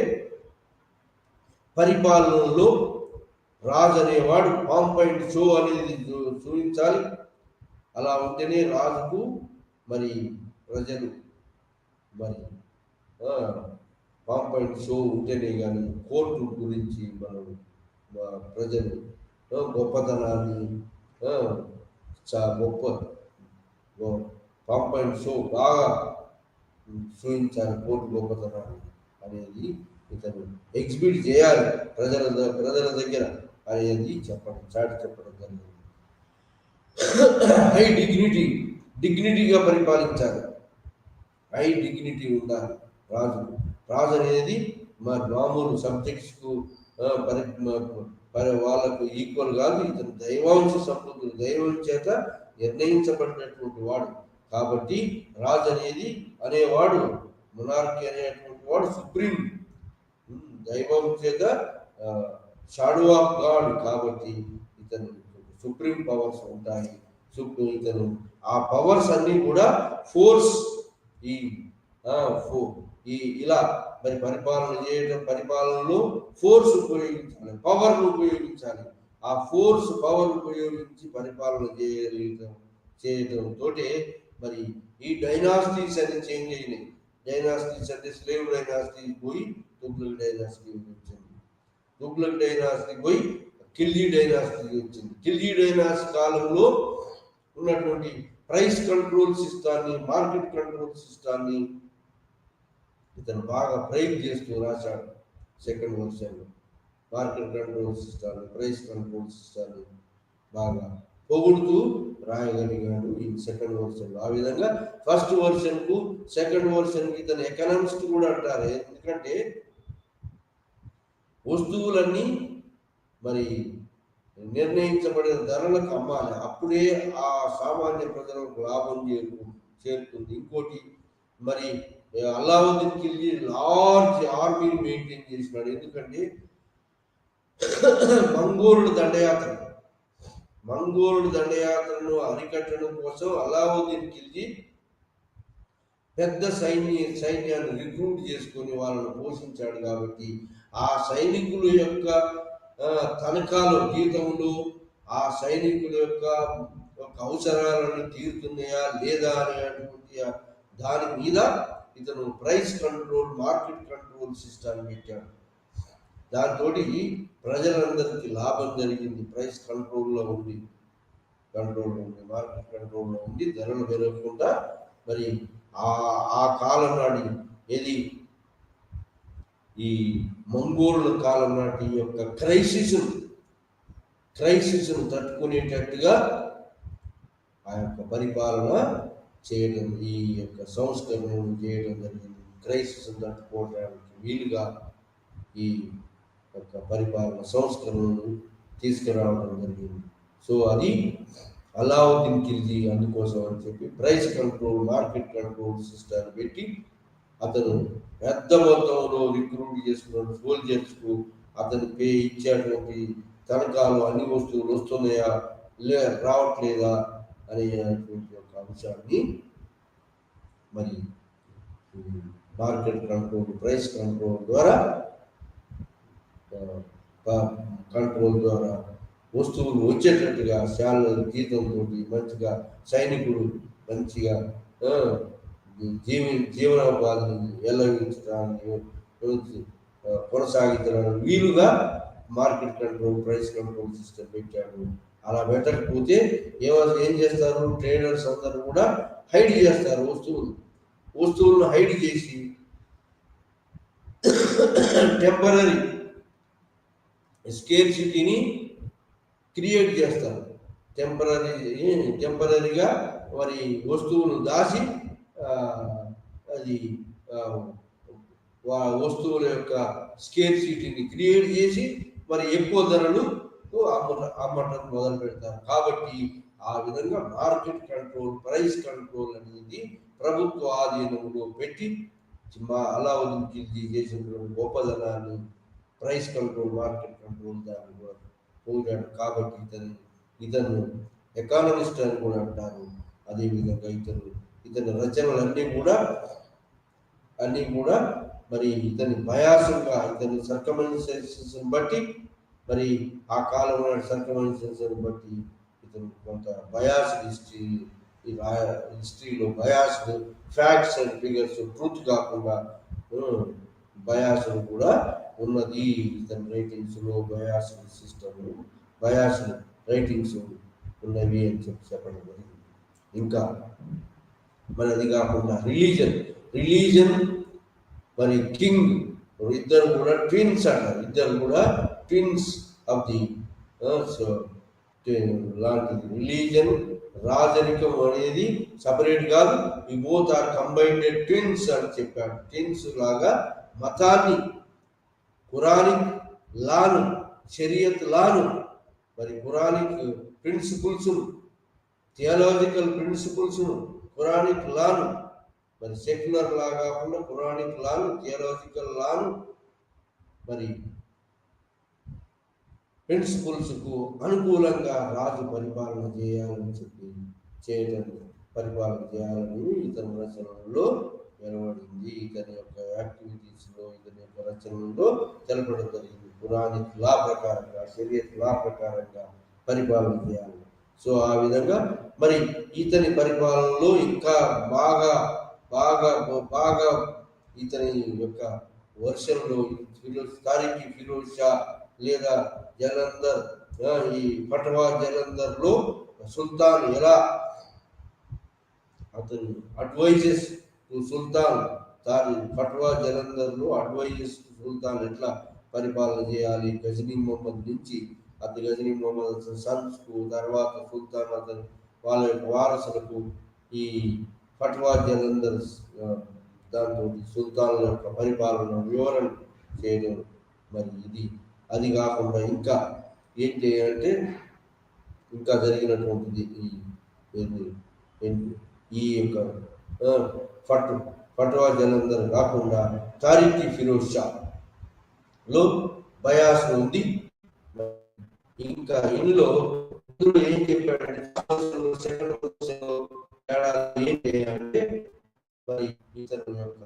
పరిపాలనలో రాజు అనేవాడు పాంపాయింట్ షో అనేది చూపించాలి. అలా ఉంటేనే రాజుకు మరి ప్రజలు మరి పాంపాయింట్ షో ఉంటేనే కానీ కోర్టు గురించి మనం ప్రజలు గొప్పతనాన్ని గొప్ప పాంపాయింట్ షో బాగా చూపించాలి, కోర్టు గొప్పతనాన్ని అనేది ఇతను ఎగ్జిబిట్ చేయాలి ప్రజల దగ్గర అనేది చాటి చెప్పడం జరిగింది. హై డిగ్నిటీగా పరిపాలించాలి, హై డిగ్నిటీ ఉండాలి రాజు అనేది మరి మామూలు సబ్జెక్ట్స్కు వాళ్ళకు ఈక్వల్ కాదు. ఇతను దైవాంశ సంపూర్ణ దైవం చేత నిర్ణయించబడినటువంటి వాడు కాబట్టి రాజు అనేవాడు మొనార్కీ అనేటువంటి వాడు సుప్రీం దైవం చేత షాడో ఆఫ్ గాడ్ కాబట్టి ఇతను సుప్రీం పవర్స్ ఉంటాయి. ఇతను ఆ పవర్స్ అన్ని కూడా ఫోర్స్ ఇలా మరి పరిపాలనలో ఫోర్స్ ఉపయోగించాలి, పవర్ ఉపయోగించాలి. ఆ పవర్ ఉపయోగించి పరిపాలన చేయడంతో మరి ఈ డైనాసిటీస్ అని చేంజ్ అయినాయి. డైనాసిటీస్ అంటే స్లేవ్ డైనాసిటీ పోయి తుగ్లక్ డైనాసిటీ వచ్చింది, తుగ్లక్ డైనాసిటీ పోయి ఖిల్జీ డైనాసిటీ వచ్చింది. ఖిల్జీ డైనాసిటీ కాలంలో ఉన్నటువంటి ప్రైస్ కంట్రోల్ సిస్టాన్ని, మార్కెట్ కంట్రోల్ సిస్టాన్ని ఇతను బాగా ప్రైజ్ చేస్తూ రాశాడు. సెకండ్ వర్షన్లో మార్కెట్ కంట్రోల్ సిస్టాన్ని, ప్రైస్ కంట్రోల్ సిస్టాన్ని బాగా పొగుడుతూ రాయగలిగాడు ఈ సెకండ్ వర్షన్లో. ఆ విధంగా ఫస్ట్ వర్షన్కు సెకండ్ వర్షన్కి ఇతను ఎకనామిస్ట్ కూడా అంటారు. ఎందుకంటే వస్తువులన్నీ మరి నిర్ణయించబడిన ధరలకు అమ్మాలి, అప్పుడే ఆ సామాన్య ప్రజలకు లాభం చేరుతుంది. ఇంకోటి మరి అల్లావుద్దీన్ ఖిల్జీ లార్జ్ ఆర్మీని మెయింటైన్ చేసినాడు. ఎందుకంటే మంగోలుడు దండయాత్రను అరికట్టడం కోసం అల్లావుద్దీన్ ఖిల్జీ పెద్ద సైన్యాన్ని రిక్రూట్ చేసుకొని వాళ్ళను పోషించాడు. కాబట్టి ఆ సైనికుల యొక్క తనఖాలు జీతంలో ఆ సైనికుల యొక్క అవసరాలను తీరుతున్నాయా లేదా అనేటువంటి దాని మీద ఇతను price control, market control system పెట్టాడు. దాంతో ప్రజలందరికీ లాభం జరిగింది. ప్రైస్ కంట్రోల్లో ఉండి మార్కెట్ కంట్రోల్లో ఉండి ధరలు పెరగకుండా మరి ఆ కాలం నాటి ఈ మంగోళ్ళ కాలం నాటి యొక్క క్రైసిస్ క్రైసిస్ను తట్టుకునేటట్టుగా ఆ యొక్క పరిపాలన చేయడం, ఈ యొక్క సంస్కరణలు చేయడం జరిగింది. క్రైసిస్ను తట్టుకోవడానికి వీలుగా ఈ యొక్క పరిపాలన సంస్కరణలు తీసుకురావడం జరిగింది. సో అది అలావుద్దీన్ ఖిల్జీ అందుకోసం అని చెప్పి price control, market control system పెట్టి అతను పెద్ద మొత్తంలో రిక్రూట్ చేసుకున్న సోల్జర్స్కు అతను పే ఇచ్చేటువంటి తనఖాలు అన్ని వస్తువులు వస్తున్నాయా రావట్లేదా అనేటువంటి ఒక అంశాన్ని మరి మార్కెట్ కంట్రోల్, ప్రైస్ కంట్రోల్ ద్వారా కంట్రోల్ ద్వారా వస్తువులు వచ్చేటట్టుగా శాలరీ జీతంతో మంచిగా సైనికుడు మంచిగా జీవనోపాధిని వెల్లడించడానికి కొనసాగించడానికి వీలుగా market control, price control system పెట్టాడు. అలా పెట్టకపోతే ఏం చేస్తారు, ట్రేడర్స్ అందరూ కూడా హైడ్ చేస్తారు వస్తువులను హైడ్ చేసి టెంపరీ స్కేర్సిటీని క్రియేట్ చేస్తారు. టెంపరీగా మరి వస్తువులు దాచి అది వస్తువుల యొక్క స్కేర్సిటీని క్రియేట్ చేసి మరి ఎక్కువ ధరలు అమ్మటం మొదలు పెడతారు. కాబట్టి ఆ విధంగా మార్కెట్ కంట్రోల్, ప్రైస్ కంట్రోల్ అనేది ప్రభుత్వ ఆధీనంలో పెట్టి అలావుద్దీన్ ఖిల్జీ చేసినటువంటి గొప్పదనాన్ని ప్రైస్ కంట్రోల్, మార్కెట్ కంట్రోల్ దాన్ని కూడా పోయాడు. కాబట్టి ఇతను ఎకానమిస్ట్ అని కూడా అంటారు. అదేవిధంగా ఇతని రచనలన్నీ కూడా మరి ఇతని బయాసుగా, ఇతని సర్కమస్టెన్సెస్ బట్టి మరి ఆ కాలంలో సర్కమస్టెన్సెస్ బట్టి ఇతను కొంత బయాస్ హిస్టరీలో bias facts and figures truth కాకుండా బయాస్ కూడా ఉన్నది. ఇతని రైటింగ్స్లో బయాస్ సిస్టమ్, బయాస్ రైటింగ్స్ ఉన్నవి అని చెప్పడం జరిగింది. ఇంకా మరి అది కాకుండా రిలీజన్ మరి కింగ్ ఇద్దరు కూడా ట్విన్స్ అంటారు. ఇద్దరు కూడా ట్విన్స్ ఆఫ్ ది లాంటిది. రిలీజన్, రాజరికం అనేది సపరేట్ కాదు, ఈ బోత్ ఆర్ కంబైన్డ్ ట్విన్స్ అని చెప్పాడు. ట్విన్స్ లాగా మతాన్ని, ఖురానిక్ లాను, షరియత్ లాను, మరి Quranic principles, theological principles, Quranic లాను, మరి సెక్యులర్ లా కాకుండా ఖురానిక్ లాను, థియాలజికల్ లాను, మరి ప్రిన్సిపుల్స్కు అనుకూలంగా రాజు పరిపాలన చేయాలని చెప్పి పరిపాలన చేయాలని ఇతని రచనల్లో వెలువడింది. ఇతని యొక్క యాక్టివిటీస్లో, ఇతని యొక్క రచనల్లో తెలపడం జరిగింది. ఖురానిక్ లా ప్రకారంగా, షరియత్ లా ప్రకారంగా పరిపాలన చేయాలి. సో ఆ విధంగా మరి ఇతని పరిపాలనలో ఇంకా బాగా ఇతని యొక్క వర్షంలో తారీఖీ ఫిరోజ్ షా లేదా జలంధర్, ఈ పటవా జలంధర్లో సుల్తాన్ ఎలా అతను అడ్వైజెస్ సుల్తాన్ పటవా జలంధర్లో అడ్వైజెస్ సుల్తాన్ ఎట్లా పరిపాలన చేయాలి, గజనీ మొహమ్మద్ నుంచి గజనీ మొహమ్మద్ సన్స్కు, తర్వాత సుల్తాన్ అతను వాళ్ళ యొక్క వారసులకు ఈ పటవా జలంధర్ దాంతో సుల్తాన్ యొక్క పరిపాలన వివరణ చేయడం. మరి అది కాకుండా ఇంకా ఏంటి అంటే ఇంకా జరిగినటువంటిది ఈ యొక్క పటవా జలంధర్ కాకుండా తారీఖీ ఫిరోజ్ షాలో బయాస్ ఉంది. ఇంకా ఇందులో ఏం చెప్పాడంటే ఏంటి అంటే మరి ఇతను యొక్క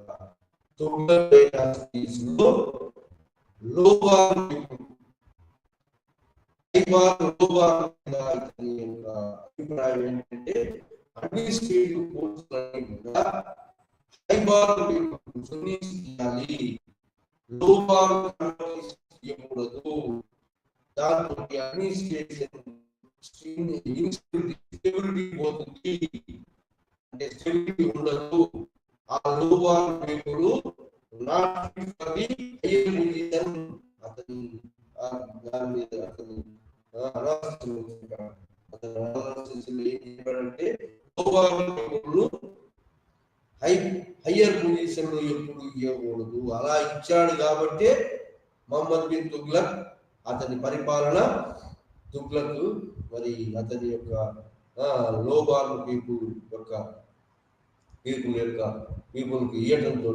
అభిప్రాయం ఏంటంటే అన్ని స్టేట్ కోర్సులన్నీ కూడా హైబార్ చేయాలి, లో బార్ చేయకూడదు. దాంతో అన్ని స్టేషన్ స్టెబిలిటీ పోతుంది, అంటే స్టెబిలిటీ ఉండదు. ఆ లో బార్ పేపరు అతని దాని మీద అతను అనాలిసిస్ చెప్పాడు. అతను అనాలిసిస్ ఏం చెప్పాడంటే లోబార్న్ పీపుల్ హయ్యర్ పొజిషన్ లో ఎప్పుడు ఇవ్వకూడదు. అలా ఇచ్చాడు కాబట్టి మహమ్మద్ బిన్ తుగ్లక్ అతని పరిపాలన తుగ్లక్ మరి అతని యొక్క లోబార్న్ పీపుల్కి ఇవ్వడంతో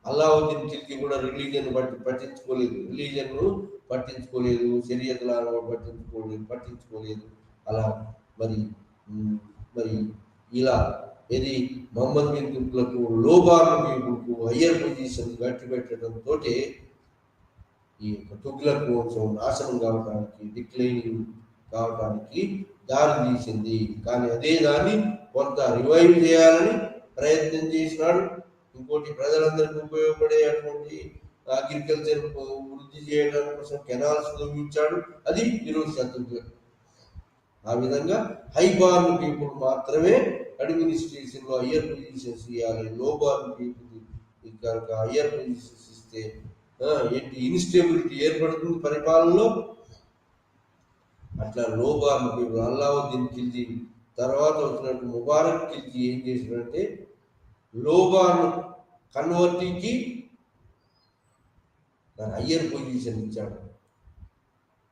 అల్లావుద్దీన్ ఖిల్జీ కూడా రిలీజన్ పట్టించుకోలేదు, షరియతులను పట్టించుకోలేదు. అలా మరి మరి ఇలా ఇది మహమ్మద్ బిన్ తుగ్లక్ లోబార్న్ పీపుల్కు హయ్యర్ పొజిషన్ గట్టి పెట్టడంతో ఈ యొక్క తుగ్లక్ వంశం నాశనం కావడానికి, డిక్లైనింగ్ కావడానికి దారి తీసింది. కానీ అదే దాన్ని కొంత రివైవ్ చేయాలని ప్రయత్నం చేసినాడు. ఇంకోటి ప్రజలందరికీ ఉపయోగపడే అటువంటి అగ్రికల్చర్ వృద్ధి చేయడం కోసం కెనాల్స్ నిర్మించాడు. అది ఈరోజు తుగ్లక్. ఆ విధంగా హైబార్న్ పీపుల్ మాత్రమే అడ్మినిస్ట్రేషన్ లో హయ్యర్ పొజిషన్స్ ఇవ్వాలి. లోబార్న్ పీపుల్ కనుక హయ్యర్ పొజిషన్స్ ఇస్తే ఏంటి ఇన్స్టెబిలిటీ ఏర్పడుతుంది పరిపాలనలో. అట్లా లోబార్న్ పీపుల్ అల్లావుద్దీన్ ఖిల్జీ తర్వాత వచ్చినట్టు ముబారక్ ఖిల్జీ ఏం చేసినాడంటే లోబార్న్ కన్వర్టీకి హయ్యర్ పొజిషన్ ఇచ్చాడు.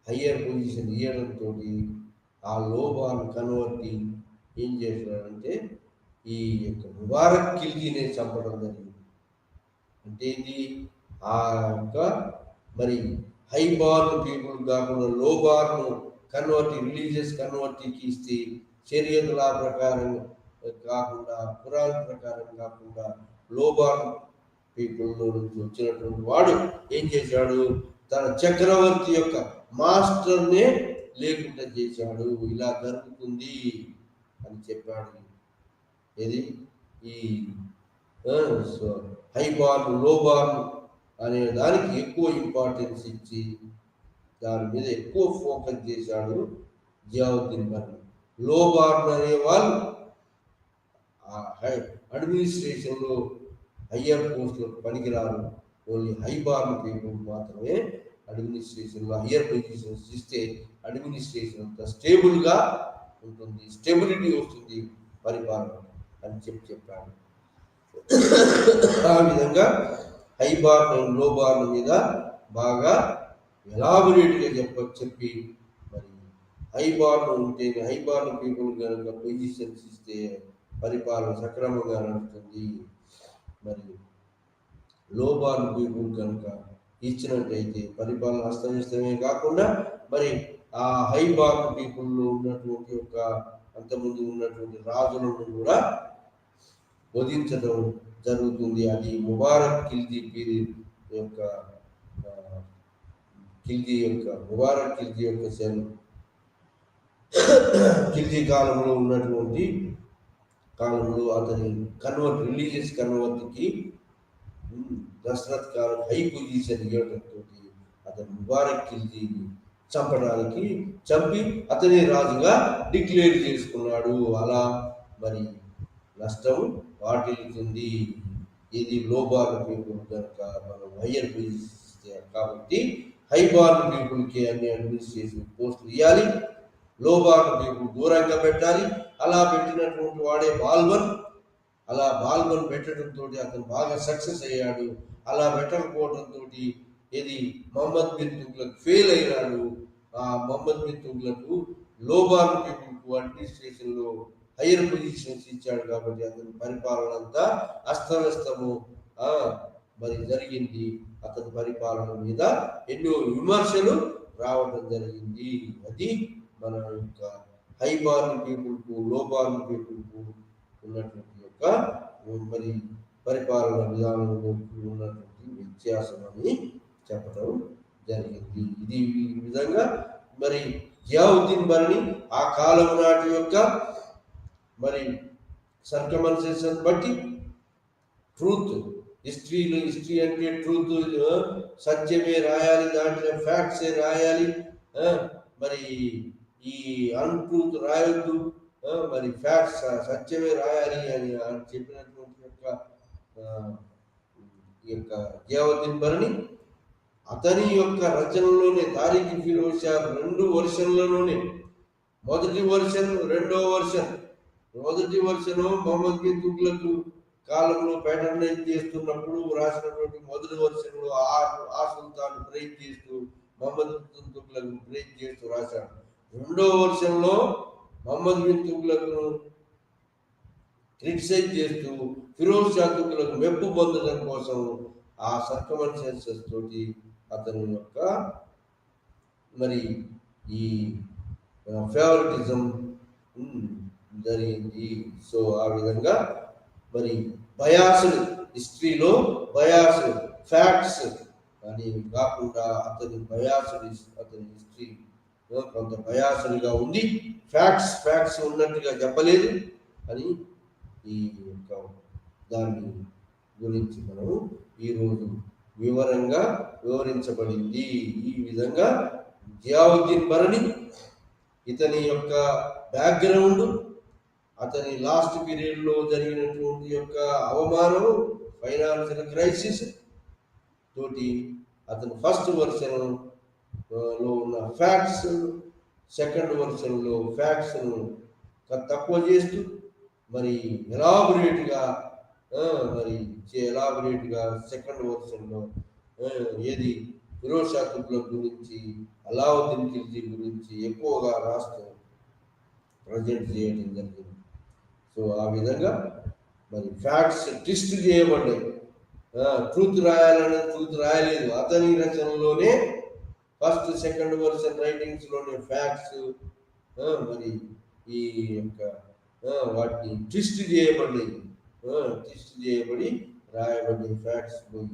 హయ్యర్ పొజిషన్ ఇవ్వడంతో ఆ లోబార్న్ కన్వర్టీ ఏం చేసినాడంటే ఈ యొక్క ముబారక్ ఖిల్జీనే చంపడం జరిగింది. అంటే ఇది ఆ యొక్క మరి హైబార్న్ పీపుల్ కాకుండా లోబార్న్ కన్వర్టీ, రిలీజియస్ కన్వర్టీకి ఇస్తే షరియతుల ప్రకారం కాకుండా, ఖురాన్ ప్రకారం కాకుండా లోబార్న్ పీపుల్ నుంచి వచ్చినటువంటి వాడు ఏం చేశాడు, తన చక్రవర్తి యొక్క మాస్టర్నే లేకుండా చేశాడు. ఇలా జరుగుతుంది అని చెప్పాడు. ఇది ఈ హైబార్న్ లోబార్న్ అనే దానికి ఎక్కువ ఇంపార్టెన్స్ ఇచ్చి దాని మీద ఎక్కువ ఫోకస్ చేశాడు జియావుద్దీన్ బర్ని. లోబార్న్ అనే వాళ్ళు అడ్మినిస్ట్రేషన్లో హయ్యర్ పోస్టులకు పనికిరారు. ఓన్లీ హైబార్న్ పీపుల్ మాత్రమే అడ్మినిస్ట్రేషన్లో హయ్యర్ పొజిషన్స్ ఇస్తే అడ్మినిస్ట్రేషన్ అంతా స్టేబుల్గా ఉంటుంది, స్టెబిలిటీ వస్తుంది పరిపాలన అని చెప్పాడు. ఆ విధంగా హైబార్న్ లోబార్న్ మీద బాగా ఎలాబొరేట్గా చెప్పి మరి హైబార్న్ ఉంటేనే, హైబార్న్ పీపుల్ కనుక పొజిషన్స్ ఇస్తే పరిపాలన సక్రమంగా నడుస్తుంది. మరి లోబార్న్ పీపుల్ కనుక ఇచ్చినట్టయితే పరిపాలన అస్తవ్యస్తమే కాకుండా మరి ఆ హైబార్న్ పీపుల్లో ఉన్నటువంటి ఒక అంతకుముందు ఉన్నటువంటి రాజులను కూడా వధించడం జరుగుతుంది. అది ముబారక్ ఖిల్జీ పీరియడ్ యొక్క ముబారక్ ఖిల్జీ యొక్క ఖిల్జీ కాలంలో ఉన్నటువంటి కాలంలో అతని రిలీజియస్ కన్వర్ట్కి దశరథ్ ఖాన్ హై పొజిషన్ ఇవ్వడంతో అతను ముబారక్ ఖిల్జీని చంపి అతని రాజుగా డిక్లేర్ చేసుకున్నాడు. అలా మరి నష్టం వాటిల్లుతుంది. ఇది లోబార్న్ పీపుల్ కనుక మనం హయ్యర్ పొజిషన్ కాబట్టి హైబార్న్ పీపుల్కి అన్ని అడ్మినిస్ట్రేషన్ పోస్టులు ఇవ్వాలి, లోబార్న్ పీపుల్ దూరంగా పెట్టాలి. అలా పెట్టినటువంటి వాడే బాల్బన్ పెట్టడంతో అతను బాగా సక్సెస్ అయ్యాడు. అలా పెట్టకపోవడంతో ఇది మహమ్మద్ బిన్ తుగ్లక్ ఫెయిల్ అయినాడు. ఆ మహమ్మద్ బిన్ తుగ్లక్ లోబార్న్ పీపుల్కు అడ్మినిస్ట్రేషన్లో హయ్యర్ పొజిషన్స్ ఇచ్చాడు కాబట్టి అతని పరిపాలన అంతా అస్తవ్యస్తము మరి జరిగింది. అతని పరిపాలన మీద ఎన్నో విమర్శలు రావడం జరిగింది. అది మన యొక్క హైబార్న్ పీపుల్కు లోబార్న్ పీపుల్కు ఉన్నటువంటి యొక్క మరి పరిపాలన విధానంలో ఉన్నటువంటి వ్యత్యాసం అని చెప్పడం జరిగింది. ఇది ఈ విధంగా మరి జియావుద్దీన్ బర్ని ఆ కాలం నాటి యొక్క మరి సర్కమన్సెన్సెస్ బట్టి ట్రూత్ హిస్టరీ అంటే ట్రూత్ సత్యమే రాయాలి, దాంట్లో ఫ్యాక్ట్సే రాయాలి, మరి ఈ అన్ట్రూత్ రాయొద్దు, మరి ఫ్యాక్ట్స్ సత్యమే రాయాలి అని చెప్పినటువంటి యొక్క జియావుద్దీన్ బర్ని అతని యొక్క రచనలోనే తారీఖు ఫిరోజ్ షా 2 వర్షన్లలోనే మొదటి వర్షన్ రెండో వర్షన్. మొదటి వర్షను మొహమ్మద్ బిన్ తుగ్లక్ కాలంలో ప్యాటర్నైజ్ చేస్తున్నప్పుడు రాసినటువంటి మొదటి వర్షన్లో ఆ సుల్తాన్ ప్రైజ్ చేస్తూ మొహమ్మద్ బిన్ తుగ్లక్ ప్రైజ్ చేస్తూ రాశాడు. రెండో వర్షన్లో మొహమ్మద్ బిన్ తుగ్లక్ను క్రిటిసైజ్ చేస్తూ ఫిరోజ్ షా తుగ్లక్ మెప్పు పొందడం కోసం ఆ సర్కమన్సెన్సెస్ తోటి అతని యొక్క మరి ఈ ఫేవరెటిజం జరిగింది. సో ఆ విధంగా మరి బయాస్డ్ హిస్టరీలో బయాస్డ్ ఫ్యాక్ట్స్ అని కాకుండా అతని అతని హిస్టరీ కొంత బయాస్డ్గా ఉంది. ఫ్యాక్ట్స్ ఉన్నట్టుగా చెప్పలేదు అని ఈ యొక్క దాని గురించి మనము ఈరోజు వివరంగా వివరించబడింది. ఈ విధంగా జియావుద్దీన్ బరణి ఇతని యొక్క బ్యాక్గ్రౌండ్, అతని లాస్ట్ పీరియడ్లో జరిగినటువంటి యొక్క అవమానం, ఫైనాన్షియల్ క్రైసిస్ తోటి అతను ఫస్ట్ వర్షన్ లో ఉన్న ఫ్యాక్ట్స్, సెకండ్ వర్షన్లో ఫ్యాక్ట్స్ను తక్కువ చేస్తూ మరి ఎలాబొరేట్గా సెకండ్ వర్షన్లో ఏది ఫిరోజ్ షా తుగ్లక్ గురించి, అలావుద్దీన్ ఖిల్జీ గురించి ఎక్కువగా రాస్తూ ప్రజెంట్ చేయడం జరిగింది. సో ఆ విధంగా మరి ఫ్యాక్ట్స్ ట్విస్ట్ చేయబడ్డాయి. ట్రూత్ ట్రూత్ రాయలేదు. అతని రచనలోనే ఫస్ట్ సెకండ్ వర్షన్ రైటింగ్స్లోనే ఫ్యాక్ట్స్ మరి ఈ యొక్క వాటిని ట్విస్ట్ చేయబడి రాయబడి ఫ్యాక్ట్స్ పోయి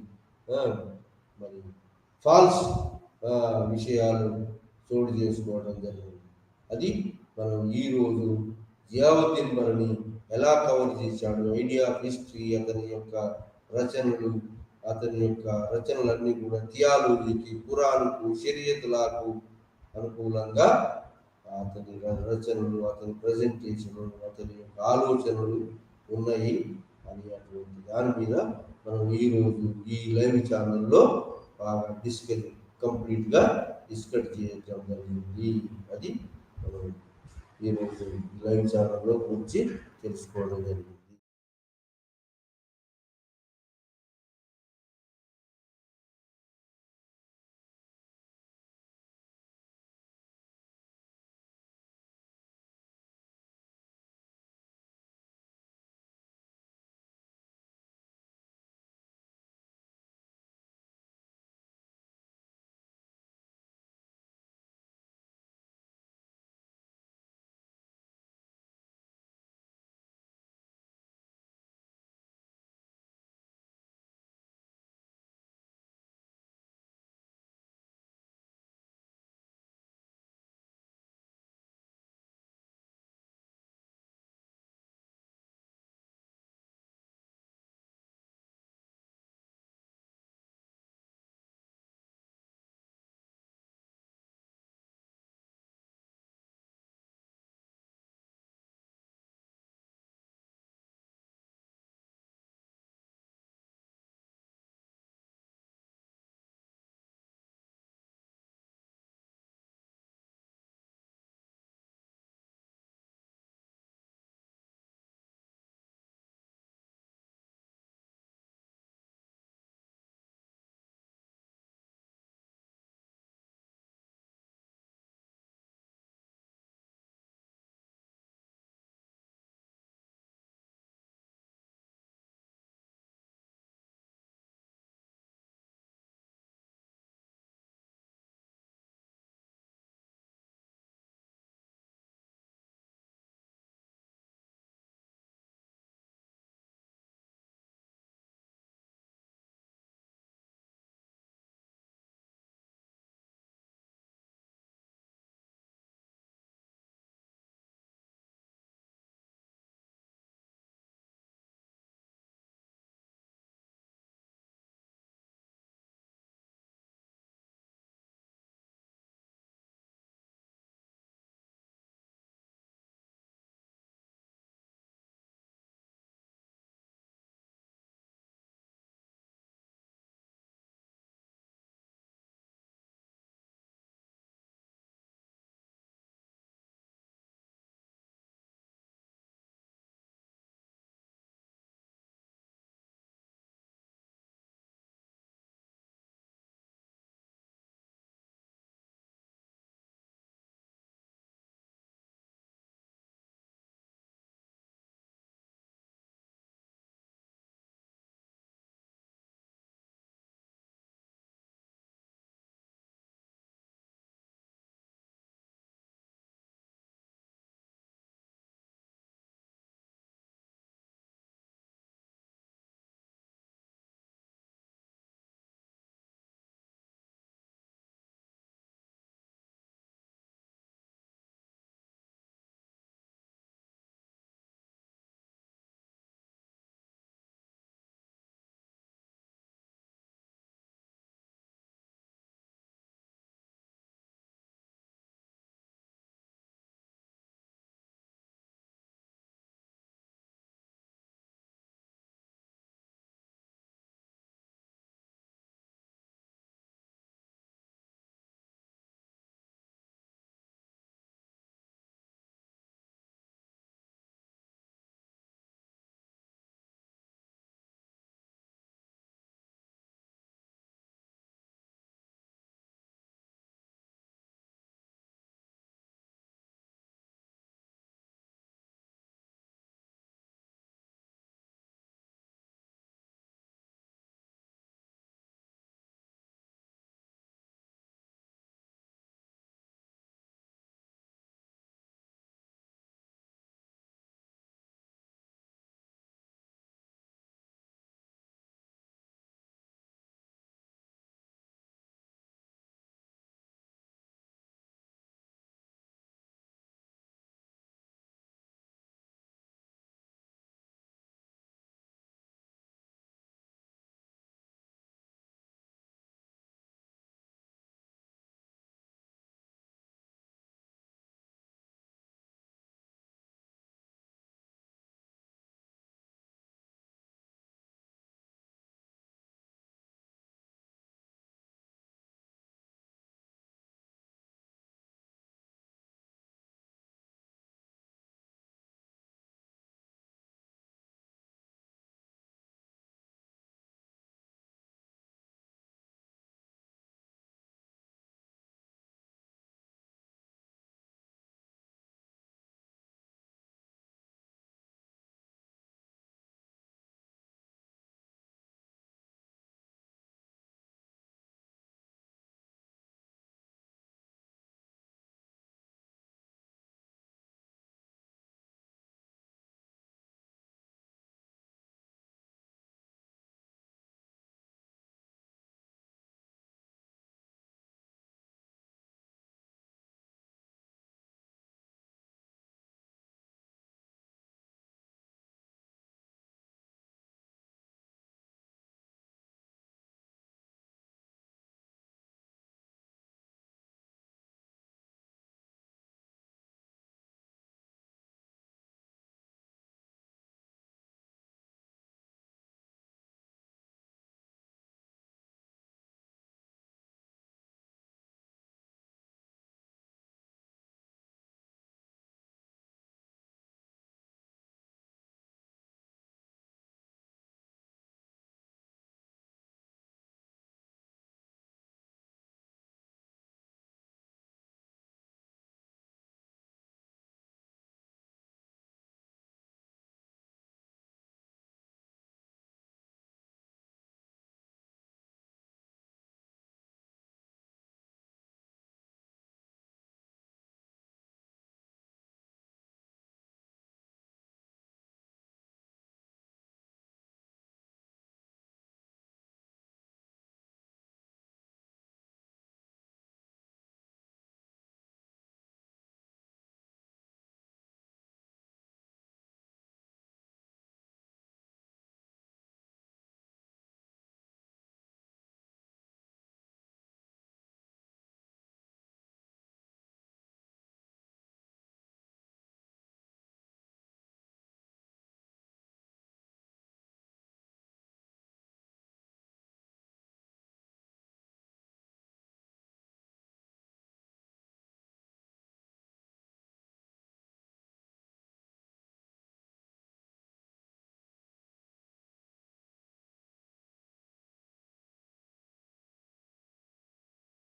మరి ఫాల్స్ విషయాలు చోటు చేసుకోవడం జరిగింది. అది మనం ఈరోజు జియావుద్దీన్ బరణి ఎలా కవర్ చేశాడు, ఐడియా ఆఫ్ హిస్టరీ, అతని యొక్క రచనలు, అతని యొక్క రచనలన్నీ కూడా థియాలజీకి, ఖురాన్కు, షరియతులకు అనుకూలంగా అతని రచనలు, అతని ప్రజెంటేషను, అతని యొక్క ఆలోచనలు ఉన్నాయి అని అటువంటి దాని మీద మనం ఈరోజు ఈ లైవ్ ఛానల్లో బాగా కంప్లీట్గా డిస్కస్ చేయడం జరిగింది. అది మనం ఈరోజు లైవ్ ఛానల్లో గురించి తెలుసుకోవడం జరిగింది.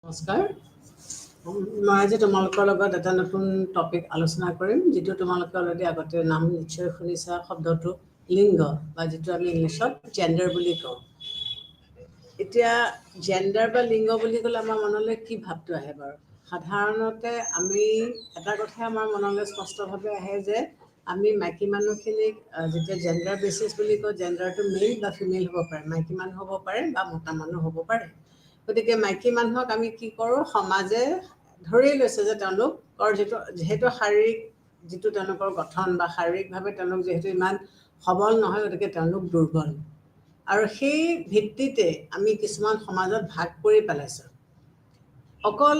নমস্কাৰ। মই আজি তোমালোকৰ লগত এটা নতুন টপিক আলোচনা কৰিম, যিটো তোমালোকে অলৰেডি আগতে নাম নিশ্চয় শুনিছা, শব্দটো লিংগ, বা যিটো আমি ইংলিছত জেণ্ডাৰ বুলি কওঁ। এতিয়া জেণ্ডাৰ বা লিংগ বুলি ক'লে আমাৰ মনলৈ কি ভাৱটো আহে বাৰু? সাধাৰণতে আমি এটা কথাই আমাৰ মনলৈ স্পষ্টভাৱে আহে যে আমি মাইকী মানুহখিনিক যেতিয়া জেণ্ডাৰ বেচিছ বুলি কওঁ, জেণ্ডাৰটো মেইল বা ফিমেল হ'ব পাৰে, মাইকী মানুহ হ'ব পাৰে বা মতা মানুহ হ'ব পাৰে। গতিকে মাইকী মানুহক আমি কি কৰোঁ, সমাজে ধৰি লৈছে যে তেওঁলোকৰ যিহেতু শাৰীৰিক যিটো তেওঁলোকৰ গঠন বা শাৰীৰিকভাৱে তেওঁলোক যিহেতু ইমান সবল নহয়, গতিকে তেওঁলোক দুৰ্বল। আৰু সেই ভিত্তিতে আমি কিছুমান সমাজত ভাগ কৰি পেলাইছোঁ। অকল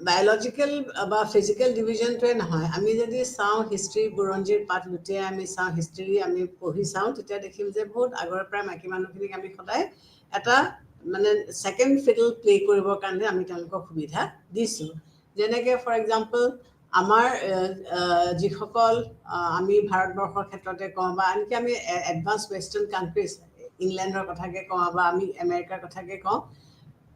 বায়'লজিকেল বা ফিজিকেল ডিভিজনটোৱে নহয়, আমি যদি চাওঁ হিষ্ট্ৰী বুৰঞ্জীৰ পাত লুটিয়াই আমি চাওঁ, হিষ্ট্ৰী আমি পঢ়ি চাওঁ, তেতিয়া দেখিম যে বহুত আগৰ পৰাই মাইকী মানুহখিনিক আমি সদায় এটা মানে ছেকেণ্ড ফিডল প্লে' কৰিবৰ কাৰণে আমি তেওঁলোকক সুবিধা দিছোঁ। যেনেকৈ ফৰ এক্সাম্পল আমাৰ যিসকল আমি ভাৰতবৰ্ষৰ ক্ষেত্ৰতে কওঁ, বা আনকি আমি এডভান্স ৱেষ্টাৰ্ণ কাণ্ট্ৰিজ, ইংলেণ্ডৰ কথাকে কওঁ বা আমি আমেৰিকাৰ কথাকে কওঁ,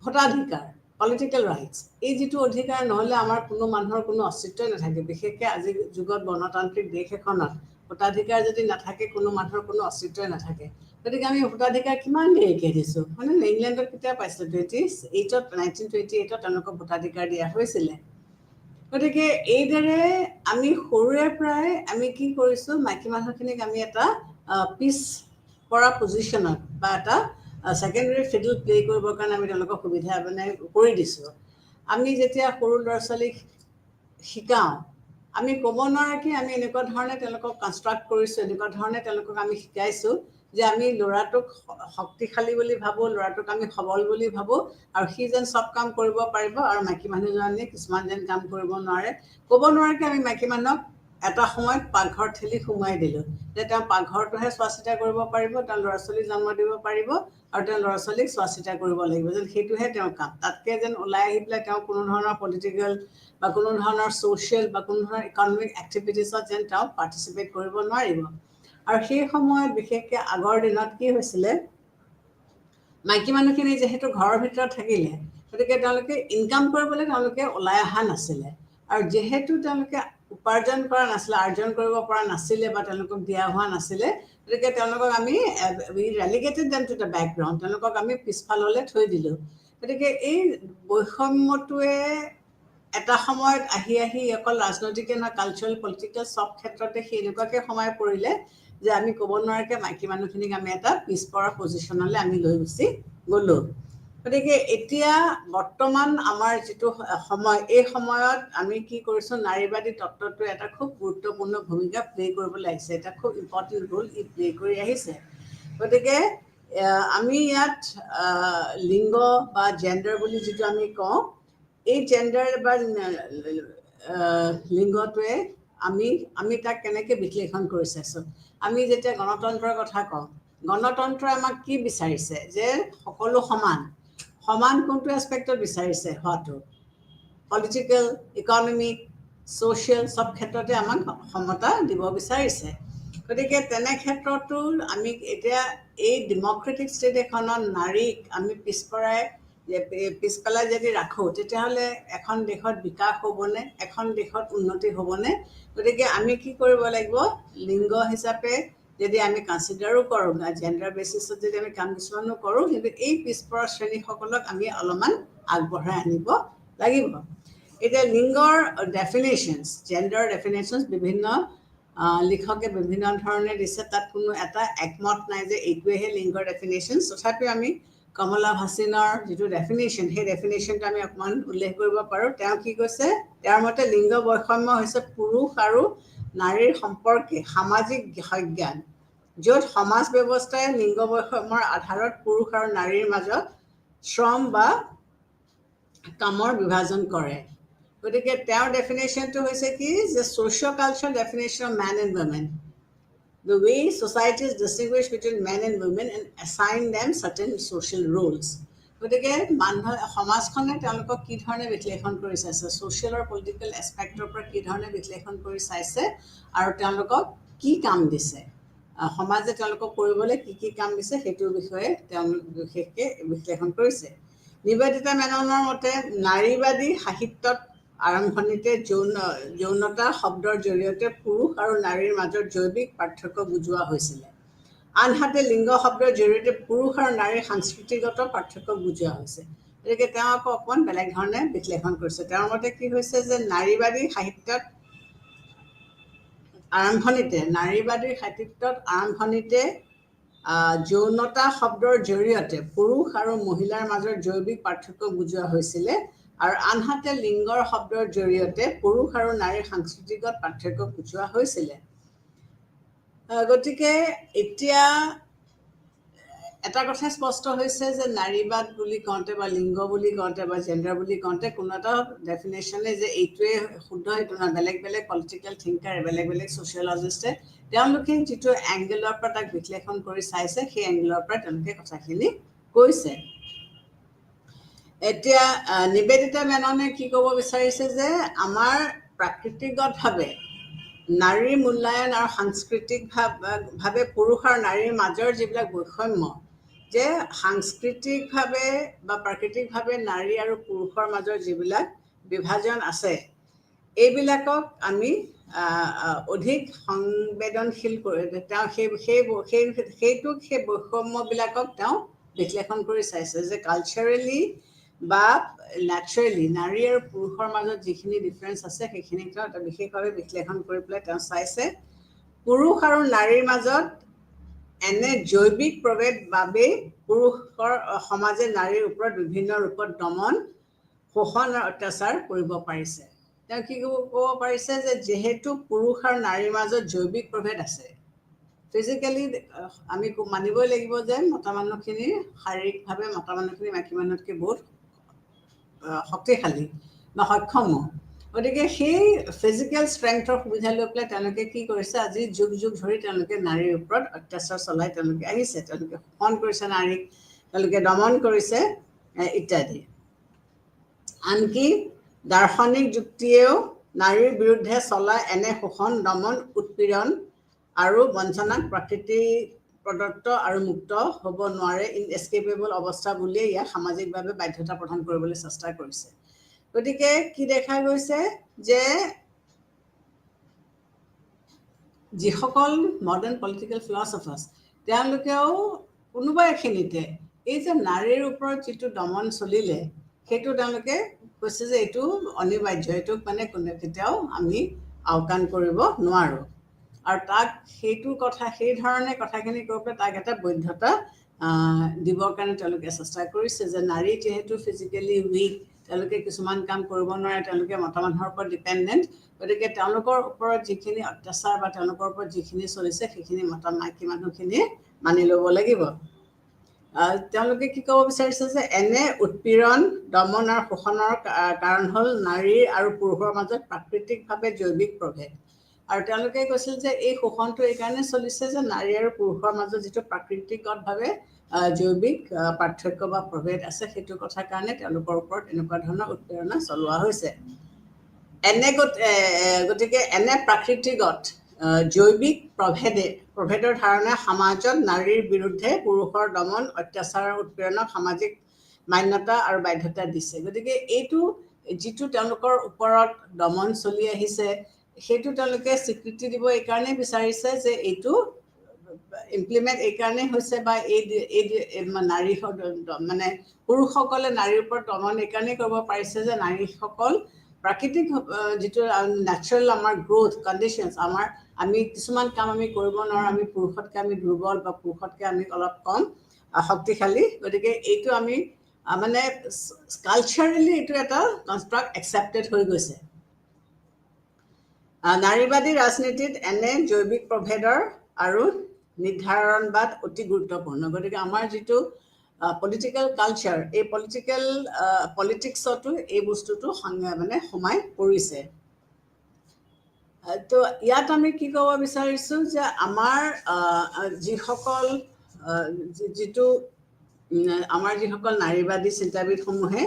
ভোটাধিকাৰ, পলিটিকেল ৰাইটছ, এই যিটো অধিকাৰ নহ'লে আমাৰ কোনো মানুহৰ কোনো অস্তিত্বই নাথাকে। বিশেষকৈ আজিৰ যুগত গণতান্ত্ৰিক দেশ এখনত ভোটাধিকাৰ যদি নাথাকে, কোনো মানুহৰ কোনো অস্তিত্বই নাথাকে। গতিকে আমি ভোটাধিকাৰ কিমান দেৰিকৈ দিছোঁ, মানে ইংলেণ্ডত কেতিয়া পাইছিলোঁ, 1928 তেওঁলোকক ভোটাধিকাৰ দিয়া হৈছিলে। গতিকে এইদৰে আমি সৰুৰে পৰাই আমি কি কৰিছোঁ, মাইকী মানুহখিনিক আমি এটা পিছ পৰা পজিশ্যনত বা এটা ছেকেণ্ডেৰী ফিডল প্লে' কৰিবৰ কাৰণে আমি তেওঁলোকক সুবিধা মানে কৰি দিছোঁ। আমি যেতিয়া সৰু ল'ৰা ছোৱালীক শিকাওঁ, আমি ক'ব নোৱাৰে কি আমি এনেকুৱা ধৰণে তেওঁলোকক কনষ্ট্ৰাক্ট কৰিছোঁ, এনেকুৱা ধৰণে তেওঁলোকক আমি শিকাইছোঁ যে আমি ল'ৰাটোক শক্তিশালী বুলি ভাবোঁ, ল'ৰাটোক আমি সবল বুলি ভাবোঁ, আৰু সি যেন চব কাম কৰিব পাৰিব, আৰু মাইকী মানুহজনে কিছুমান যেন কাম কৰিব নোৱাৰে। ক'ব নোৱাৰে কি আমি মাইকী মানুহক এটা সময়ত পাকঘৰত ঠেলি সোমোৱাই দিলোঁ যে তেওঁ পাকঘৰটোহে চোৱা চিতা কৰিব পাৰিব, তেওঁ ল'ৰা ছোৱালী জন্ম দিব পাৰিব, আৰু তেওঁ ল'ৰা ছোৱালীক চোৱা চিতা কৰিব লাগিব, যেন সেইটোহে তেওঁৰ কাম। তাতকৈ যেন ওলাই আহি পেলাই তেওঁ কোনো ধৰণৰ পলিটিকেল বা কোনো ধৰণৰ ছ'চিয়েল বা কোনো ধৰণৰ ইকনমিক এক্টিভিটিছত যেন তেওঁ পাৰ্টিচিপেট কৰিব নোৱাৰিব। আৰু সেই সময়ত বিশেষকৈ আগৰ দিনত কি হৈছিলে, মাইকী মানুহখিনি যিহেতু ঘৰৰ ভিতৰত থাকিলে, গতিকে তেওঁলোকে ইনকাম কৰিবলৈ তেওঁলোকে ওলাই অহা নাছিলে। আৰু যিহেতু তেওঁলোকে উপাৰ্জন কৰা নাছিলে, আৰ্জন কৰিব পৰা নাছিলে, বা তেওঁলোকক দিয়া হোৱা নাছিলে, গতিকে তেওঁলোকক আমি ৰেলিগেটেড দেম টু দ্য বেকগ্ৰাউণ্ড, তেওঁলোকক আমি পিছফাললৈ থৈ দিলোঁ। গতিকে এই বৈষম্যটোৱে এটা সময়ত আহি আহি অকল ৰাজনৈতিকে নহয়, কালচাৰেল পলিটিকেল চব ক্ষেত্ৰতে সেই এনেকুৱাকৈ সোমাই পৰিলে যে আমি ক'ব নোৱাৰাকৈ মাইকী মানুহখিনিক আমি এটা পিছপৰা পজিশ্যনলৈ আমি লৈ গুচি গ'লোঁ। গতিকে এতিয়া বৰ্তমান আমাৰ যিটো সময়, এই সময়ত আমি কি কৰিছোঁ, নাৰীবাদী তত্ত্বটোৱে এটা খুব গুৰুত্বপূৰ্ণ ভূমিকা প্লে' কৰিবলৈ আহিছে, এটা খুব ইম্পৰ্টেণ্ট ৰোল ই প্লে' কৰি আহিছে। গতিকে আমি ইয়াত লিংগ বা জেণ্ডাৰ বুলি যিটো আমি কওঁ, এই জেণ্ডাৰ বা লিংগটোৱে আমি তাক কেনেকৈ বিশ্লেষণ কৰি চাইছোঁ। আমি যেতিয়া গণতন্ত্ৰৰ কথা কওঁ, গণতন্ত্ৰই আমাক কি বিচাৰিছে, যে সকলো সমান। সমান কোনটো এছপেক্টত বিচাৰিছে হোৱাটো, পলিটিকেল, ইকনমিক, ছ'চিয়েল চব ক্ষেত্ৰতে আমাক সমতা দিব বিচাৰিছে। গতিকে তেনে ক্ষেত্ৰতো আমি এতিয়া এই ডেম'ক্ৰেটিক ষ্টেট এখনত নাৰীক আমি পিছপেলাই যদি ৰাখোঁ, তেতিয়াহ'লে এখন দেশত বিকাশ হ'বনে, এখন দেশত উন্নতি হ'বনে? গতিকে আমি কি কৰিব লাগিব, লিংগ হিচাপে যদি আমি কনচিডাৰো কৰোঁ, জেণ্ডাৰ বেচিছত যদি আমি কাম কিছুমানো কৰোঁ, কিন্তু এই পিছপৰা শ্ৰেণীসকলক আমি অলপমান আগবঢ়াই আনিব লাগিব। এতিয়া লিংগৰ ডেফিনেশ্যনছ, জেণ্ডাৰ ডেফিনেশ্যনছ বিভিন্ন লিখকে বিভিন্ন ধৰণে দিছে, তাত কোনো এটা একমত নাই যে এইটোৱেহে লিংগৰ ডেফিনেশ্যনছ। তথাপিও আমি কমলা ভাচিনৰ যিটো ডেফিনেশ্যন, সেই ডেফিনেশ্যনটো আমি অকণমান উল্লেখ কৰিব পাৰোঁ। তেওঁ কি কৈছে, তেওঁৰ মতে লিংগ বৈষম্য হৈছে পুৰুষ আৰু নাৰীৰ সম্পৰ্কে সামাজিক সজ্ঞান, য'ত সমাজ ব্যৱস্থাই লিংগ বৈষম্যৰ আধাৰত পুৰুষ আৰু নাৰীৰ মাজত শ্ৰম বা কামৰ বিভাজন কৰে। গতিকে তেওঁৰ ডেফিনেশ্যনটো হৈছে কি, যে socio' cultural definition of men and women, the way societies distinguish between men and women and assign them certain social roles. গতিকে সমাজখনে তেওঁলোকক কি ধৰণে বিশ্লেষণ কৰি চাইছে, ছ'চিয়েল আৰু পলিটিকেল এছপেক্টৰ পৰা কি ধৰণে বিশ্লেষণ কৰি চাইছে, আৰু তেওঁলোকক কি কাম দিছে, সমাজে তেওঁলোকক কৰিবলৈ কি কি কাম দিছে, সেইটোৰ বিষয়ে তেওঁলোক বিশেষকৈ বিশ্লেষণ কৰিছে। নিবেদিতা মেননৰ মতে নাৰীবাদী সাহিত্যত আৰম্ভণিতে যৌনতা শব্দৰ জৰিয়তে পুৰুষ আৰু নাৰীৰ মাজৰ জৈৱিক পাৰ্থক্য বুজোৱা হৈছিলে। আনহাতে লিংগ শব্দৰ জৰিয়তে পুৰুষ আৰু নাৰীৰ সাংস্কৃতিগত পাৰ্থক্য বুজোৱা হৈছে। গতিকে তেওঁ আকৌ অকণমান বেলেগ ধৰণে বিশ্লেষণ কৰিছে। তেওঁৰ মতে কি হৈছে যে নাৰীবাদী সাহিত্যত আৰম্ভণিতে যৌনতা শব্দৰ জৰিয়তে পুৰুষ আৰু মহিলাৰ মাজৰ জৈৱিক পাৰ্থক্য বুজোৱা হৈছিলে আৰু আনহাতে লিংগৰ শব্দৰ জৰিয়তে পুৰুষ আৰু নাৰীৰ সাংস্কৃতিগত পাৰ্থক্য বুজোৱা হৈছিলে। গতিকে এতিয়া এটা কথা স্পষ্ট হৈছে যে নাৰীবাদ বুলি কওঁতে বা লিংগ বুলি কওঁতে বা জেণ্ডাৰ বুলি কওঁতে কোনো এটা ডেফিনেশ্যনে যে এইটোৱে শুদ্ধ সেইটো নহয়। বেলেগ বেলেগ পলিটিকেল থিংকাৰ, বেলেগ বেলেগ ছ'চিয়লজিষ্টে তেওঁলোকে যিটো এংগেলৰ পৰা তাক বিশ্লেষণ কৰি চাইছে সেই এংগেলৰ পৰা তেওঁলোকে কথাখিনি কৈছে। এতিয়া নিবেদিতা মেননে কি ক'ব বিচাৰিছে যে আমাৰ প্ৰাকৃতিকভাৱে নাৰীৰ মূল্যায়ন আৰু সাংস্কৃতিকভাৱে পুৰুষ আৰু নাৰীৰ মাজৰ যিবিলাক বৈষম্য, যে সাংস্কৃতিকভাৱে বা প্ৰাকৃতিকভাৱে নাৰী আৰু পুৰুষৰ মাজৰ যিবিলাক বিভাজন আছে এইবিলাকক আমি অধিক সংবেদনশীল কৰি তেওঁ সেই বৈষম্যবিলাকক তেওঁ বিশ্লেষণ কৰি চাইছে যে কালচাৰেলি বা নেচাৰেলি নাৰী আৰু পুৰুষৰ মাজত যিখিনি ডিফাৰেঞ্চ আছে সেইখিনিক তেওঁ বিশেষভাৱে বিশ্লেষণ কৰি পেলাই তেওঁ চাইছে পুৰুষ আৰু নাৰীৰ মাজত এনে জৈৱিক প্ৰভেদ বাবেই পুৰুষৰ সমাজে নাৰীৰ ওপৰত বিভিন্ন ৰূপত দমন, শোষণ আৰু অত্যাচাৰ কৰিব পাৰিছে। তেওঁ কি ক'ব পাৰিছে যে যিহেতু পুৰুষ আৰু নাৰীৰ মাজত জৈৱিক প্ৰভেদ আছে, ফিজিকেলি আমি মানিবই লাগিব যে মতা মানুহখিনি শাৰীৰিকভাৱে মতা মানুহখিনি মাইকী মানুহতকৈ বহুত শক্তিশালী বা সক্ষম। গতিকে সেই ফিজিকেল ষ্ট্ৰেংথৰ সুবিধা লৈ পেলাই তেওঁলোকে কি কৰিছে, আজি যুগ যুগ ধৰি তেওঁলোকে নাৰীৰ ওপৰত অত্যাচাৰ চলাই তেওঁলোকে আহিছে। তেওঁলোকে শোষণ কৰিছে নাৰীক, তেওঁলোকে দমন কৰিছে ইত্যাদি। আনকি দাৰ্শনিক যুক্তিয়েও নাৰীৰ বিৰুদ্ধে চলা এনে শোষণ, দমন, উৎপীড়ন আৰু বঞ্চনাক প্ৰকৃতি প্ৰদত্ত আৰু মুক্ত হ'ব নোৱাৰে ইনএস্কেপেবল অৱস্থা বুলিয়ে ইয়াক সামাজিকভাৱে বাধ্যতা প্ৰদান কৰিবলৈ চেষ্টা কৰিছে। গতিকে কি দেখা গৈছে যে যিসকল মডাৰ্ণ পলিটিকেল ফিলচফাৰ্ছ তেওঁলোকেও কোনোবা এখিনিতে এই যে নাৰীৰ ওপৰত যিটো দমন চলিলে সেইটো তেওঁলোকে কৈছে যে এইটো অনিবাৰ্য, এইটোক মানে কেতিয়াও আমি আওকাণ কৰিব নোৱাৰোঁ। আৰু তাক সেইটো কথা সেই ধৰণে কথাখিনি কৈ পেলাই তাক এটা বৈধতা দিবৰ কাৰণে তেওঁলোকে চেষ্টা কৰিছে যে নাৰী যিহেতু ফিজিকেলি উইক, তেওঁলোকে কিছুমান কাম কৰিব নোৱাৰে, তেওঁলোকে মতা মানুহৰ ওপৰত ডিপেণ্ডেণ্ট। গতিকে তেওঁলোকৰ ওপৰত যিখিনি অত্যাচাৰ বা তেওঁলোকৰ ওপৰত যিখিনি চলিছে সেইখিনি মাইকী মানুহখিনিয়ে মানি ল'ব লাগিব। তেওঁলোকে কি ক'ব বিচাৰিছে যে এনে উৎপীড়ন, দমন আৰু শোষণৰ কাৰণ হ'ল নাৰী আৰু পুৰুষৰ মাজত প্ৰাকৃতিকভাৱে জৈৱিক প্ৰভেদ। আৰু তেওঁলোকে কৈছিল যে এই শোষণটো এইকাৰণে চলিছে যে নাৰী আৰু পুৰুষৰ মাজত যিটো প্ৰাকৃতিকভাৱে জৈৱিক পাৰ্থক্য বা প্ৰভেদ আছে সেইটো কথাৰ কাৰণে তেওঁলোকৰ ওপৰত এনেকুৱা ধৰণৰ উৎপীড়না চলোৱা হৈছে। গতিকে এনে প্ৰাকৃতিকত জৈৱিক প্ৰভেদৰ ধাৰণে সমাজত নাৰীৰ বিৰুদ্ধে পুৰুষৰ দমন, অত্যাচাৰ আৰু উৎপীড়নক সামাজিক মান্যতা আৰু বাধ্যতা দিছে। গতিকে এইটো যিটো তেওঁলোকৰ ওপৰত দমন চলি আহিছে সেইটো তেওঁলোকে স্বীকৃতি দিব এইকাৰণেই বিচাৰিছে যে এইটো ইমপ্লিমেণ্ট এইকাৰণেই হৈছে বা এই নাৰী মানে পুৰুষসকলে নাৰীৰ ওপৰত দমন এইকাৰণেই কৰিব পাৰিছে যে নাৰীসকল প্ৰাকৃতিক যিটো নেচাৰেল আমাৰ গ্ৰোথ কণ্ডিশ্যনছ আমি কিছুমান কাম আমি কৰিব নোৱাৰোঁ, আমি পুৰুষতকৈ আমি দুৰ্বল বা পুৰুষতকৈ আমি অলপ কম শক্তিশালী। গতিকে এইটো আমি মানে কালচাৰেলি এইটো এটা কনষ্ট্ৰাক্ট একচেপ্টেড হৈ গৈছে। নাৰীবাদী ৰাজনীতিত এনে জৈৱিক প্ৰভেদৰ আৰু নিৰ্ধাৰণবাদ অতি গুৰুত্বপূৰ্ণ। গতিকে আমাৰ যিটো পলিটিকেল কালচাৰ, এই পলিটিক্সতো এই বস্তুটো মানে সোমাই পৰিছে। তো ইয়াত আমি কি ক'ব বিচাৰিছোঁ যে আমাৰ যিসকল নাৰীবাদী চিন্তাবিদসমূহে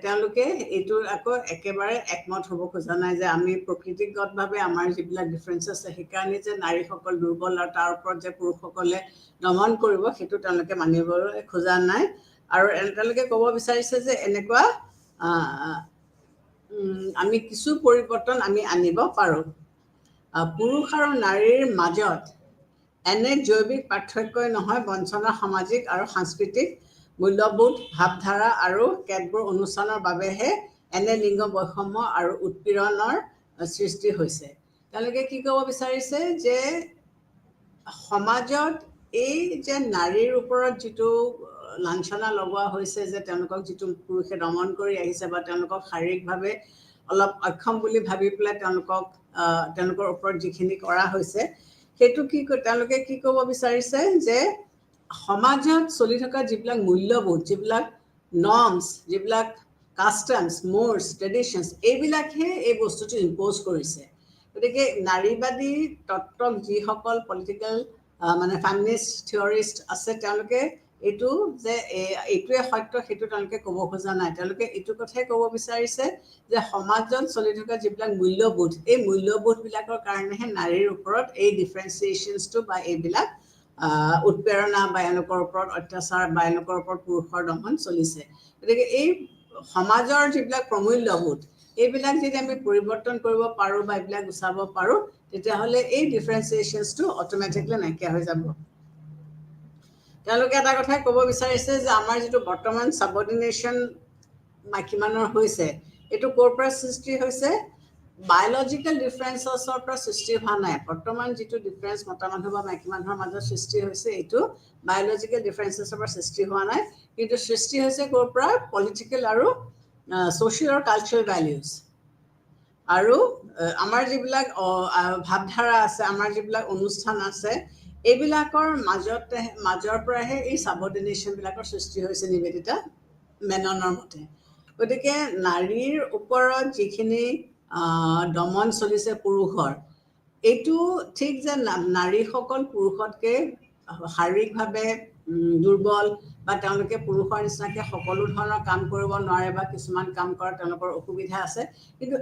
তেওঁলোকে এইটোৰ আকৌ একেবাৰে একমত হ'ব খোজা নাই যে আমি প্ৰকৃতিগতভাৱে আমাৰ যিবিলাক ডিফাৰেঞ্চ আছে সেইকাৰণে যে নাৰীসকল দুৰ্বল আৰু তাৰ ওপৰত যে পুৰুষসকলে দমন কৰিব সেইটো তেওঁলোকে মানিবলৈ খোজা নাই। আৰু তেওঁলোকে ক'ব বিচাৰিছে যে এনেকুৱা আমি কিছু পৰিৱৰ্তন আমি আনিব পাৰোঁ। পুৰুষ আৰু নাৰীৰ মাজত এনে জৈৱিক পাৰ্থক্যই নহয়, বঞ্চনা সামাজিক আৰু সাংস্কৃতিক মূল্যবোধ, ভাৱধাৰা আৰু কেতবোৰ অনুষ্ঠানৰ বাবেহে এনে লিংগ বৈষম্য আৰু উৎপীড়নৰ সৃষ্টি হৈছে। তেওঁলোকে কি ক'ব বিচাৰিছে যে সমাজত এই যে নাৰীৰ ওপৰত যিটো লাঞ্ছনা লগোৱা হৈছে, যে তেওঁলোকক যিটো পুৰুষে দমন কৰি আহিছে বা তেওঁলোকক শাৰীৰিকভাৱে অলপ অক্ষম বুলি ভাবি পেলাই তেওঁলোকৰ ওপৰত যিখিনি কৰা হৈছে, সেইটো তেওঁলোকে কি ক'ব বিচাৰিছে যে সমাজত চলি থকা যিবিলাক মূল্যবোধ, যিবিলাক নৰ্মছ, যিবিলাক কাষ্টমছ, মোৰ্ছ, ট্ৰেডিশ্যনছ, এইবিলাকহে এই বস্তুটো ইম্প'জ কৰিছে। গতিকে নাৰীবাদী তত্ত্বক যিসকল পলিটিকেল মানে ফেমিনিষ্ট থিয়ৰিষ্ট আছে, তেওঁলোকে এইটো যে এইটোৱে সত্য সেইটো তেওঁলোকে ক'ব খোজা নাই। তেওঁলোকে এইটো কথাই ক'ব বিচাৰিছে যে সমাজত চলি থকা যিবিলাক মূল্যবোধ, এই মূল্যবোধবিলাকৰ কাৰণেহে নাৰীৰ ওপৰত এই ডিফাৰেঞ্চিয়েশ্যনছটো বা এইবিলাক উৎপ্ৰেৰণা বা এওঁলোকৰ ওপৰত অত্যাচাৰ বা এওঁলোকৰ ওপৰত পুৰুষৰ দমন চলিছে। গতিকে এই সমাজৰ যিবিলাক প্ৰমূল্যবোধ, এইবিলাক যদি আমি পৰিৱৰ্তন কৰিব পাৰোঁ বা এইবিলাক গুচাব পাৰোঁ, তেতিয়াহ'লে এই ডিফাৰেঞ্চিয়েশ্যনছটো অট'মেটিকলি নাইকিয়া হৈ যাব। তেওঁলোকে এটা কথাই ক'ব বিচাৰিছে যে আমাৰ যিটো বৰ্তমান ছাবঅৰ্ডিনেশ্যন মাইকী মানুহৰ হৈছে, এইটো ক'ৰ পৰা সৃষ্টি হৈছে? বায়'লজিকেল ডিফাৰেঞ্চেছৰ পৰা সৃষ্টি হোৱা নাই। বৰ্তমান যিটো ডিফাৰেঞ্চ মতা মানুহ বা মাইকী মানুহৰ মাজত সৃষ্টি হৈছে, এইটো বায়'লজিকেল ডিফাৰেঞ্চেছৰ পৰা সৃষ্টি হোৱা নাই, কিন্তু সৃষ্টি হৈছে ক'ৰ পৰা? পলিটিকেল আৰু ছ'চিয়েল আৰু কালচাৰেল ভেলিউজ। আৰু আমাৰ যিবিলাক ভাৱধাৰা আছে, আমাৰ যিবিলাক অনুষ্ঠান আছে, এইবিলাকৰ মাজৰ পৰাহে এই ছাবঅৰ্ডিনেশ্যনবিলাকৰ সৃষ্টি হৈছে নিবেদিতা মেননৰ মতে। গতিকে নাৰীৰ ওপৰত যিখিনি দমন চলিছে পুৰুষৰ, এইটো ঠিক যে নাৰীসকল পুৰুষতকৈ শাৰীৰিকভাৱে দুৰ্বল বা তেওঁলোকে পুৰুষৰ নিচিনাকৈ সকলো ধৰণৰ কাম কৰিব নোৱাৰে বা কিছুমান কাম কৰাত তেওঁলোকৰ অসুবিধা আছে, কিন্তু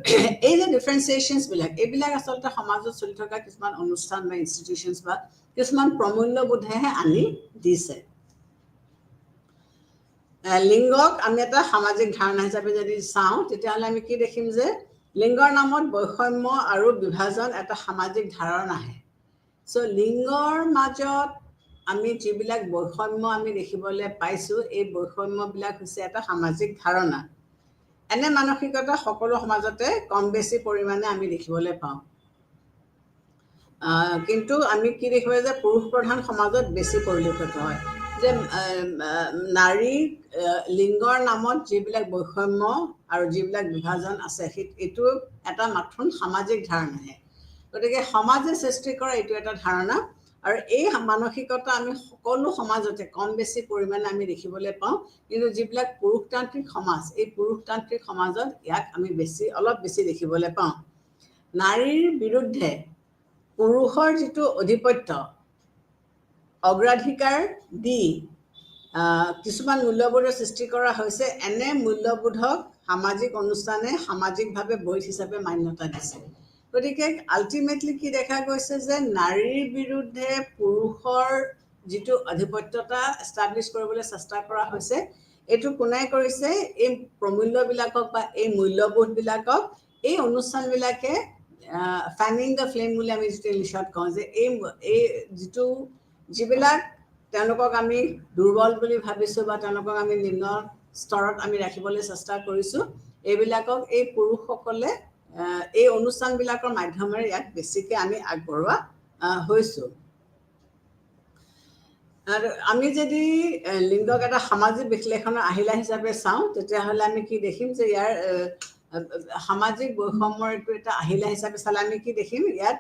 এই যে ডিফাৰেঞ্চিয়েশ্যনছবিলাক, এইবিলাক আচলতে সমাজত চলি থকা কিছুমান অনুষ্ঠান বা ইনষ্টিটিউশ্যনছ বা কিছুমান প্ৰমূল্যবোধেহে আনি দিছে। লিংগক আমি এটা সামাজিক ধাৰণা হিচাপে যদি চাওঁ, তেতিয়াহ'লে আমি কি দেখিম যে লিংগৰ নামত বৈষম্য আৰু বিভাজন এটা সামাজিক ধাৰণাহে। চ' লিংগৰ মাজত আমি যিবিলাক বৈষম্য আমি দেখিবলৈ পাইছোঁ, এই বৈষম্যবিলাক হৈছে এটা সামাজিক ধাৰণা। এনে মানসিকতা সকলো সমাজতে কম বেছি পৰিমাণে আমি দেখিবলৈ পাওঁ। কিন্তু আমি কি দেখিবলৈ যে পুৰুষ প্ৰধান সমাজত বেছি পৰিলক্ষিত হয় যে নাৰীক লিংগৰ নামত যিবিলাক বৈষম্য আৰু যিবিলাক বিভাজন আছে, এইটো এটা মাথোন সামাজিক ধাৰণাহে। গতিকে সমাজে সৃষ্টি কৰা এইটো এটা ধাৰণা, আৰু এই মানসিকতা আমি সকলো সমাজতে কম বেছি পৰিমাণে আমি দেখিবলৈ পাওঁ। কিন্তু যিবিলাক পুৰুষতান্ত্ৰিক সমাজ, এই পুৰুষতান্ত্ৰিক সমাজত ইয়াক আমি অলপ বেছি দেখিবলৈ পাওঁ। নাৰীৰ বিৰুদ্ধে পুৰুষৰ যিটো আধিপত্য, অগ্ৰাধিকাৰ দি কিছুমান মূল্যবোধৰ সৃষ্টি কৰা হৈছে, এনে মূল্যবোধক সামাজিক অনুষ্ঠানে সামাজিকভাৱে বৈধ হিচাপে মান্যতা দিছে। গতিকে আল্টিমেটলি কি দেখা গৈছে যে নাৰীৰ বিৰুদ্ধে পুৰুষৰ যিটো আধিপত্যতা এষ্টাব্লিছ কৰিবলৈ চেষ্টা কৰা হৈছে, এইটো কোনে কৰিছে? এই প্ৰমূল্যবিলাকক বা এই মূল্যবোধবিলাকক এই অনুষ্ঠানবিলাকে ফেনিং দ্য ফ্লেম বুলি আমি যিটো ইংলিছত কওঁ, যে এই যিবিলাক তেওঁলোকক আমি দুৰ্বল বুলি ভাবিছোঁ বা তেওঁলোকক আমি নিম্ন স্তৰত আমি ৰাখিবলৈ চেষ্টা কৰিছোঁ, এইবিলাকক এই পুৰুষসকলে এই অনুষ্ঠানবিলাকৰ মাধ্যমেৰে ইয়াক বেছিকৈ আমি আগবঢ়োৱা হৈছোঁ। আৰু আমি যদি লিংগক এটা সামাজিক বিশ্লেষণৰ আহিলা হিচাপে চাওঁ, তেতিয়াহ'লে আমি কি দেখিম যে ইয়াৰ সামাজিক বৈষম্যৰ এইটো এটা আহিলা হিচাপে চালে আমি কি দেখিম? ইয়াত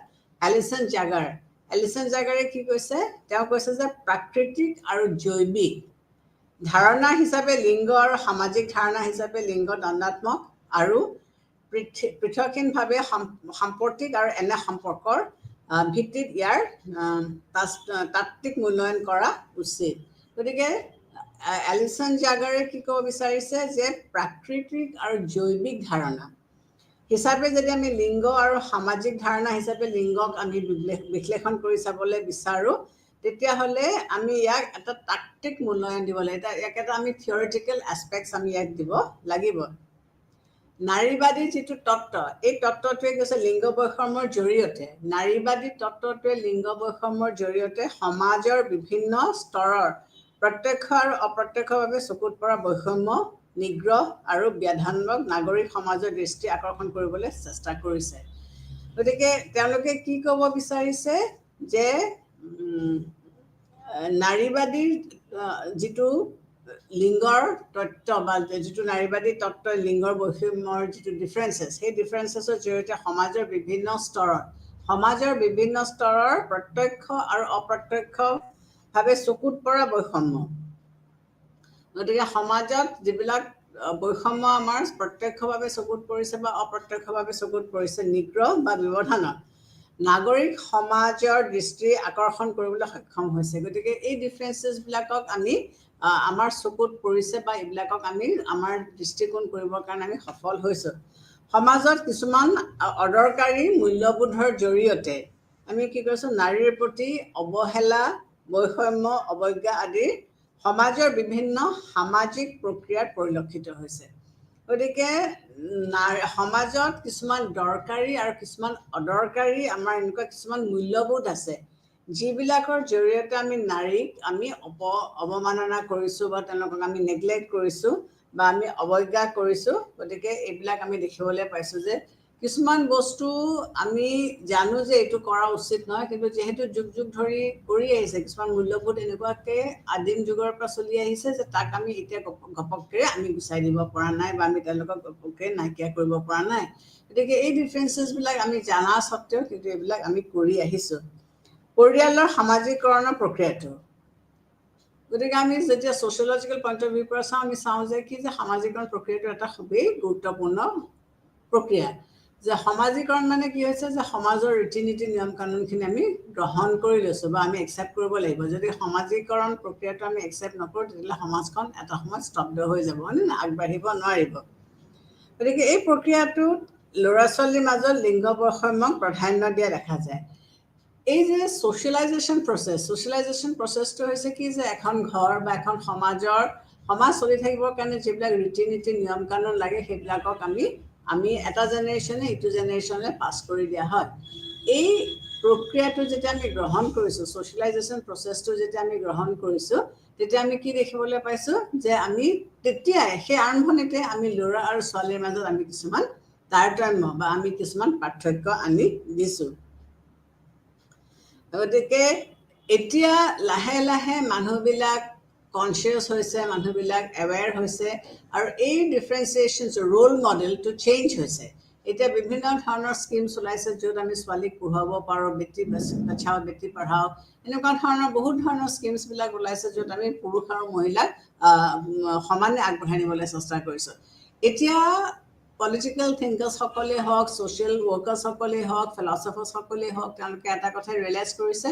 এলিচন জাগাৰে কি কৈছে? তেওঁ কৈছে যে প্ৰাকৃতিক আৰু জৈৱিক ধাৰণা হিচাপে লিংগ আৰু সামাজিক ধাৰণা হিচাপে লিংগ দণ্ডাত্মক আৰু পৃথকহীনভাৱে সাম্প্ৰতিক আৰু এনে সম্পৰ্কৰ ভিত্তিত ইয়াৰ তাত্ত্বিক মূল্যায়ন কৰা উচিত। গতিকে এলিচন জাগাৰে কি ক'ব বিচাৰিছে যে প্ৰাকৃতিক আৰু জৈৱিক ধাৰণা হিচাপে যদি আমি লিংগ আৰু সামাজিক ধাৰণা হিচাপে লিংগক আমি বিশ্লেষণ কৰি চাবলৈ বিচাৰোঁ, তেতিয়াহ'লে আমি ইয়াক এটা তাত্ত্বিক মূল্যায়ন দিব লাগে ইয়াক এটা আমি থিয়ৰিটিকেল এছপেক্টছ আমি ইয়াক দিব লাগিব নাৰীবাদী যিটো তত্ত্ব এই তত্ত্বটোৱে কৈছে লিংগ বৈষম্যৰ জৰিয়তে নাৰীবাদী তত্ত্বটোৱে লিংগ বৈষম্যৰ জৰিয়তে সমাজৰ বিভিন্ন স্তৰৰ প্ৰত্যক্ষ আৰু অপ্ৰত্যক্ষভাৱে চকুত পৰা বৈষম্য নিগ্ৰহ আৰু ব্যাধান্মক নাগৰিক সমাজৰ দৃষ্টি আকৰ্ষণ কৰিবলৈ চেষ্টা কৰিছে গতিকে তেওঁলোকে কি ক'ব বিচাৰিছে যে নাৰীবাদী যিটো লিংগৰ তত্ত্ব বা যিটো নাৰীবাদী তত্ত্বই লিংগৰ বৈষম্যৰ যিটো ডিফাৰেঞ্চেছ সেই ডিফাৰেঞ্চেছৰ জৰিয়তে সমাজৰ বিভিন্ন স্তৰৰ প্ৰত্যক্ষ আৰু অপ্ৰত্যক্ষভাৱে চকুত পৰা বৈষম্য গতিকে সমাজত যিবিলাক বৈষম্য আমাৰ প্ৰত্যক্ষভাৱে চকুত পৰিছে বা অপ্ৰত্যক্ষভাৱে চকুত পৰিছে নিগ্ৰহ বা ব্যৱধানত নাগৰিক সমাজৰ দৃষ্টি আকৰ্ষণ কৰিবলৈ সক্ষম হৈছে গতিকে এই ডিফাৰেঞ্চেছবিলাকক আমি আমাৰ চকুত পৰিছে বা এইবিলাকক আমি আমাৰ দৃষ্টিকোণ কৰিবৰ কাৰণে আমি সফল হৈছোঁ সমাজত কিছুমান অদৰকাৰী মূল্যবোধৰ জৰিয়তে আমি কি কৰিছোঁ নাৰীৰ প্ৰতি অৱহেলা বৈষম্য অৱজ্ঞা আদি সমাজৰ বিভিন্ন সামাজিক প্ৰক্ৰিয়াত পৰিলক্ষিত হৈছে গতিকে সমাজত কিছুমান দৰকাৰী আৰু কিছুমান অদৰকাৰী আমাৰ এনেকুৱা কিছুমান মূল্যবোধ আছে যিবিলাকৰ জৰিয়তে আমি নাৰীক আমি অৱমাননা কৰিছোঁ বা তেওঁলোকক আমি নেগলেক্ট কৰিছোঁ বা আমি অৱজ্ঞা কৰিছোঁ গতিকে এইবিলাক আমি দেখিবলৈ পাইছোঁ যে কিছুমান বস্তু আমি জানো যে এইটো কৰা উচিত নহয় কিন্তু যিহেতু যুগ যুগ ধৰি কৰি আহিছে কিছুমান মূল্যবোধ এনেকুৱাকৈ আদিম যুগৰ পৰা চলি আহিছে যে তাক আমি এতিয়া ঘপককৈ আমি গুচাই দিব পৰা নাই বা আমি তেওঁলোকক ঘপককৈ নাইকিয়া কৰিব পৰা নাই গতিকে এই ডিফাৰেঞ্চেছবিলাক আমি জানা স্বত্তেও কিন্তু এইবিলাক আমি কৰি আহিছোঁ পৰিয়ালৰ সামাজিকৰণৰ প্ৰক্ৰিয়াটো গতিকে আমি যেতিয়া ছ'চিয়লজিকেল পইণ্ট অফ ভিউৰ পৰা চাওঁ আমি চাওঁ যে কি যে সামাজিকৰণ প্ৰক্ৰিয়াটো এটা খুবেই গুৰুত্বপূৰ্ণ প্ৰক্ৰিয়া যে সমাজীকৰণ মানে কি হৈছে যে সমাজৰ ৰীতি নীতি নিয়ম কানুনখিনি আমি গ্ৰহণ কৰি লৈছোঁ বা আমি একচেপ্ট কৰিব লাগিব যদি সমাজীকৰণ প্ৰক্ৰিয়াটো আমি একচেপ্ট নকৰোঁ তেতিয়াহ'লে সমাজখন এটা সময়ত স্তব্ধ হৈ যাব হয়নে আগবাঢ়িব নোৱাৰিব গতিকে এই প্ৰক্ৰিয়াটোত ল'ৰা ছোৱালীৰ মাজত লিংগ বৈষম্যক প্ৰাধান্য দিয়া দেখা যায় এই যে ছ'চিয়েলাইজেশ্যন প্ৰচেছটো হৈছে কি যে এখন ঘৰ বা এখন সমাজ চলি থাকিবৰ কাৰণে যিবিলাক ৰীতি নীতি নিয়ম কানুন লাগে সেইবিলাকক আমি এটা জেনেৰেশ্যনে ইটো জেনেৰেশ্যনলৈ পাছ কৰি দিয়া হয় এই প্ৰক্ৰিয়াটো যেতিয়া আমি গ্ৰহণ কৰিছোঁ ছ'চিয়েলাইজেশ্যন প্ৰচেছটো যেতিয়া আমি গ্ৰহণ কৰিছোঁ তেতিয়া আমি কি দেখিবলৈ পাইছোঁ যে আমি তেতিয়াই সেই আৰম্ভণিতে আমি ল'ৰা আৰু ছোৱালীৰ মাজত আমি কিছুমান তাৰতম্য বা আমি কিছুমান পাৰ্থক্য আনি দিছোঁ গতিকে এতিয়া লাহে লাহে মানুহবিলাক কনচিয়াছ হৈছে মানুহবিলাক এৱেৰ হৈছে আৰু এই ডিফাৰেঞ্চিয়েশ্যন ৰোল মডেলটো চেঞ্জ হৈছে এতিয়া বিভিন্ন ধৰণৰ স্কিমছ ওলাইছে য'ত আমি ছোৱালীক পঢ়ুৱাব পাৰোঁ বেটি বচাও বেটি পঢ়াও এনেকুৱা ধৰণৰ বহুত ধৰণৰ স্কিমছবিলাক ওলাইছে য'ত আমি পুৰুষ আৰু মহিলাক সমানে আগবঢ়াই নিবলৈ চেষ্টা কৰিছোঁ এতিয়া পলিটিকেল থিংকাৰ্ছসকলেই হওক ছ'চিয়েল ৱৰ্কাৰ্ছসকলেই হওক ফিলচফাৰ্ছসকলেই হওক তেওঁলোকে এটা কথাই ৰিয়েলাইজ কৰিছে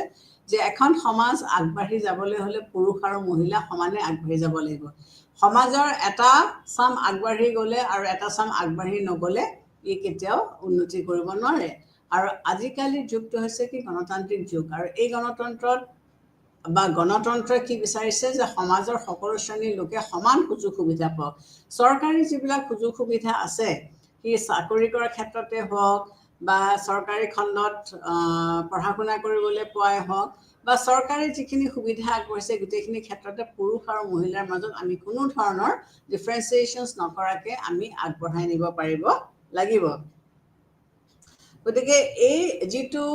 যে এখন সমাজ আগবাঢ়ি যাবলৈ হ'লে পুৰুষ আৰু মহিলা সমানে আগবাঢ়ি যাব লাগিব সমাজৰ এটা চাম আগবাঢ়ি গ'লে আৰু এটা চাম আগবাঢ়ি নগ'লে ই কেতিয়াও উন্নতি কৰিব নোৱাৰে আৰু আজিকালিৰ যুগটো হৈছে কি গণতান্ত্ৰিক যুগ আৰু এই গণতন্ত্ৰই কি বিচাৰিছে যে সমাজৰ সকলো শ্ৰেণীৰ লোকে সমান সুযোগ সুবিধা পাওক চৰকাৰী যিবিলাক সুযোগ সুবিধা আছে সি চাকৰি কৰাৰ ক্ষেত্ৰতে হওক বা চৰকাৰী খণ্ডত পঢ়া শুনা কৰিবলৈ পোৱাই হওক বা চৰকাৰী যিখিনি সুবিধা আগবঢ়াইছে গোটেইখিনি ক্ষেত্ৰতে পুৰুষ আৰু মহিলাৰ মাজত আমি কোনো ধৰণৰ ডিফাৰেঞ্চিয়েশ্যনছ নকৰাকৈ আমি আগবঢ়াই নিব পাৰিব লাগিব গতিকে এই যিটো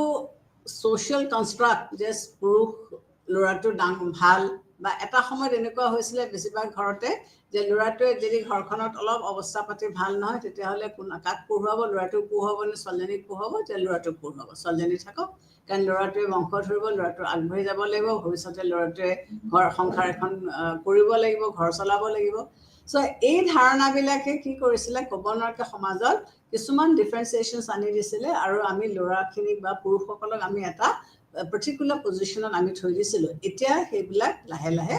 ছ'চিয়েল কনষ্ট্ৰাক্ট যে পুৰুষ ল'ৰাটো ভাল বা এটা সময়ত এনেকুৱা হৈছিলে বেছিভাগ ঘৰতে যে ল'ৰাটোৱে যদি ঘৰখনত অলপ অৱস্থা পাতি ভাল নহয় তেতিয়াহ'লে কাক পঢ়ুৱাব ল'ৰাটোক পঢ়ুৱাব নে ছোৱালীজনীক পঢ়ুৱাব তেতিয়া ল'ৰাটোক পঢ়ুৱাব ছোৱালীজনী থাকক কাৰণ ল'ৰাটোৱে বংশ ধৰিব ল'ৰাটো আগবাঢ়ি যাব লাগিব ভৱিষ্যতে ল'ৰাটোৱে ঘৰ সংসাৰ এখন কৰিব লাগিব ঘৰ চলাব লাগিব চ' এই ধাৰণাবিলাকে কি কৰিছিলে ক'ব নোৱাৰাকৈ সমাজত কিছুমান ডিফাৰেঞ্চিয়েশ্যনছ আনি দিছিলে আৰু আমি ল'ৰাখিনিক বা পুৰুষসকলক আমি এটা পাৰ্টিকুলাৰ পজিশ্যনত আমি থৈ দিছিলোঁ এতিয়া সেইবিলাক লাহে লাহে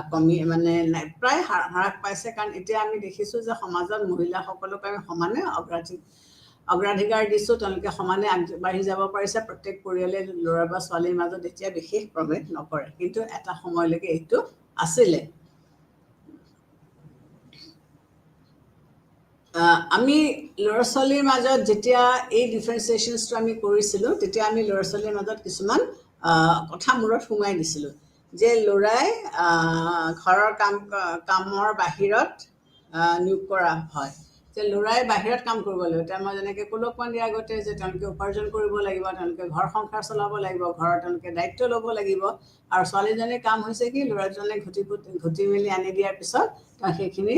কমি মানে প্ৰায় হ্ৰাস পাইছে কাৰণ এতিয়া আমি দেখিছোঁ যে সমাজত মহিলাসকলক আমি সমানে অগ্ৰাধিকাৰ দিছোঁ, তেওঁলোকে সমানে আগবাঢ়ি যাব পাৰিছে। প্ৰত্যেক পৰিয়ালে ল'ৰা বা ছোৱালীৰ মাজত এতিয়া বিশেষ প্ৰভেদ নকৰে, কিন্তু এটা সময়লৈকে এইটো আছিলে। আমি ল'ৰা ছোৱালীৰ মাজত যেতিয়া এই ডিফাৰেঞ্চিয়েশ্যনছটো আমি কৰিছিলোঁ, তেতিয়া আমি ল'ৰা ছোৱালীৰ মাজত কিছুমান কথা মূৰত সোমাই দিছিলোঁ যে ল'ৰাই ঘৰৰ কামৰ বাহিৰত নিয়োগ কৰা হয়, যে ল'ৰাই বাহিৰত কাম কৰিব লাগিব। এতিয়া মই যেনেকৈ ক'লো অকণমান দিয়াৰ আগতে যে তেওঁলোকে উপাৰ্জন কৰিব লাগিব, তেওঁলোকে ঘৰ সংসাৰ চলাব লাগিব, ঘৰৰ তেওঁলোকে দায়িত্ব ল'ব লাগিব, আৰু ছোৱালীজনীৰ কাম হৈছে কি ল'ৰাজনে ঘটি মেলি আনি দিয়াৰ পিছত তেওঁ সেইখিনি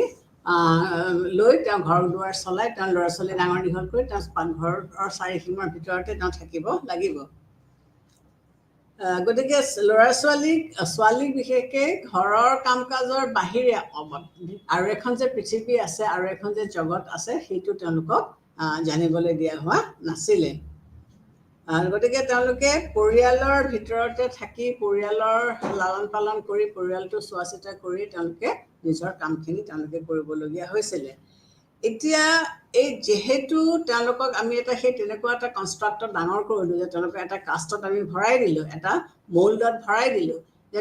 লৈ তেওঁ ঘৰ দুৱাৰ চলাই তেওঁ ল'ৰা ছোৱালী ডাঙৰ দীঘল কৰি তেওঁ ঘৰৰ চাৰিসীমাৰ ভিতৰতে তেওঁ থাকিব লাগিব। গতিকে ছোৱালীক বিশেষকৈ ঘৰৰ কাম কাজৰ বাহিৰে আৰু এখন যে পৃথিৱী আছে, আৰু এখন যে জগত আছে, সেইটো তেওঁলোকক জানিবলৈ দিয়া হোৱা নাছিলে। গতিকে তেওঁলোকে পৰিয়ালৰ ভিতৰতে থাকি পৰিয়ালৰ লালন পালন কৰি পৰিয়ালটো চোৱা চিতা কৰি তেওঁলোকে নিজৰ কামখিনি তেওঁলোকে কৰিবলগীয়া হৈছিলে। এতিয়া এই যিহেতু তেওঁলোকক আমি সেই তেনেকুৱা এটা কনষ্ট্ৰাক্টত ডাঙৰ কৰিলোঁ যে তেওঁলোকক এটা কাষ্টত আমি ভৰাই দিলোঁ, এটা মল্ডত ভৰাই দিলোঁ, যে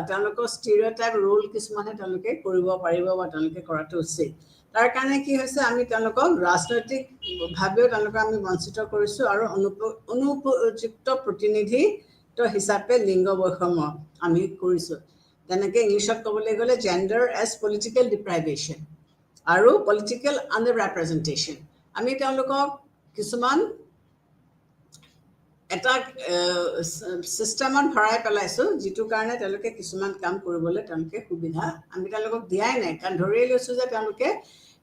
তেওঁলোকৰ ষ্টিৰিঅ'টাইপ ৰোল কিছুমানে তেওঁলোকে কৰিব পাৰিব বা তেওঁলোকে কৰাটো উচিত। তাৰ কাৰণে কি হৈছে, আমি তেওঁলোকক ৰাজনৈতিকভাৱেও তেওঁলোকক আমি বঞ্চিত কৰিছোঁ, আৰু অনুপযুক্ত প্ৰতিনিধিত্ব হিচাপে লিংগ বৈষম্য আমি কৰিছোঁ। তেনেকৈ ইংলিছত ক'বলৈ গ'লে জেণ্ডাৰ এজ পলিটিকেল ডিপ্ৰাইভেশ্যন আৰু পলিটিকেল আণ্ডাৰ ৰেপ্ৰেজেণ্টেশ্যন। আমি তেওঁলোকক কিছুমান এটা ছিষ্টেমত ভৰাই পেলাইছোঁ, যিটো কাৰণে তেওঁলোকে কিছুমান কাম কৰিবলৈ তেওঁলোকে সুবিধা আমি তেওঁলোকক দিয়াই নাই। কাৰণ ধৰিয়ে লৈছোঁ যে তেওঁলোকে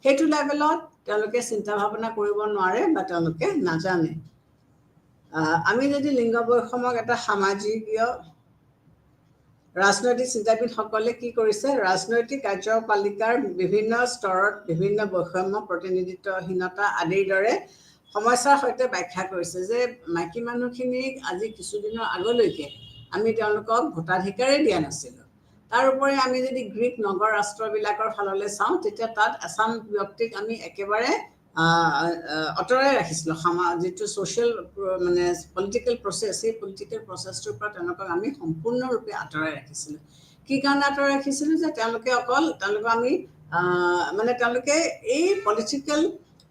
সেইটো লেভেলত তেওঁলোকে চিন্তা ভাৱনা কৰিব নোৱাৰে বা তেওঁলোকে নাজানে। আমি যদি লিংগ বৈষম্যক এটা সামাজিকীয় ৰাজনৈতিক চিন্তাবিদসকলে কি কৰিছে, ৰাজনৈতিক কাৰ্যপালিকাৰ বিভিন্ন স্তৰত বিভিন্ন বৈষম্য প্ৰতিনিধিত্বহীনতা আদিৰ দৰে সমস্যাৰ সৈতে ব্যাখ্যা কৰিছে যে মাইকী মানুহখিনিক আজি কিছুদিনৰ আগলৈকে আমি তেওঁলোকক ভোটাধিকাৰেই দিয়া নাছিলোঁ। তাৰ উপৰি আমি যদি গ্ৰীক নগৰ ৰাষ্ট্ৰবিলাকৰ ফাললৈ চাওঁ, তেতিয়া তাত এচাম ব্যক্তিক আমি একেবাৰে আঁতৰাই ৰাখিছিলোঁ। যিটো ছ'চিয়েল মানে পলিটিকেল প্ৰচেছ, সেই পলিটিকেল প্ৰচেছটোৰ পৰা তেওঁলোকক আমি সম্পূৰ্ণৰূপে আঁতৰাই ৰাখিছিলোঁ। কি কাৰণে আঁতৰাই ৰাখিছিলোঁ, যে তেওঁলোকক আমি তেওঁলোকে এই পলিটিকেল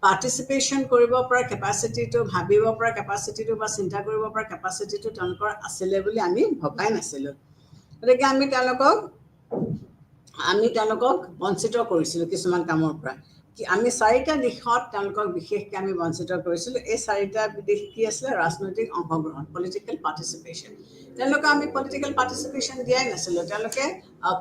পাৰ্টিচিপেশ্যন কৰিব পৰা কেপাচিটিটো, ভাবিব পৰা কেপাচিটিটো বা চিন্তা কৰিব পৰা কেপাচিটিটো তেওঁলোকৰ আছিলে বুলি আমি ভবাই নাছিলোঁ। গতিকে আমি তেওঁলোকক বঞ্চিত কৰিছিলোঁ কিছুমান কামৰ পৰা। আমি 4টা দিশত তেওঁলোকক বিশেষকৈ আমি বঞ্চিত কৰিছিলোঁ। এই 4টা দিশ কি আছিলে? ৰাজনৈতিক অংশগ্ৰহণ, পলিটিকেল পাৰ্টিচিপেশ্যন। তেওঁলোকক আমি পলিটিকেল পাৰ্টিচিপেশ্যন দিয়াই নাছিলোঁ। তেওঁলোকে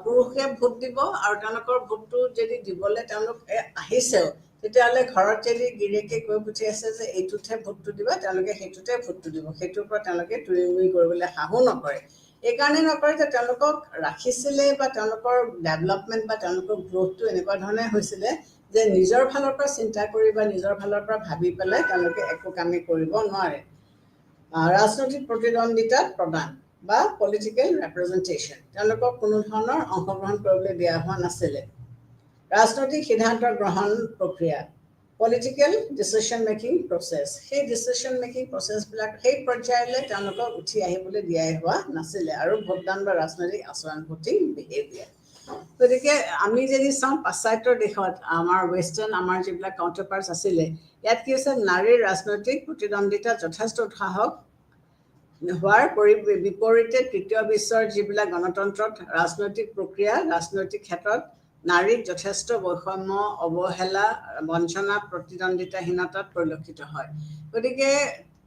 পুৰুষে ভোট দিব, আৰু তেওঁলোকৰ ভোটটো যদি দিবলৈ তেওঁলোকে আহিছেও, তেতিয়াহ'লে ঘৰত যদি গিৰিয়েকে কৈ পঠিয়াইছে যে এইটোতহে ভোটটো দিবা, তেওঁলোকে সেইটোতে ভোটটো দিব। সেইটোৰ পৰা তেওঁলোকে তুৰি মুৰি কৰিবলৈ সাহো নকৰে। এইকাৰণে নকৰে যে তেওঁলোকক ৰাখিছিলে বা তেওঁলোকৰ ডেভেলপমেণ্ট বা তেওঁলোকৰ গ্ৰ'থটো এনেকুৱা ধৰণে হৈছিলে যে নিজৰ ফালৰ পৰা চিন্তা কৰি বা নিজৰ ফালৰ পৰা ভাবি পেলাই তেওঁলোকে একো কামেই কৰিব নোৱাৰে। ৰাজনৈতিক প্ৰতিদ্বন্দ্বিতাত প্ৰদান বা পলিটিকেল ৰেপ্ৰেজেণ্টেশ্যন, তেওঁলোকক কোনো ধৰণৰ অংশগ্ৰহণ কৰিবলৈ দিয়া হোৱা নাছিলে। ৰাজনৈতিক সিদ্ধান্ত গ্ৰহণ প্ৰক্ৰিয়া, পলিটিকেল ডিচিশ্যন মেকিং প্ৰচেছ, সেই ডিচিশ্যন মেকিং প্ৰচেছবিলাক সেই পৰ্যায়লৈ তেওঁলোকক উঠি আহিবলৈ দিয়াই হোৱা নাছিলে, আৰু ভোটদান বা ৰাজনৈতিক আচৰণ ভোটিং বিহেভিয়াৰ। গতিকে আমি যদি চাওঁ পাশ্চাত্যৰ দেশত আমাৰ যিবিলাক কাউণ্টাৰপাৰ্টছ আছিলে, ইয়াত কি হৈছে, নাৰীৰ ৰাজনৈতিক প্ৰতিদ্বন্দ্বিতা যথেষ্ট উৎসাহক হোৱাৰ বিপৰীতে তৃতীয় বিশ্বৰ যিবিলাক গণতন্ত্ৰত ৰাজনৈতিক প্ৰক্ৰিয়া, ৰাজনৈতিক ক্ষেত্ৰত নাৰীক যথেষ্ট বৈষম্য, অৱহেলা, বঞ্চনা, প্ৰতিদ্বন্দ্বিতাহীনতাত পৰিলক্ষিত হয়। গতিকে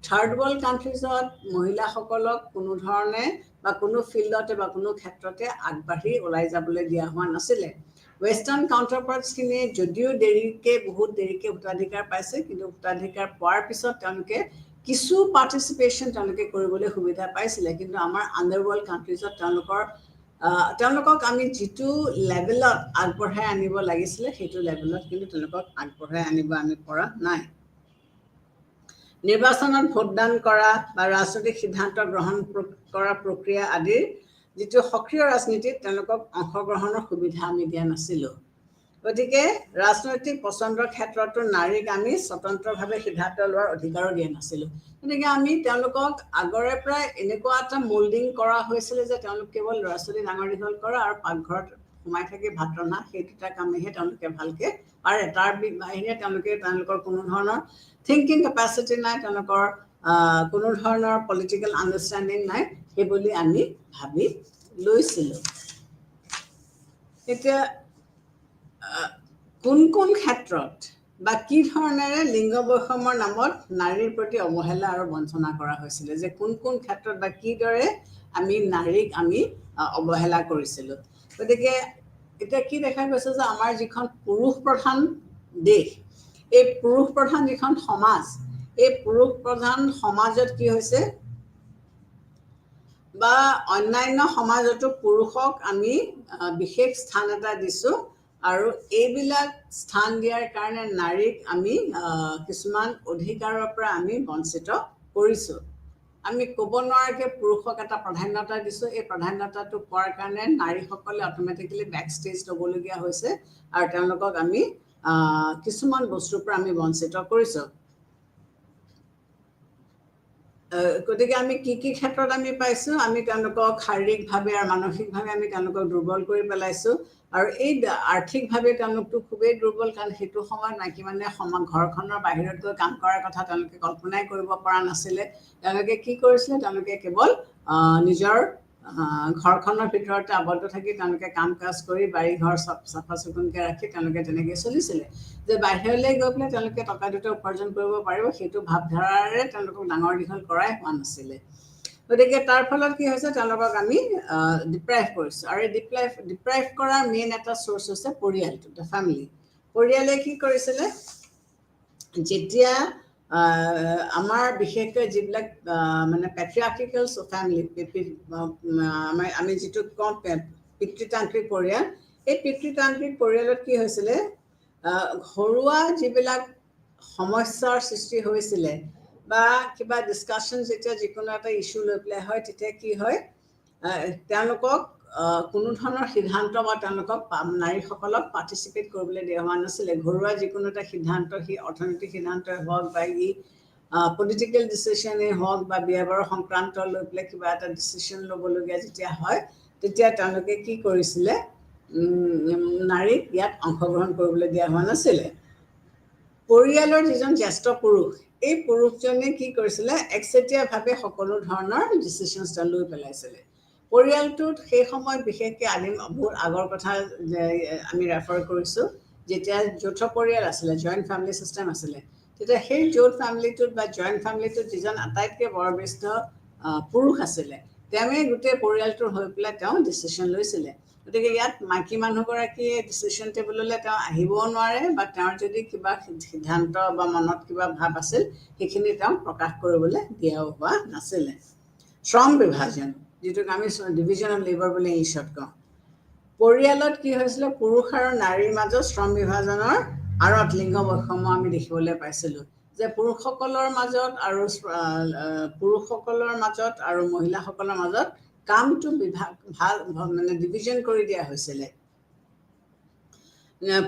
থাৰ্ড ৱৰ্ল্ড কাণ্ট্ৰিজত মহিলাসকলক কোনো ধৰণে বা কোনো ফিল্ডতে বা কোনো ক্ষেত্ৰতে আগবাঢ়ি ওলাই যাবলৈ দিয়া হোৱা নাছিলে। ৱেষ্টাৰ্ণ কাউণ্টাৰপাৰ্টছখিনিয়ে যদিও বহুত দেৰিকৈ ভোটাধিকাৰ পাইছে, কিন্তু ভোটাধিকাৰ পোৱাৰ পিছত তেওঁলোকে কিছু পাৰ্টিচিপেশ্যন তেওঁলোকে কৰিবলৈ সুবিধা পাইছিলে। কিন্তু আমাৰ আণ্ডাৰৱৰ্ল্ড কাণ্ট্ৰিজত তেওঁলোকক আমি যিটো লেভেলত আগবঢ়াই আনিব লাগিছিলে, সেইটো লেভেলত কিন্তু তেওঁলোকক আগবঢ়াই আনিব আমি পৰা নাই। নিৰ্বাচনত ভোটদান কৰা বা ৰাজনৈতিক সিদ্ধান্ত গ্ৰহণ কৰা প্ৰক্ৰিয়া আদিৰ যিটো সক্ৰিয় ৰাজনীতিত তেওঁলোকক অংশগ্ৰহণৰ সুবিধা আমি দিয়া নাছিলোঁ। গতিকে ৰাজনৈতিক পচন্দৰ ক্ষেত্ৰতো নাৰীক আমি স্বতন্ত্ৰভাৱে সিদ্ধান্ত লোৱাৰ অধিকাৰো দিয়া নাছিলোঁ। গতিকে আমি তেওঁলোকক আগৰে পৰাই এনেকুৱা এটা মোল্ডিং কৰা হৈছিলে যে তেওঁলোক কেৱল ল'ৰা ছোৱালী ডাঙৰ দীঘল কৰা আৰু পাকঘৰত সোমাই থাকি ভাত ৰন্ধা সেই দুটা কামেহে তেওঁলোকে ভালকৈ পাৰে। তাৰ বাহিৰে তেওঁলোকৰ কোনো ধৰণৰ থিংকিং কেপাচিটি নাই, তেওঁলোকৰ কোনো ধৰণৰ পলিটিকেল আণ্ডাৰষ্টেণ্ডিং নাই, সেই বুলি আমি ভাবি লৈছিলোঁ। এতিয়া কোন কোন ক্ষেত্ৰত বা কি ধৰণেৰে লিংগ বৈষম্যৰ নামত নাৰীৰ প্ৰতি অৱহেলা আৰু বঞ্চনা কৰা হৈছিলে, যে কোন কোন ক্ষেত্ৰত বা কিদৰে আমি নাৰীক অৱহেলা কৰিছিলোঁ। গতিকে এতিয়া কি দেখা গৈছে যে আমাৰ যিখন পুৰুষ প্ৰধান দেশ, এই পুৰুষ প্ৰধান যিখন সমাজ, এই পুৰুষ প্ৰধান সমাজত কি হৈছে, বা অন্যান্য সমাজতো পুৰুষক আমি বিশেষ স্থান এটা দিছোঁ, আৰু এইবিলাক স্থান দিয়াৰ কাৰণে নাৰীক আমি কিছুমান অধিকাৰৰ পৰা আমি বঞ্চিত কৰিছোঁ। আমি ক'ব নোৱাৰাকৈ পুৰুষক এটা প্ৰাধান্যতা দিছোঁ, এই প্ৰাধান্যতাটো পোৱাৰ কাৰণে নাৰীসকলে অট'মেটিকেলি বেক ষ্টেজ ল'বলগীয়া হৈছে, আৰু তেওঁলোকক আমি কিছুমান বস্তুৰ পৰা আমি বঞ্চিত কৰিছোঁ। গতিকে আমি কি কি ক্ষেত্ৰত আমি পাইছোঁ, আমি তেওঁলোকক শাৰীৰিকভাৱে আৰু মানসিকভাৱে আমি তেওঁলোকক দুৰ্বল কৰি পেলাইছোঁ, আৰু এই আৰ্থিকভাৱে তেওঁলোকতো খুবেই দুৰ্বল, কাৰণ সেইটো সময়ত মাইকী মানুহে ঘৰখনৰ বাহিৰত গৈ কাম কৰাৰ কথা তেওঁলোকে কল্পনাই কৰিব পৰা নাছিলে। তেওঁলোকে কি কৰিছিলে, তেওঁলোকে কেৱল নিজৰ ঘৰখনৰ ভিতৰতে আবদ্ধ থাকি তেওঁলোকে কাম কাজ কৰি বাৰী ঘৰ চাফা চিকুণকৈ ৰাখি তেওঁলোকে তেনেকৈ চলিছিলে। যে বাহিৰলৈ গৈ পেলাই তেওঁলোকে টকা দুটা উপাৰ্জন কৰিব পাৰিব, সেইটো ভাৱধাৰাৰে তেওঁলোকক ডাঙৰ দীঘল কৰাই হোৱা নাছিলে। গতিকে তাৰ ফলত কি হৈছে, তেওঁলোকক আমি ডিপ্ৰাইভ কৰিছোঁ, আৰু এই ডিপ্ৰাইভ কৰাৰ মেইন এটা চ'ৰ্চ হৈছে পৰিয়ালটো, দ্য ফেমিলি। পৰিয়ালে কি কৰিছিলে, যেতিয়া আমাৰ বিশেষকৈ যিবিলাক মানে পেট্ৰিয়াৰ্কিকেল ফেমিলি, আমি যিটো কওঁ পিতৃতান্ত্ৰিক পৰিয়াল, এই পিতৃতান্ত্ৰিক পৰিয়ালত কি হৈছিলে, ঘৰুৱা যিবিলাক সমস্যাৰ সৃষ্টি হৈছিলে বা কিবা ডিছকাশ্যন যেতিয়া যিকোনো এটা ইছ্যু লৈ পেলাই হয়, তেতিয়া কি হয়, তেওঁলোকক কোনো ধৰণৰ সিদ্ধান্ত বা তেওঁলোকক নাৰীসকলক পাৰ্টিচিপেট কৰিবলৈ দিয়া হোৱা নাছিলে। ঘৰুৱা যিকোনো এটা সিদ্ধান্ত, সি অৰ্থনৈতিক সিদ্ধান্তই হওক বা পলিটিকেল ডিচিশ্যনেই হওক বা বিয়া বাৰু সংক্ৰান্ত লৈ পেলাই কিবা এটা ডিচিশ্যন ল'বলগীয়া যেতিয়া হয়, তেতিয়া তেওঁলোকে কি কৰিছিলে, নাৰীক ইয়াত অংশগ্ৰহণ কৰিবলৈ দিয়া হোৱা নাছিলে। পৰিয়ালৰ যিজন জ্যেষ্ঠ পুৰুষ, এই পুৰুষজনে কি কৰিছিলে, একচেটিয়াভাৱে সকলো ধৰণৰ ডিচিশ্যনছ লৈ পেলাইছিলে। পৰিয়ালটোত সেই সময়ত বিশেষকৈ বহুত আগৰ কথা আমি ৰেফাৰ কৰিছোঁ, যেতিয়া যৌথ পৰিয়াল আছিলে, জইণ্ট ফেমিলি ছিষ্টেম আছিলে, তেতিয়া সেই যৌথ ফেমিলিটোত বা জইণ্ট ফেমিলিটোত যিজন আটাইতকৈ বয়োজ্যেষ্ঠ পুৰুষ আছিলে, তেওঁৱেই গোটেই পৰিয়ালটোৰ হৈ পেলাই তেওঁ ডিচিশ্যন লৈছিলে। গতিকে ইয়াত মাইকী মানুহগৰাকীয়ে ডিচিশ্যন টেবুললৈ তেওঁ আহিবও নোৱাৰে, বা তেওঁৰ যদি কিবা সিদ্ধান্ত বা মনত কিবা ভাৱ আছিল, সেইখিনি তেওঁক প্ৰকাশ কৰিবলৈ দিয়াও হোৱা নাছিলে। শ্ৰম বিভাজন, যিটোক আমি ডিভিজন অফ লেবাৰ বুলি ইংলিছত কওঁ, পৰিয়ালত কি হৈছিলে, পুৰুষ আৰু নাৰীৰ মাজত শ্ৰম বিভাজনৰ আঁৰত লিংগ বৈষম্য আমি দেখিবলৈ পাইছিলোঁ, যে পুৰুষসকলৰ মাজত আৰু মহিলাসকলৰ মাজত কামটো মানে ডিভিজন কৰি দিয়া হৈছিলে।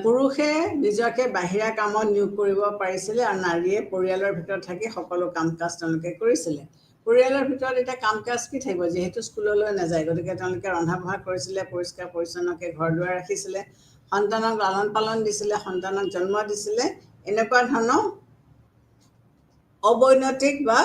পুৰুষে নিজকে বাহিৰা কামত নিয়োগ কৰিব পাৰিছিলে, আৰু নাৰীয়ে পৰিয়ালৰ ভিতৰত থাকি সকলো কাম কাজ তেওঁলোকে কৰিছিলে। পৰিয়ালৰ ভিতৰত এতিয়া কাম কাজ কি থাকিব, যিহেতু স্কুললৈ নাযায়, গতিকে তেওঁলোকে ৰন্ধা বঢ়া কৰিছিলে, পৰিষ্কাৰ পৰিচ্ছন্নকৈ ঘৰ দুৱাৰ ৰাখিছিলে, সন্তানক লালন পালন দিছিলে, সন্তানক জন্ম দিছিলে। এনেকুৱা ধৰণৰ অবৈনৈতিক বা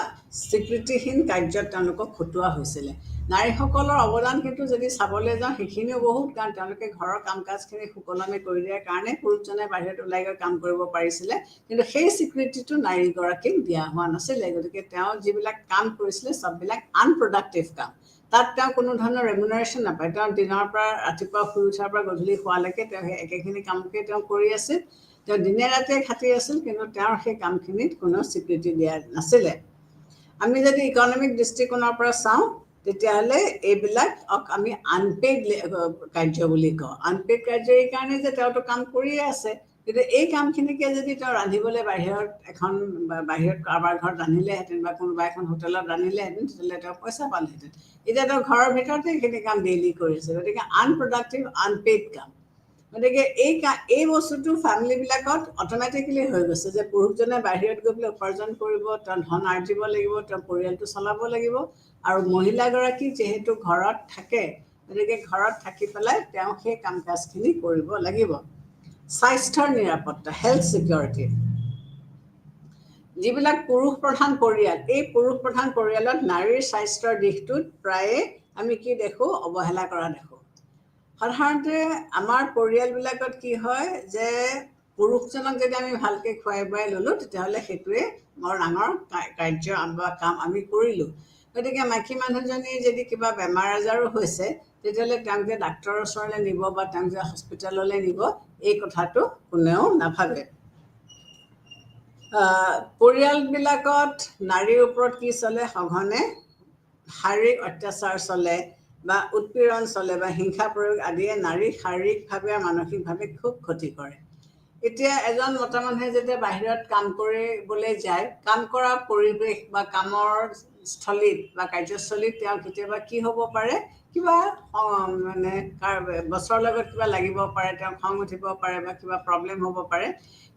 স্বীকৃতিহীন কাৰ্যত তেওঁলোকক খটুওৱা হৈছিলে। নাৰীসকলৰ অৱদান কিন্তু যদি চাবলৈ যাওঁ, সেইখিনিও বহুত, কাৰণ তেওঁলোকে ঘৰৰ কাম কাজখিনি সুকলমে কৰি দিয়াৰ কাৰণে পুৰুষজনে বাহিৰত ওলাই গৈ কাম কৰিব পাৰিছিলে, কিন্তু সেই স্বীকৃতিটো নাৰীগৰাকীক দিয়া হোৱা নাছিলে। গতিকে তেওঁ যিবিলাক কাম কৰিছিলে, চববিলাক আনপ্ৰডাক্টিভ কাম, তাত তেওঁ কোনো ধৰণৰ ৰেমুনাৰেশ্যন নাপায়। তেওঁ দিনৰ পৰা ৰাতিপুৱা শুই উঠাৰ পৰা গধূলি শোৱালৈকে তেওঁ সেই একেখিনি কামকে তেওঁ কৰি আছিল, তেওঁ দিনে ৰাতিয়ে খাটি আছিল, কিন্তু তেওঁৰ সেই কামখিনিত কোনো স্বীকৃতি দিয়া নাছিলে। আমি যদি ইকনমিক দৃষ্টিকোণৰ পৰা চাওঁ, তেতিয়াহ'লে এইবিলাকক আমি আনপেইড কাৰ্য বুলি কওঁ। আনপেইড কাৰ্য এইকাৰণে যে তেওঁতো কাম কৰিয়ে আছে, কিন্তু এই কামখিনিকে যদি তেওঁ ৰান্ধিবলৈ বাহিৰত কাৰোবাৰ ঘৰত ৰান্ধিলেহেঁতেন বা কোনোবা এখন হোটেলত ৰান্ধিলেহেঁতেন, তেতিয়াহ'লে তেওঁ পইচা পালেহেঁতেন। এতিয়া তেওঁ ঘৰৰ ভিতৰতে এইখিনি কাম ডেইলি কৰিছে, গতিকে আনপ্ৰডাক্টিভ আনপেইড কাম। গতিকে এই বস্তুটো ফেমিলিবিলাকত অট'মেটিকেলি হৈ গৈছে যে পুৰুষজনে বাহিৰত গৈ পেলাই উপাৰ্জন কৰিব, তেওঁ ধন আৰ্জিব লাগিব, তেওঁ পৰিয়ালটো চলাব লাগিব, আৰু মহিলাগৰাকী যিহেতু ঘৰত থাকে, গতিকে ঘৰত থাকি পেলাই তেওঁ সেই কাম কাজখিনি কৰিব লাগিব। স্বাস্থ্যৰ নিৰাপত্তা, হেল্থ ছিকিউৰিটি, যিবিলাক পুৰুষ প্ৰধান পৰিয়াল, এই পুৰুষ প্ৰধান পৰিয়ালত নাৰীৰ স্বাস্থ্যৰ দিশটোত প্ৰায়ে আমি কি দেখোঁ, অৱহেলা কৰা দেখোঁ। সাধাৰণতে আমাৰ পৰিয়ালবিলাকত কি হয় যে পুৰুষজনক যদি আমি ভালকৈ খুৱাই বোৱাই ল'লোঁ, তেতিয়াহ'লে সেইটোৱে বৰ ডাঙৰ কাৰ্য বা কাম আমি কৰিলোঁ। গতিকে মাইকী মানুহজনী যদি কিবা বেমাৰ আজাৰো হৈছে, তেতিয়াহ'লে তেওঁক যে ডাক্তৰৰ ওচৰলৈ নিব বা তেওঁক যে হস্পিটেললৈ নিব, এই কথাটো কোনেও নাভাবে। পৰিয়ালবিলাকত নাৰীৰ ওপৰত কি চলে, সঘনে শাৰীৰিক অত্যাচাৰ চলে বা উৎপীড়ন চলে বা হিংসা প্ৰয়োগ আদিয়ে নাৰীক শাৰীৰিকভাৱে আৰু মানসিকভাৱে খুব ক্ষতি কৰে। এতিয়া এজন মতা মানুহে যেতিয়া বাহিৰত কাম কৰিবলৈ যায়, কাম কৰা পৰিৱেশ বা কামৰ স্থলীত বা কাৰ্যস্থলীত তেওঁ কেতিয়াবা কি হ'ব পাৰে, কিবা মানে বছৰৰ লগত কিবা লাগিব পাৰে, তেওঁ খং উঠিব পাৰে বা কিবা প্ৰব্লেম হ'ব পাৰে।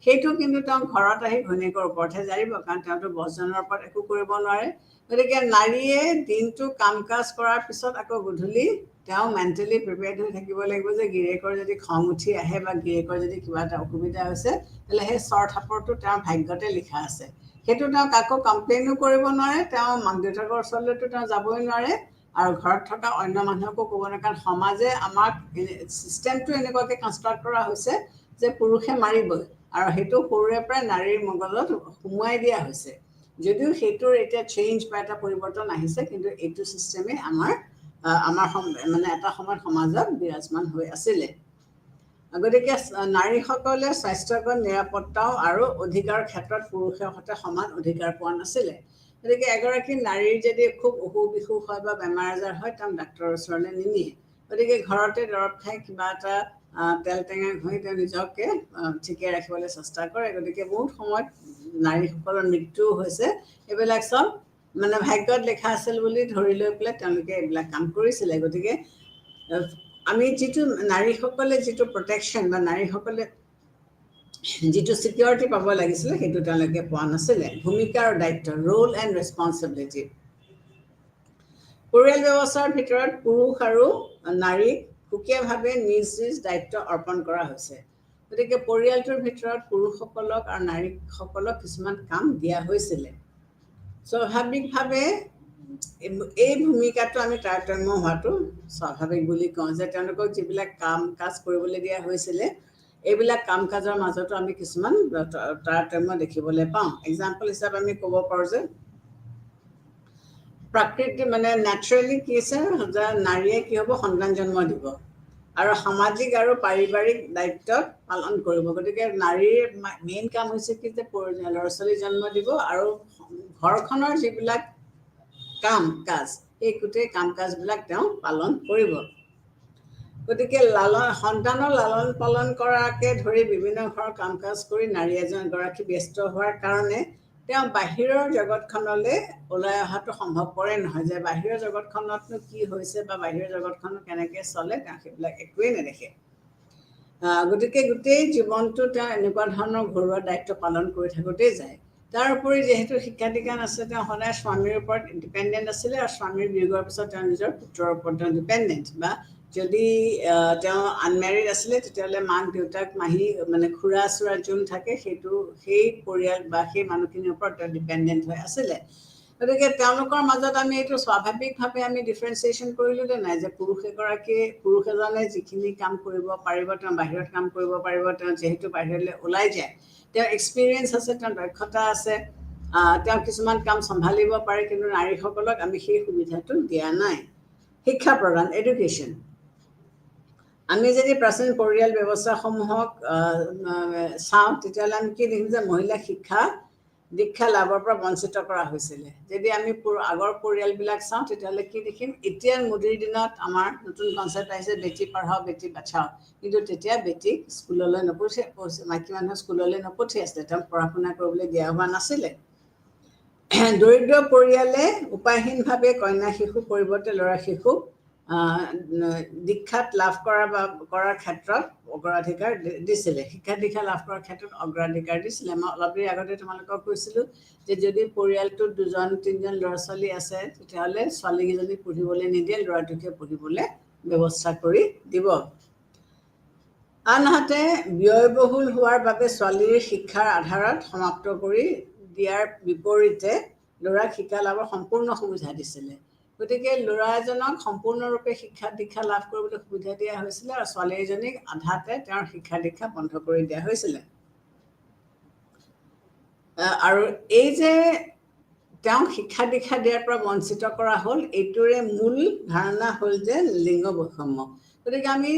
সেইটো কিন্তু তেওঁ ঘৰত আহি ঘৈণীয়েকৰ ওপৰতহে জাৰিব, কাৰণ তেওঁতো বছজনৰ ওপৰত একো কৰিব নোৱাৰে। গতিকে নাৰীয়ে দিনটো কাম কাজ কৰাৰ পিছত আকৌ গধূলি তেওঁ মেণ্টেলি প্ৰিপেয়াৰ্ড হৈ থাকিব লাগিব যে গিৰিয়েকৰ যদি খং উঠি আহে বা গিৰিয়েকৰ যদি কিবা এটা অসুবিধা হৈছে, তেতিয়াহ'লে সেই চৰ থাপৰটো তেওঁৰ ভাগ্যতে লিখা আছে। সেইটো তেওঁ কাকো কমপ্লেইনো কৰিব নোৱাৰে, তেওঁ মাক দেউতাকৰ ওচৰলৈতো তেওঁ যাবই নোৱাৰে, আৰু ঘৰত থকা অন্য মানুহকো ক'ব নোৱাৰে, কাৰণ সমাজে আমাক ছিষ্টেমটো এনেকুৱাকৈ কনষ্ট্ৰাক্ট কৰা হৈছে যে পুৰুষে মাৰিবই, আৰু সেইটো সৰুৰে পৰাই নাৰীৰ মগজত সোমোৱাই দিয়া হৈছে। যদিও সেইটোৰ এতিয়া চেঞ্জ বা এটা পৰিৱৰ্তন আহিছে, কিন্তু এইটো ছিষ্টেমে আমাৰ মানে এটা সময়ত সমাজত বিৰাজমান হৈ আছিলে। গতিকে নাৰীসকলে স্বাস্থ্যগত নিৰাপত্তাও আৰু অধিকাৰৰ ক্ষেত্ৰত পুৰুষৰ সৈতে সমান অধিকাৰ পোৱা নাছিলে। গতিকে এগৰাকী নাৰীৰ যদি খুব অসুখ বিসুখ হয় বা বেমাৰ আজাৰ হয়, তেওঁক ডাক্তৰৰ ওচৰলৈ নিনিয়ে। গতিকে ঘৰতে দৰৱ খাই কিবা এটা তেল টেঙা ঘঁহি তেওঁ নিজকে ঠিকে ৰাখিবলৈ চেষ্টা কৰে। গতিকে বহুত সময়ত নাৰীসকলৰ মৃত্যুও হৈছে। এইবিলাক চব মানে ভাগ্যত লিখা আছিল বুলি ধৰি লৈ পেলাই তেওঁলোকে এইবিলাক কাম কৰিছিলে। গতিকে আমি যিটো নাৰীসকলে যিটো প্ৰটেকশ্যন বা নাৰীসকলে যিটো ছিকিউৰিটি পাব লাগিছিলে, সেইটো তেওঁলোকে পোৱা নাছিলে। ভূমিকা আৰু দায়িত্ব, ৰোল এণ্ড ৰেছপনচিবিলিটি। পৰিয়াল ব্যৱস্থাৰ ভিতৰত পুৰুষ আৰু নাৰীক সুকীয়াভাৱে নিজ নিজ দায়িত্ব অৰ্পণ কৰা হৈছে। গতিকে পৰিয়ালটোৰ ভিতৰত পুৰুষসকলক আৰু নাৰীসকলক কিছুমান কাম দিয়া হৈছিলে। স্বাভাৱিকভাৱে এই ভূমিকাটো আমি তাৰতম্য হোৱাটো স্বাভাৱিক বুলি কওঁ, যে তেওঁলোকক যিবিলাক কাম কাজ কৰিবলৈ দিয়া হৈছিলে, এইবিলাক কাম কাজৰ মাজতো আমি কিছুমান তাৰতম্য দেখিবলৈ পাওঁ। এক্সাম্পল হিচাপে আমি ক'ব পাৰোঁ যে প্ৰাকৃতিক মানে নেচাৰেলি কি আছে যে নাৰীয়ে কি হ'ব, সন্তান জন্ম দিব আৰু সামাজিক আৰু পাৰিবাৰিক দায়িত্বত পালন কৰিব। গতিকে নাৰীৰ মেইন কাম হৈছে কি যে ল'ৰা ছোৱালী জন্ম দিব আৰু ঘৰখনৰ যিবিলাক কাম কাজ, সেই গোটেই কাম কাজবিলাক তেওঁ পালন কৰিব। গতিকে সন্তানৰ লালন পালন কৰাকে ধৰি বিভিন্ন ঘৰৰ কাম কাজ কৰি নাৰী এগৰাকী ব্যস্ত হোৱাৰ কাৰণে তেওঁ বাহিৰৰ জগতখনলৈ ওলাই অহাটো সম্ভৱপৰে নহয়, যে বাহিৰৰ জগতখনতনো কি হৈছে বা বাহিৰৰ জগতখন কেনেকৈ চলে, তেওঁ সেইবিলাক একোৱেই নেদেখে। গতিকে গোটেই জীৱনটো তেওঁ এনেকুৱা ধৰণৰ ঘৰুৱা দায়িত্ব পালন কৰি থাকোঁতেই যায়। তাৰ উপৰি যিহেতু শিক্ষা দীক্ষা নাছিলে, তেওঁ সদায় স্বামীৰ ওপৰত ডিপেণ্ডেণ্ট আছিলে, আৰু স্বামীৰ বিয়োগৰ পিছত তেওঁ নিজৰ পুত্ৰৰ ওপৰত তেওঁ ডিপেণ্ডেণ্ট, বা যদি তেওঁ আনমেৰিড আছিলে, তেতিয়াহ'লে মাক দেউতাক মাহী মানে খুৰা চুৰা যোন থাকে, সেই পৰিয়াল বা সেই মানুহখিনিৰ ওপৰত তেওঁ ডিপেণ্ডেণ্ট হৈ আছিলে। গতিকে তেওঁলোকৰ মাজত আমি এইটো স্বাভাৱিকভাৱে আমি ডিফাৰেঞ্চিয়েশ্যন কৰিলোঁ যে নাই, যে পুৰুষ এজনে যিখিনি কাম কৰিব পাৰিব, তেওঁ বাহিৰত কাম কৰিব পাৰিব, তেওঁ যিহেতু বাহিৰলৈ ওলাই যায়, তেওঁ এক্সপিৰিয়েঞ্চ আছে, তেওঁৰ দক্ষতা আছে, তেওঁ কিছুমান কাম চম্ভালিব পাৰে, কিন্তু নাৰীসকলক আমি সেই সুবিধাটো দিয়া নাই। শিক্ষা প্ৰদান, এডুকেশ্যন। আমি যদি প্ৰাচীন পৰিয়াল ব্যৱস্থাসমূহক চাওঁ, তেতিয়াহ'লে আমি কি দেখিম যে মহিলাক দীক্ষা লাভৰ পৰা বঞ্চিত কৰা হৈছিলে। যদি আমি আগৰ পৰিয়ালবিলাক চাওঁ, তেতিয়াহ'লে কি দেখিম, এতিয়া মোদীৰ দিনত আমাৰ নতুন কনচেপ্ট আহিছে বেটি পঢ়াও বেটি বাচাও, কিন্তু তেতিয়া বেটিক স্কুললৈ মাইকী মানুহ স্কুললৈ নপঠিয়াইছিলে, তেওঁক পঢ়া শুনা কৰিবলৈ দিয়া হোৱা নাছিলে। দৰিদ্ৰ পৰিয়ালে উপায়হীনভাৱে কন্যা শিশুৰ পৰিৱৰ্তে ল'ৰা শিশুক দীক্ষাত লাভ কৰাৰ ক্ষেত্ৰত অগ্ৰাধিকাৰ দিছিলে, শিক্ষা দীক্ষা লাভ কৰাৰ ক্ষেত্ৰত অগ্ৰাধিকাৰ দিছিলে। মই অলপ দেৰি আগতে তোমালোকক কৈছিলোঁ যে যদি পৰিয়ালটোত 2-3জন ল'ৰা ছোৱালী আছে তেতিয়াহ'লে ছোৱালীকেইজনীক পঢ়িবলৈ নিদিয়ে, ল'ৰাটোকে পঢ়িবলৈ ব্যৱস্থা কৰি দিব। আনহাতে ব্যয়বহুল হোৱাৰ বাবে ছোৱালীৰ শিক্ষাৰ আধাৰত সমাপ্ত কৰি দিয়াৰ বিপৰীতে ল'ৰাক শিক্ষা লাভৰ সম্পূৰ্ণ সুবিধা দিছিলে। গতিকে ল'ৰা এজনক সম্পূৰ্ণৰূপে শিক্ষা দীক্ষা লাভ কৰিবলৈ সুবিধা দিয়া হৈছিলে আৰু ছোৱালী এজনীক আধাতে তেওঁৰ শিক্ষা দীক্ষা বন্ধ কৰি দিয়া হৈছিলে। আৰু এই যে তেওঁক শিক্ষা দীক্ষা দিয়াৰ পৰা বঞ্চিত কৰা হ'ল, এইটোৰে মূল ধাৰণা হ'ল যে লিংগ বৈষম্য। গতিকে আমি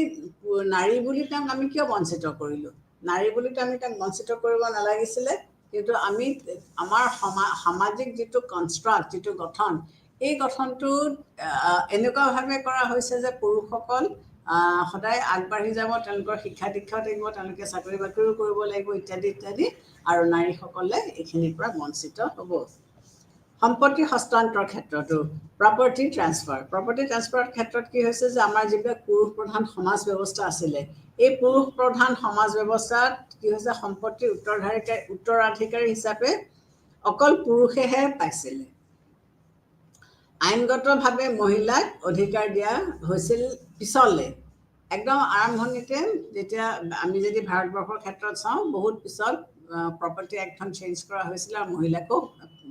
নাৰী বুলি তেওঁক আমি কিয় বঞ্চিত কৰিলোঁ? নাৰী বুলিতো আমি তেওঁক বঞ্চিত কৰিব নালাগিছিলে, কিন্তু আমি আমাৰ সামাজিক যিটো কনষ্ট্ৰাক্ট, যিটো গঠন, এই গঠনটোত এনেকুৱাভাৱে কৰা হৈছে যে পুৰুষসকল সদায় আগবাঢ়ি যাব, তেওঁলোকৰ শিক্ষা দীক্ষাও থাকিব, তেওঁলোকে চাকৰি বাকৰিও কৰিব লাগিব ইত্যাদি ইত্যাদি, আৰু নাৰীসকলে এইখিনিৰ পৰা বঞ্চিত হ'ব। সম্পত্তি হস্তান্তৰ ক্ষেত্ৰতো প্ৰপাৰ্টি ট্ৰান্সফাৰৰ ক্ষেত্ৰত কি হৈছে যে আমাৰ যিবিলাক পুৰুষ প্ৰধান সমাজ ব্যৱস্থা আছিলে, এই পুৰুষ প্ৰধান সমাজ ব্যৱস্থাত কি হৈছে, সম্পত্তিৰ উত্তৰাধিকাৰী হিচাপে অকল পুৰুষেহে পাইছিলে। আইনগতভাৱে মহিলাক অধিকাৰ দিয়া হৈছিল পিছলৈ, একদম আৰম্ভণিতে। যেতিয়া আমি যদি ভাৰতবৰ্ষৰ ক্ষেত্ৰত চাওঁ, বহুত পিছত প্ৰপাৰ্টি এক্টখন চেঞ্জ কৰা হৈছিলে আৰু মহিলাকো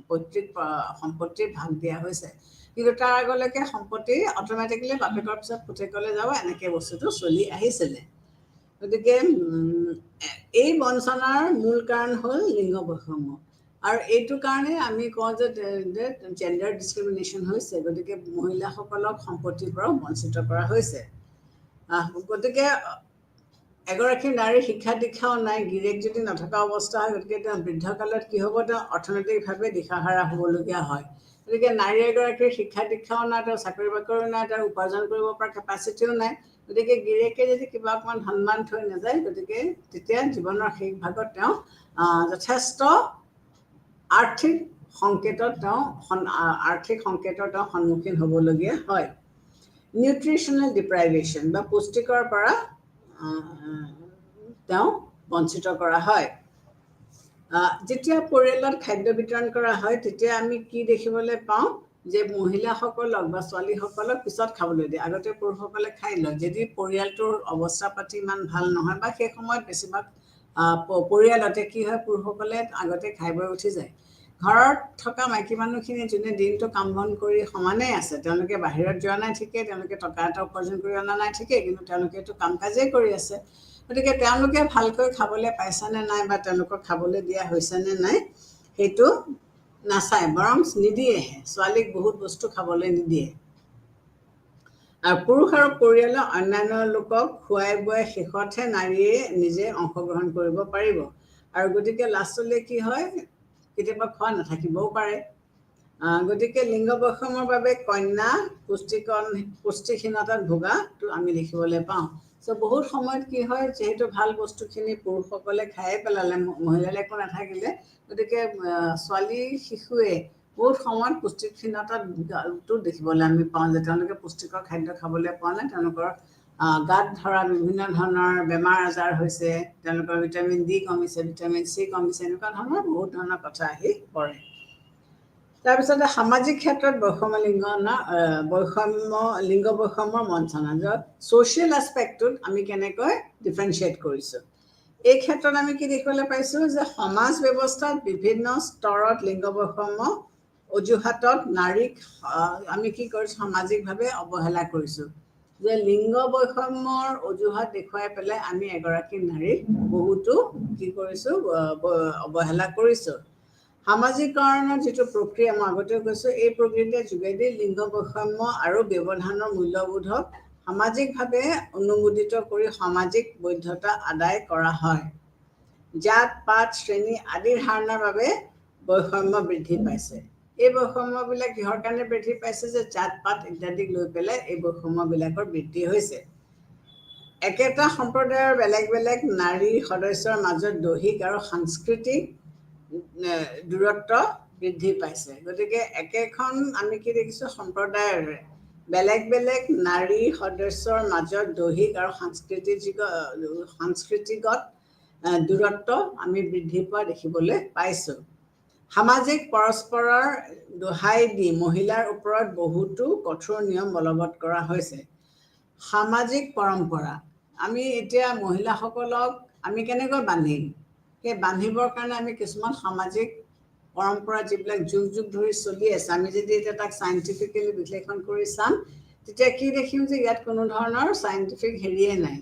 পৈতৃক সম্পত্তিৰ ভাগ দিয়া হৈছে। কিন্তু তাৰ আগলৈকে সম্পত্তি অট'মেটিকেলি বাপেকৰ পিছত পুতেকলৈ যাব, এনেকৈ বস্তুটো চলি আহিছিলে। গতিকে এই বঞ্চনাৰ মূল কাৰণ হ'ল লিংগ বৈষম্য, আৰু এইটো কাৰণে আমি কওঁ যে জেণ্ডাৰ ডিছক্ৰিমিনেশ্যন হৈছে। গতিকে মহিলাসকলক সম্পত্তিৰ পৰাও বঞ্চিত কৰা হৈছে। গতিকে এগৰাকী নাৰীৰ শিক্ষা দীক্ষাও নাই, গিৰিয়েক যদি নথকা অৱস্থা হয়, গতিকে তেওঁ বৃদ্ধকালত কি হ'ব, তেওঁ অৰ্থনৈতিকভাৱে দিশাহাৰা হ'বলগীয়া হয়। গতিকে নাৰী এগৰাকীৰ শিক্ষা দীক্ষাও নাই, তেওঁ চাকৰি বাকৰিও নাই, তেওঁ উপাৰ্জন কৰিব পৰা কেপাচিটিও নাই। গতিকে গিৰিয়েকে যদি কিবা অকণমান সন্মান থৈ নাযায়, গতিকে তেতিয়া জীৱনৰ শেষ ভাগত তেওঁ যথেষ্ট আৰ্থিক সংকটৰ তেওঁ সন্মুখীন হ'বলগীয়া হয়। নিউট্ৰিশ্যনেল ডিপ্ৰাইভেশ্যন বা পুষ্টিকৰ পৰা তেওঁ বঞ্চিত কৰা হয়। যেতিয়া পৰিয়ালত খাদ্য বিতৰণ কৰা হয়, তেতিয়া আমি কি দেখিবলৈ পাওঁ যে মহিলাসকলক বা ছোৱালীসকলক পিছত খাবলৈ দিয়ে, আগতে পুৰুষসকলে খাই লয়। যদি পৰিয়ালটোৰ অৱস্থা পাতি ইমান ভাল নহয়, বা সেই সময়ত বেছিভাগ পৰিয়ালতে কি হয়, পুৰুষসকলে আগতে খাই বৈ উঠি যায়। ঘৰত থকা মাইকী মানুহখিনি যোনে দিনটো কাম বন কৰি সমানেই আছে, তেওঁলোকে বাহিৰত যোৱা নাই ঠিকেই, তেওঁলোকে টকা এটা উপাৰ্জন কৰি অনা নাই ঠিকেই, কিন্তু তেওঁলোকেতো কাম কাজেই কৰি আছে। গতিকে তেওঁলোকে ভালকৈ খাবলৈ পাইছেনে নাই, বা তেওঁলোকক খাবলৈ দিয়া হৈছেনে নাই, সেইটো নাচায়, বৰং নিদিয়েহে। ছোৱালীক বহুত বস্তু খাবলৈ নিদিয়ে। আৰু পুৰুষ আৰু পৰিয়ালৰ অন্যান্য লোকক খুৱাই বোৱাই শেষতহে নাৰীয়ে নিজে অংশগ্ৰহণ কৰিব পাৰিব। আৰু গতিকে লাষ্টলৈ কি হয়, কেতিয়াবা খোৱা নাথাকিবও পাৰে। গতিকে লিংগ বৈষম্যৰ বাবে কন্যা পুষ্টিহীনতাত ভোগাটো আমি দেখিবলৈ পাওঁ। বহুত সময়ত কি হয়, যিহেতু ভাল বস্তুখিনি পুৰুষসকলে খায়ে পেলালে, মহিলালৈ একো নাথাকিলে, গতিকে ছোৱালী শিশুৱে বহুত সময়ত পুষ্টিহীনতাটো দেখিবলৈ আমি পাওঁ, যে তেওঁলোকে পুষ্টিকৰ খাদ্য খাবলৈ পোৱা নাই, তেওঁলোকৰ গাত ধৰা বিভিন্ন ধৰণৰ বেমাৰ আজাৰ হৈছে, তেওঁলোকৰ ভিটামিন ডি কমিছে, ভিটামিন চি কমিছে, এনেকুৱা ধৰণৰ বহুত ধৰণৰ কথা আহি পৰে। তাৰপিছতে সামাজিক ক্ষেত্ৰত লিংগ বৈষম্যৰ মঞ্চনা, য'ত ছ'চিয়েল এছপেক্টটোত আমি কেনেকৈ ডিফাৰেঞ্চিয়েট কৰিছোঁ। এই ক্ষেত্ৰত আমি কি দেখিবলৈ পাইছোঁ, যে সমাজ ব্যৱস্থাত বিভিন্ন স্তৰত লিংগ বৈষম্য অজুহাতত নাৰীক আমি কি কৰিছোঁ, সামাজিকভাৱে অৱহেলা কৰিছোঁ। যে লিংগ বৈষম্যৰ অজুহাত দেখুৱাই পেলাই আমি এগৰাকী নাৰীক বহুতো কি কৰিছোঁ, অৱহেলা কৰিছোঁ। সামাজিকৰণৰ যিটো প্ৰক্ৰিয়া মই আগতেও কৈছোঁ, এই প্ৰক্ৰিয়াৰ যোগেদি লিংগ বৈষম্য আৰু ব্যৱধানৰ মূল্যবোধক সামাজিকভাৱে অনুমোদিত কৰি সামাজিক বৈধতা আদায় কৰা হয়। জাত পাত শ্ৰেণী আদিৰ ধাৰণাৰ বাবে বৈষম্য বৃদ্ধি পাইছে। এই বৈষম্যবিলাক কিহৰ কাৰণে বৃদ্ধি পাইছে, যে জাত পাত ইত্যাদিক লৈ পেলাই এই বৈষম্যবিলাকৰ বৃদ্ধি হৈছে। একেটা সম্প্ৰদায়ৰ বেলেগ বেলেগ নাৰীৰ সদস্যৰ মাজত দৈহিক আৰু সাংস্কৃতিক দূৰত্ব বৃদ্ধি পাইছে। গতিকে একেখন আমি কি দেখিছোঁ, সম্প্ৰদায়ৰে বেলেগ বেলেগ নাৰী সদস্যৰ মাজত দৈহিক আৰু সাংস্কৃতিগত দূৰত্ব আমি বৃদ্ধি পোৱা দেখিবলৈ পাইছোঁ। সামাজিক পৰস্পৰৰ দোহাই দি মহিলাৰ ওপৰত বহুতো কঠোৰ নিয়ম বলবৎ কৰা হৈছে। সামাজিক পৰম্পৰা, আমি এতিয়া মহিলাসকলক আমি কেনেকৈ বান্ধিম, সেই বান্ধিবৰ কাৰণে আমি কিছুমান সামাজিক পৰম্পৰা যিবিলাক যুগ যুগ ধৰি চলি আছে, আমি যদি এতিয়া তাক চাইণ্টিফিকেলি বিশ্লেষণ কৰি চাম, তেতিয়া কি দেখিম যে ইয়াত কোনো ধৰণৰ চাইণ্টিফিক হেৰিয়ে নাই,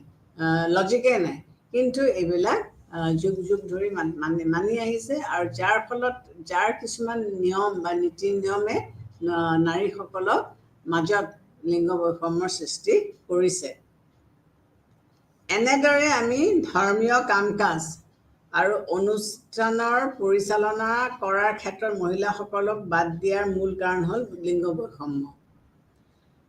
লজিকে নাই, কিন্তু এইবিলাক যুগ যুগ ধৰি মানি আহিছে, আৰু যাৰ ফলত যাৰ কিছুমান নিয়ম বা নীতি নিয়মে নাৰীসকলক মাজত লিংগ বৈষম্যৰ সৃষ্টি কৰিছে। এনেদৰে আমি ধৰ্মীয় কাম কাজ আৰু অনুষ্ঠানৰ পৰিচালনা কৰাৰ ক্ষেত্ৰত মহিলাসকলক বাদ দিয়াৰ মূল কাৰণ হ'ল লিংগ বৈষম্য।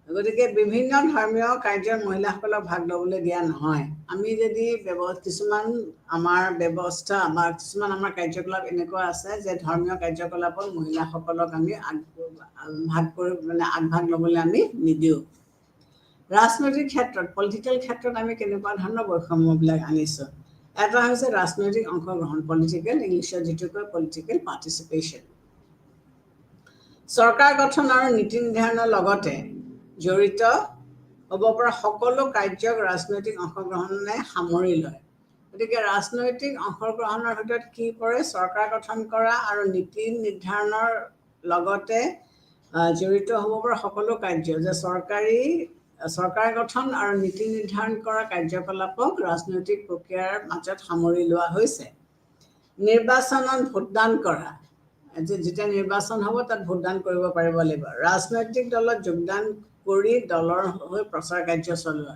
গতিকে বিভিন্ন ধৰ্মীয় কাৰ্যত মহিলাসকলক ভাগ ল'বলৈ দিয়া নহয়। আমি যদি কিছুমান আমাৰ ব্যৱস্থা বা কিছুমান আমাৰ কাৰ্যকলাপ এনেকুৱা আছে যে ধৰ্মীয় কাৰ্যকলাপত মহিলাসকলক আমি আগভাগ ল'বলৈ আমি নিদিওঁ। ৰাজনৈতিক ক্ষেত্ৰত, পলিটিকেল ক্ষেত্ৰত আমি কেনেকুৱা ধৰণৰ বৈষম্যবিলাক আনিছোঁ। এটা হৈছে ৰাজনৈতিক অংশগ্ৰহণ, পলিটিকেল, ইংলিছত যিটো কয় পলিটিকেল পাৰ্টিচিপেশ্যন। চৰকাৰ গঠন আৰু নীতি নিৰ্ধাৰণৰ লগতে জড়িত হ'ব পৰা সকলো কাৰ্যক ৰাজনৈতিক অংশগ্ৰহণে সামৰি লয়। গতিকে ৰাজনৈতিক অংশগ্ৰহণৰ ভিতৰত কি পৰে? চৰকাৰ গঠন কৰা আৰু নীতি নিৰ্ধাৰণৰ লগতে জড়িত হ'ব পৰা সকলো কাৰ্য, যে চৰকাৰ গঠন আৰু নীতি নিৰ্ধাৰণ কৰা কাৰ্যকলাপক ৰাজনৈতিক প্ৰক্ৰিয়াৰ মাজত সামৰি লোৱা হৈছে। নিৰ্বাচনত ভোটদান কৰা, যেতিয়া নিৰ্বাচন হ'ব তাত ভোটদান কৰিব পাৰিব লাগিব। ৰাজনৈতিক দলত যোগদান কৰি দলৰ হৈ প্ৰচাৰ কাৰ্য চলোৱা,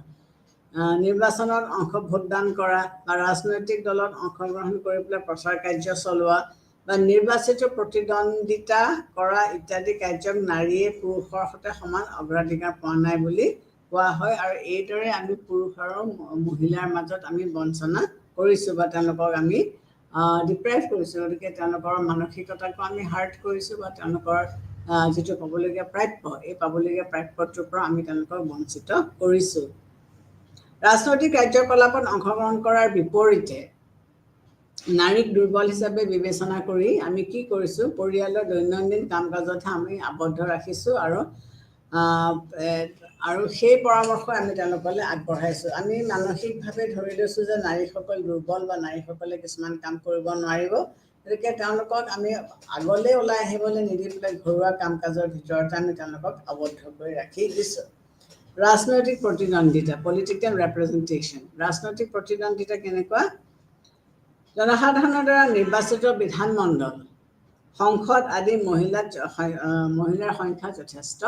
নিৰ্বাচনত ভোটদান কৰা বা ৰাজনৈতিক দলত অংশগ্ৰহণ কৰি পেলাই প্ৰচাৰ কাৰ্য চলোৱা বা নিৰ্বাচিত প্ৰতিদ্বন্দ্বিতা কৰা ইত্যাদি কাৰ্যক নাৰীয়ে পুৰুষৰ সৈতে সমান অগ্ৰাধিকাৰ পোৱা নাই বুলি কোৱা হয়। আৰু এইদৰে আমি পুৰুষ আৰু মহিলাৰ মাজত আমি বঞ্চনা কৰিছোঁ বা তেওঁলোকক আমি ডিপ্ৰাইভ কৰিছোঁ। গতিকে তেওঁলোকৰ মানসিকতাকো আমি হাৰ্ট কৰিছোঁ বা তেওঁলোকৰ যিটো পাবলগীয়া প্ৰাপ্য, এই পাবলগীয়া প্ৰাপ্যটোৰ পৰা আমি তেওঁলোকক বঞ্চিত কৰিছোঁ। ৰাজনৈতিক কাৰ্যকলাপত অংশগ্ৰহণ কৰাৰ বিপৰীতে নাৰীক দুৰ্বল হিচাপে বিবেচনা কৰি আমি কি কৰিছোঁ? পৰিয়ালৰ দৈনন্দিন কাম কাজতহে আমি আবদ্ধ ৰাখিছোঁ আৰু সেই পৰামৰ্শ আমি তেওঁলোকলৈ আগবঢ়াইছোঁ। আমি মানসিকভাৱে ধৰি লৈছোঁ যে নাৰীসকল দুৰ্বল বা নাৰীসকলে কিছুমান কাম কৰিব নোৱাৰিব। গতিকে তেওঁলোকক আমি আগলৈ ওলাই আহিবলৈ নিদি পেলাই ঘৰুৱা কাম কাজৰ ভিতৰতে আমি তেওঁলোকক আবদ্ধ কৰি ৰাখি দিছোঁ। ৰাজনৈতিক প্ৰতিদ্বন্দ্বিতা, পলিটিকেল ৰেপ্ৰেজেণ্টেশ্যন। ৰাজনৈতিক প্ৰতিদ্বন্দ্বিতা কেনেকুৱা? জনসাধাৰণৰ দ্বাৰা নিৰ্বাচিত বিধানমণ্ডল, সংসদ আদি মহিলাৰ সংখ্যা যথেষ্ট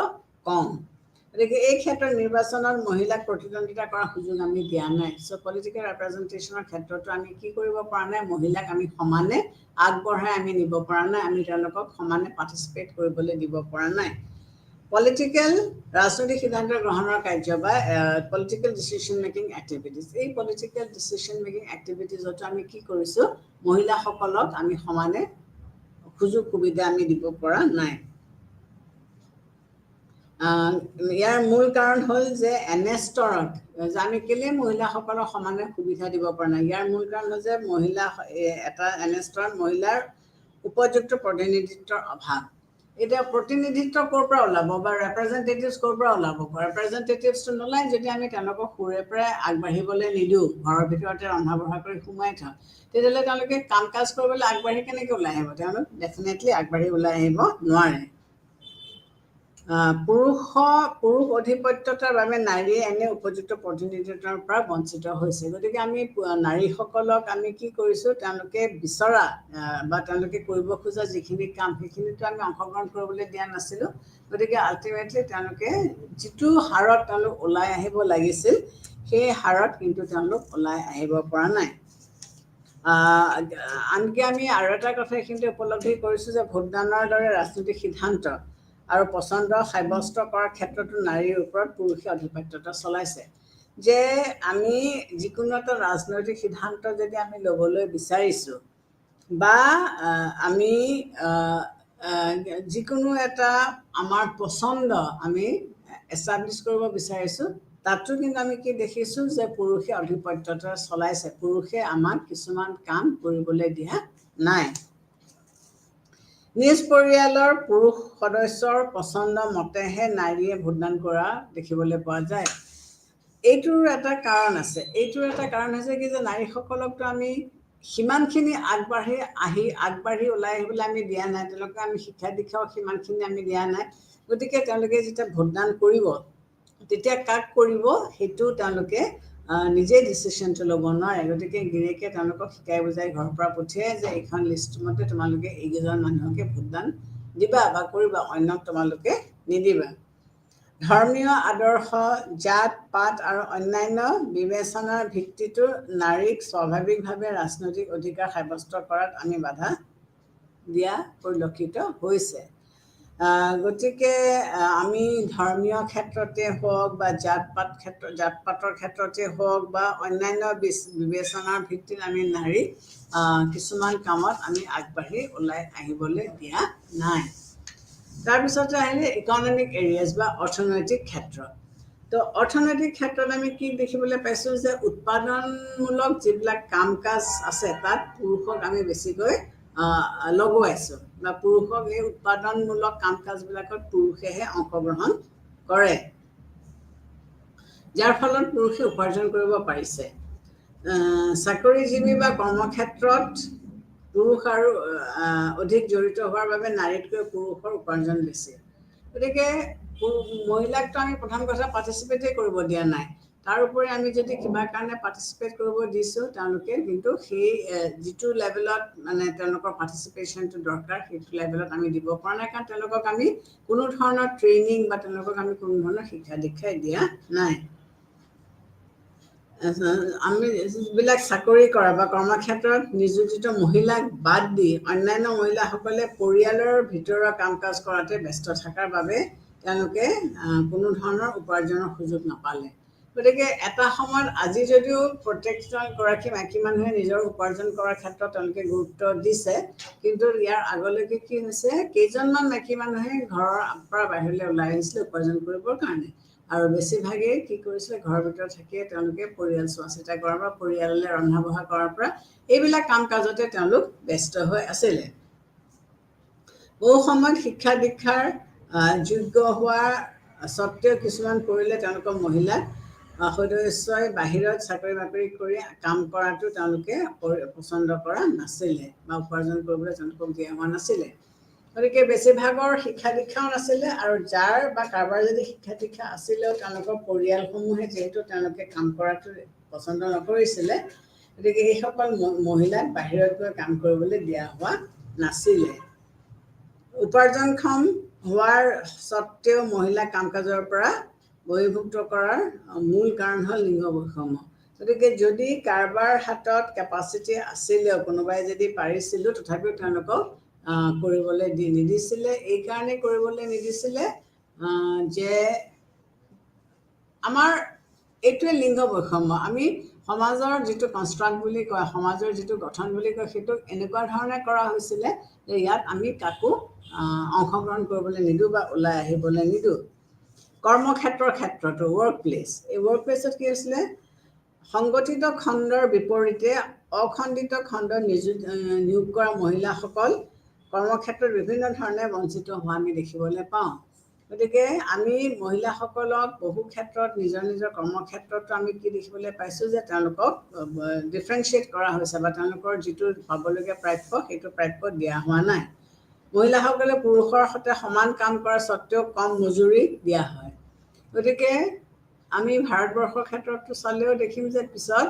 কম। গতিকে এই ক্ষেত্ৰত নিৰ্বাচনত মহিলাক প্ৰতিদ্বন্দ্বিতা কৰাৰ সুযোগ আমি দিয়া নাই। চ' পলিটিকেল ৰেপ্ৰেজেণ্টেশ্যনৰ ক্ষেত্ৰতো আমি কি কৰিব পৰা নাই? মহিলাক আমি সমানে আগবঢ়াই আমি নিব পৰা নাই, আমি তেওঁলোকক সমানে পাৰ্টিচিপেট কৰিবলৈ দিব পৰা নাই। ৰাজনৈতিক সিদ্ধান্ত গ্ৰহণৰ কাৰ্য বা পলিটিকেল ডিচিশ্যন মেকিং এক্টিভিটিজ, এই পলিটিকেল ডিচিশ্যন মেকিং এক্টিভিটিজতো আমি কি কৰিছোঁ? মহিলাসকলক আমি সমানে সুযোগ সুবিধা আমি দিব পৰা নাই। ইয়াৰ মূল কাৰণ হ'ল যে এনে স্তৰত যে আমি কেলেই মহিলাসকলক সমানে সুবিধা দিব পৰা নাই। ইয়াৰ মূল কাৰণ হ'ল যে এনে স্তৰত মহিলাৰ উপযুক্ত প্ৰতিনিধিত্বৰ অভাৱ। এতিয়া প্ৰতিনিধিত্ব ক'ৰ পৰা ওলাব বা ৰেপ্ৰেজেণ্টেটিভছ ক'ৰ পৰা ওলাব? ৰেপ্ৰেজেণ্টেটিভছটো নোলায় যদি আমি তেওঁলোকক সৰুৰে পৰাই আগবাঢ়িবলৈ নিদিওঁ, ঘৰৰ ভিতৰতে ৰন্ধা বঢ়া কৰি সোমাই থওঁ, তেতিয়াহ'লে তেওঁলোকে কাম কাজ কৰিবলৈ আগবাঢ়ি কেনেকৈ ওলাই আহিব? তেওঁলোক ডেফিনেটলি আগবাঢ়ি ওলাই আহিব নোৱাৰে। পুৰুষ অধিপত্যতাৰ বাবে নাৰীয়ে এনে উপযুক্ত প্ৰতিনিধিত্বৰ পৰা বঞ্চিত হৈছে। গতিকে আমি নাৰীসকলক আমি কি কৰিছোঁ? তেওঁলোকে বিচৰা বা তেওঁলোকে কৰিব খোজা যিখিনি কাম, সেইখিনিতো আমি অংশগ্ৰহণ কৰিবলৈ দিয়া নাছিলোঁ। গতিকে আল্টিমেটলি তেওঁলোকে যিটো হাৰত তেওঁলোক ওলাই আহিব লাগিছিল, সেই হাৰত কিন্তু তেওঁলোক ওলাই আহিব পৰা নাই। আনকি আমি আৰু এটা কথা এইখিনিতে উপলব্ধি কৰিছোঁ যে ভোটদানৰ দৰে ৰাজনৈতিক সিদ্ধান্ত আৰু পচন্দ সাব্যস্ত কৰাৰ ক্ষেত্ৰতো নাৰীৰ ওপৰত পুৰুষে আধিপত্যতা চলাইছে। যে আমি যিকোনো এটা ৰাজনৈতিক সিদ্ধান্ত যদি আমি ল'বলৈ বিচাৰিছোঁ বা আমি যিকোনো এটা আমাৰ পচন্দ আমি এষ্টাব্লিছ কৰিব বিচাৰিছোঁ তাতো কিন্তু আমি কি দেখিছোঁ যে পুৰুষে আধিপত্যতা চলাইছে, পুৰুষে আমাক কিছুমান কাম কৰিবলৈ দিয়া নাই। নিজ পৰিয়ালৰ পুৰুষ সদস্যৰ পচন্দ মতেহে নাৰীয়ে ভোটদান কৰা দেখিবলৈ পোৱা যায়। এইটোৰ এটা কাৰণ আছে, এইটোৰ এটা কাৰণ হৈছে কি যে নাৰীসকলকতো আমি সিমানখিনি আগবাঢ়ি ওলাই আহিবলৈ আমি দিয়া নাই, তেওঁলোকে আমি শিক্ষা দীক্ষাও সিমানখিনি আমি দিয়া নাই। গতিকে তেওঁলোকে যেতিয়া ভোটদান কৰিব তেতিয়া কাক কৰিব সেইটো তেওঁলোকে নিজেই ডিচিশ্যনটো ল'ব নোৱাৰে। গতিকে গিৰিয়েকে তেওঁলোকক শিকাই বুজাই ঘৰৰ পৰা পঠিয়াই যে এইখন লিষ্ট মতে তোমালোকে এইকেইজন মানুহকে ভোটদান দিবা বা কৰিবা, অন্যক তোমালোকে নিদিবা। ধৰ্মীয় আদৰ্শ, জাত পাত আৰু অন্যান্য বিবেচনাৰ ভিত্তিতো নাৰীক স্বাভাৱিকভাৱে ৰাজনৈতিক অধিকাৰ সাব্যস্ত কৰাত আমি বাধা দিয়া পৰিলক্ষিত হৈছে। গতিকে আমি ধৰ্মীয় ক্ষেত্ৰতে হওক বা জাত পাতৰ ক্ষেত্ৰতে হওক বা অন্যান্য বিবেচনাৰ ভিত্তিত আমি নাৰীক কিছুমান কামত আমি আগবাঢ়ি ওলাই আহিবলৈ দিয়া নাই। তাৰপিছতে আহিলে ইকনমিক এৰিয়াজ বা অৰ্থনৈতিক ক্ষেত্ৰ। তো অৰ্থনৈতিক ক্ষেত্ৰত আমি কি দেখিবলৈ পাইছোঁ যে উৎপাদনমূলক যিবিলাক কাম কাজ আছে তাত পুৰুষক আমি বেছিকৈ লগোৱাইছোঁ বা পুৰুষক এই উৎপাদনমূলক কাম কাজবিলাকত পুৰুষেহে অংশগ্ৰহণ কৰে, যাৰ ফলত পুৰুষে উপাৰ্জন কৰিব পাৰিছে। চাকৰিজীৱী বা কৰ্মক্ষেত্ৰত পুৰুষ আৰু অধিক জড়িত হোৱাৰ বাবে নাৰীতকৈ পুৰুষৰ উপাৰ্জন বেছি। গতিকে মহিলাকতো আমি প্ৰথম কথা পাৰ্টিচিপেটেই কৰিব দিয়া নাই, তাৰোপৰি আমি যদি কিবা কাৰণে পাৰ্টিচিপেট কৰিব দিছোঁ তেওঁলোকে কিন্তু সেই যিটো লেভেলত মানে তেওঁলোকৰ পাৰ্টিচিপেশ্যনটো দৰকাৰ সেইটো লেভেলত আমি দিব পৰা নাই, কাৰণ তেওঁলোকক আমি কোনো ধৰণৰ ট্ৰেইনিং বা তেওঁলোকক আমি কোনো ধৰণৰ শিক্ষা দীক্ষাই দিয়া নাই। আমি যিবিলাক চাকৰি কৰা বা কৰ্মক্ষেত্ৰত নিয়োজিত মহিলাক বাদ দি অন্যান্য মহিলাসকলে পৰিয়ালৰ ভিতৰুৱা কাম কাজ কৰাতে ব্যস্ত থকাৰ বাবে তেওঁলোকে কোনো ধৰণৰ উপাৰ্জনৰ সুযোগ নাপালে। গতিকে এটা সময়ত আজি যদিও প্ৰত্যেকগৰাকী মাইকী মানুহে নিজৰ উপাৰ্জন কৰাৰ ক্ষেত্ৰত তেওঁলোকে গুৰুত্ব দিছে, কিন্তু ইয়াৰ আগলৈকে কি হৈছে কেইজনমান মাইকী মানুহে ঘৰৰ পৰা বাহিৰলৈ ওলাই আহিছিলে উপাৰ্জন কৰিবৰ কাৰণে, আৰু বেছিভাগেই কি কৰিছিলে ঘৰৰ ভিতৰত থাকিয়ে তেওঁলোকে পৰিয়াল চোৱা চিতা কৰাৰ পৰা পৰিয়াললৈ ৰন্ধা বঢ়া কৰাৰ পৰা এইবিলাক কাম কাজতে তেওঁলোক ব্যস্ত হৈ আছিলে। বহু সময়ত শিক্ষা দীক্ষাৰ যোগ্য হোৱাৰ স্বত্তেও কিছুমান কৰিলে তেওঁলোকৰ মহিলাক সদস্যই বাহিৰত চাকৰি বাকৰি কৰি কাম কৰাটো তেওঁলোকে পচন্দ কৰা নাছিলে বা উপাৰ্জন কৰিবলৈ তেওঁলোকক দিয়া হোৱা নাছিলে। গতিকে বেছিভাগৰ শিক্ষা দীক্ষাও নাছিলে, আৰু যাৰ বা কাৰোবাৰ যদি শিক্ষা দীক্ষা আছিলেও তেওঁলোকৰ পৰিয়ালসমূহে যিহেতু তেওঁলোকে কাম কৰাটো পচন্দ নকৰিছিলে, গতিকে এইসকল মহিলাক বাহিৰত গৈ কাম কৰিবলৈ দিয়া হোৱা নাছিলে। উপাৰ্জনক্ষম হোৱাৰ স্বত্তেও মহিলা কাম কাজৰ পৰা বহিৰ্ভুক্ত কৰাৰ মূল কাৰণ হ'ল লিংগ বৈষম্য। গতিকে যদি কাৰোবাৰ হাতত কেপাচিটি আছিলেও, কোনোবাই যদি পাৰিছিলেও তথাপিও তেওঁলোকক কৰিবলৈ নিদিছিলে। এইকাৰণে কৰিবলৈ নিদিছিলে যে আমাৰ এইটোৱে লিংগ বৈষম্য। আমি সমাজৰ যিটো কনষ্ট্ৰাক্ট বুলি কয়, সমাজৰ যিটো গঠন বুলি কয়, সেইটো এনেকুৱা ধৰণে কৰা হৈছিলে যে ইয়াত আমি কাকো অংশগ্ৰহণ কৰিবলৈ নিদিওঁ বা ওলাই আহিবলৈ নিদিওঁ। কৰ্মক্ষেত্ৰৰ ক্ষেত্ৰতো ৱৰ্ক প্লেচ, এই ৱৰ্ক প্লেচত কি হৈছিলে সংগঠিত খণ্ডৰ বিপৰীতে অখণ্ডিত খণ্ডত নিয়োগ কৰা মহিলাসকল কৰ্মক্ষেত্ৰত বিভিন্ন ধৰণে বঞ্চিত হোৱা আমি দেখিবলৈ পাওঁ। গতিকে আমি মহিলাসকলক বহু ক্ষেত্ৰত নিজৰ নিজৰ কৰ্মক্ষেত্ৰতো আমি কি দেখিবলৈ পাইছোঁ যে তেওঁলোকক ডিফাৰেঞ্চিয়েট কৰা হৈছে বা তেওঁলোকৰ যিটো পাবলগীয়া প্ৰাপ্য সেইটো প্ৰাপ্য দিয়া হোৱা নাই। মহিলাসকলে পুৰুষৰ সৈতে সমান কাম কৰা স্বত্তেও কম মজুৰি দিয়া হয়। গতিকে আমি ভাৰতবৰ্ষৰ ক্ষেত্ৰতো চালেও দেখিম যে পিছত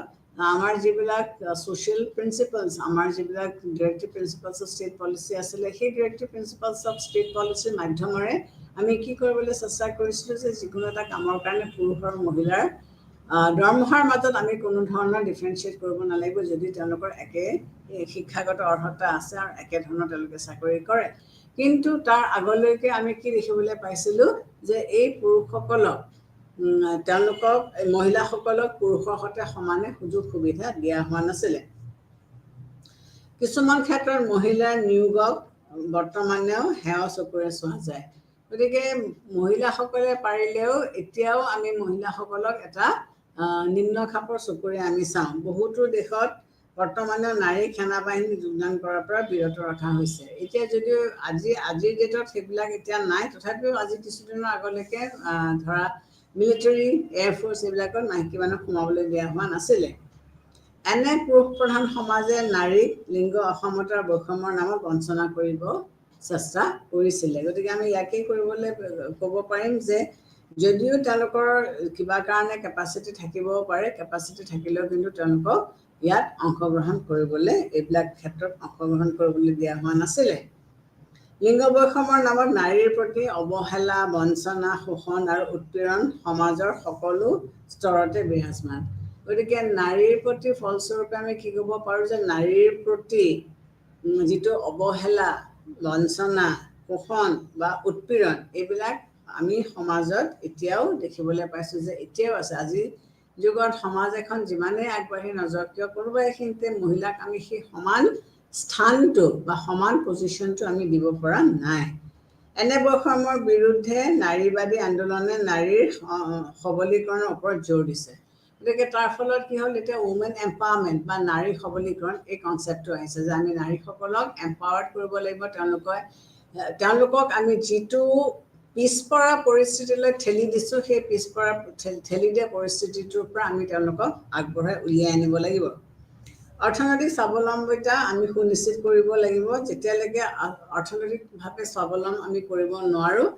আমাৰ যিবিলাক ছ'চিয়েল প্ৰিন্সিপালছ, আমাৰ যিবিলাক ডিৰেক্টিভ প্ৰিন্সিপালছ অফ ষ্টেট পলিচি আছিলে, সেই ডিৰেক্টিভ প্ৰিন্সিপালছ অফ ষ্টেট পলিচিৰ মাধ্যমেৰে আমি কি কৰিবলৈ চেষ্টা কৰিছিলোঁ যে যিকোনো এটা কামৰ কাৰণে পুৰুষ আৰু মহিলাৰ দৰমহাৰ মাজত আমি কোনো ধৰণৰ ডিফাৰেঞ্চিয়েট কৰিব নালাগিব যদি তেওঁলোকৰ একে শিক্ষাগত অৰ্হতা আছে আৰু একেধৰণৰ তেওঁলোকে চাকৰি কৰে। কিন্তু তাৰ আগলৈকে আমি কি দেখিবলৈ পাইছিলোঁ যে এই পুৰুষসকলক তেওঁলোকক মহিলাসকলক পুৰুষৰ সৈতে সমানে সুযোগ সুবিধা দিয়া হোৱা নাছিলে। কিছুমান ক্ষেত্ৰত মহিলাৰ নিয়োগক বৰ্তমানেও হেয় চকুৰে চোৱা যায়। গতিকে মহিলাসকলে পাৰিলেও এতিয়াও আমি মহিলাসকলক এটা নিম্ন খাপৰ চকুৰে আমি চাওঁ। বহুতো দেশত বৰ্তমানেও নাৰী সেনা বাহিনী যোগদান কৰাৰ পৰা বিৰত ৰখা হৈছে। এতিয়া যদিও আজিৰ ডেটত সেইবিলাক এতিয়া নাই, তথাপিও আজি কিছুদিনৰ আগলৈকে ধৰা মিলিটাৰী এয়াৰফ'ৰ্চ এইবিলাকত মাইকী মানুহ সোমাবলৈ দিয়া হোৱা নাছিলে। এনে পুৰুষ প্ৰধান সমাজে নাৰীক লিংগ অসমতাৰ বৈষম্যৰ নামত বঞ্চনা কৰিব চেষ্টা কৰিছিলে। গতিকে আমি ইয়াকেই ক'ব পাৰিম যে যদিও তেওঁলোকৰ কিবা কাৰণে কেপাচিটি থাকিবও পাৰে, কেপাচিটি থাকিলেও কিন্তু তেওঁলোকক ইয়াত অংশগ্ৰহণ কৰিবলৈ, এইবিলাক ক্ষেত্ৰত অংশগ্ৰহণ কৰিবলৈ দিয়া হোৱা নাছিলে। লিংগ বৈষম্যৰ নামত নাৰীৰ প্ৰতি অৱহেলা, বঞ্চনা, শোষণ আৰু উৎপীড়ন সমাজৰ সকলো স্তৰতে বিৰাজমান। গতিকে নাৰীৰ প্ৰতি ফলস্বৰূপে আমি কি ক'ব পাৰোঁ যে নাৰীৰ প্ৰতি যিটো অৱহেলা, বঞ্চনা, শোষণ বা উৎপীড়ন, এইবিলাক আমি সমাজত এতিয়াও দেখিবলৈ পাইছোঁ যে এতিয়াও আছে। আজিৰ যুগত সমাজ এখন যিমানেই আগবাঢ়ি নাযাওক কিয়, কোনোবা এইখিনিতে মহিলাক আমি সেই সমান স্থানটো বা সমান পজিশ্যনটো আমি দিব পৰা নাই। এনে বৈষম্যৰ বিৰুদ্ধে নাৰীবাদী আন্দোলনে নাৰীৰ সবলীকৰণৰ ওপৰত জোৰ দিছে। গতিকে তাৰ ফলত কি হ'ল, এতিয়া উমেন এম্পাৱাৰমেণ্ট বা নাৰী সবলীকৰণ এই কনচেপ্টটো আহিছে যে আমি নাৰীসকলক এম্পাৱাৰ্ড কৰিব লাগিব। তেওঁলোকক আমি যিটো পিছপৰা পৰিস্থিতিলৈ ঠেলি দিছোঁ, সেই পিছপৰা ঠেলি দিয়া পৰিস্থিতিটোৰ পৰা আমি তেওঁলোকক আগবঢ়াই উলিয়াই আনিব লাগিব। অৰ্থনৈতিক স্বাৱলম্বিতা আমি সুনিশ্চিত কৰিব লাগিব। যেতিয়ালৈকে অৰ্থনৈতিকভাৱে স্বাৱলম্বী আমি কৰিব নোৱাৰোঁ,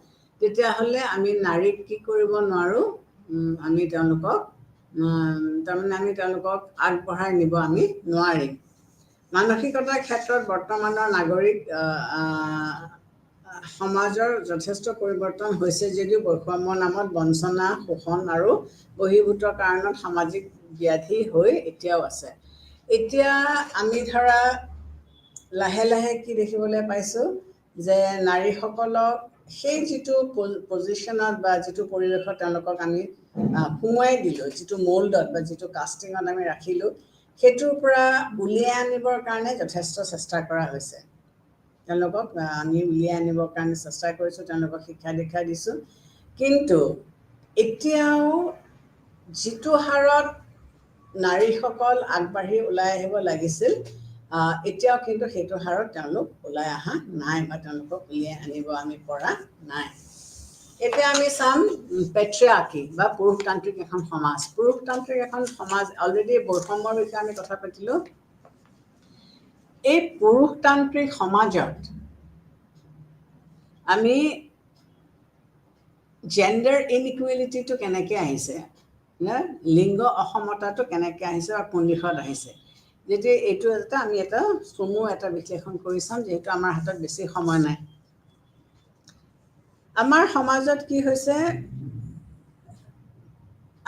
তেতিয়াহ'লে আমি নাৰীক কি কৰিব নোৱাৰোঁ, আমি তেওঁলোকক আগবঢ়াই নিব আমি নোৱাৰিম। মানসিকতাৰ ক্ষেত্ৰত বৰ্তমানৰ নাগৰিক সমাজৰ যথেষ্ট পৰিৱৰ্তন হৈছে যদিও বৈষম্যৰ নামত বঞ্চনা, শোষণ আৰু বহিৰ্ভূত কাৰণত সামাজিক ব্যাধি হৈ এতিয়াও আছে। এতিয়া আমি ধৰা লাহে লাহে কি দেখিবলৈ পাইছোঁ যে নাৰীসকলক সেই যিটো পজিশ্যনত বা যিটো পৰিৱেশত তেওঁলোকক আমি সোমোৱাই দিলোঁ, যিটো মল্ডত বা যিটো কাষ্টিঙত আমি ৰাখিলোঁ, সেইটোৰ পৰা উলিয়াই আনিবৰ কাৰণে যথেষ্ট চেষ্টা কৰা হৈছে। তেওঁলোকক আমি উলিয়াই আনিবৰ কাৰণে চেষ্টা কৰিছোঁ, তেওঁলোকক শিক্ষা দীক্ষা দিছোঁ। কিন্তু এতিয়াও যিটো হাৰত নাৰীসকল আগবাঢ়ি ওলাই আহিব লাগিছিল, এতিয়াও কিন্তু সেইটো হাৰত তেওঁলোক ওলাই অহা নাই বা তেওঁলোকক উলিয়াই আনিব আমি পৰা নাই। এতিয়া আমি চাম পেট্ৰিয়াৰ্কি বা পুৰুষতান্ত্ৰিক এখন সমাজ। পুৰুষতান্ত্ৰিক এখন সমাজ, অলৰেডি বৈষম্যৰ বিষয়ে আমি কথা পাতিলোঁ। এই পুৰুষতান্ত্ৰিক সমাজত আমি জেণ্ডাৰ ইনইকুৱেলিটিটো কেনেকৈ আহিছে, লিংগ অসমতাটো কেনেকৈ আহিছে বা কোন দিশত আহিছে, যেতিয়া এইটো আমি চমু এটা বিশ্লেষণ কৰি চাম, যিহেতু আমাৰ হাতত বেছি সময় নাই। আমাৰ সমাজত কি হৈছে,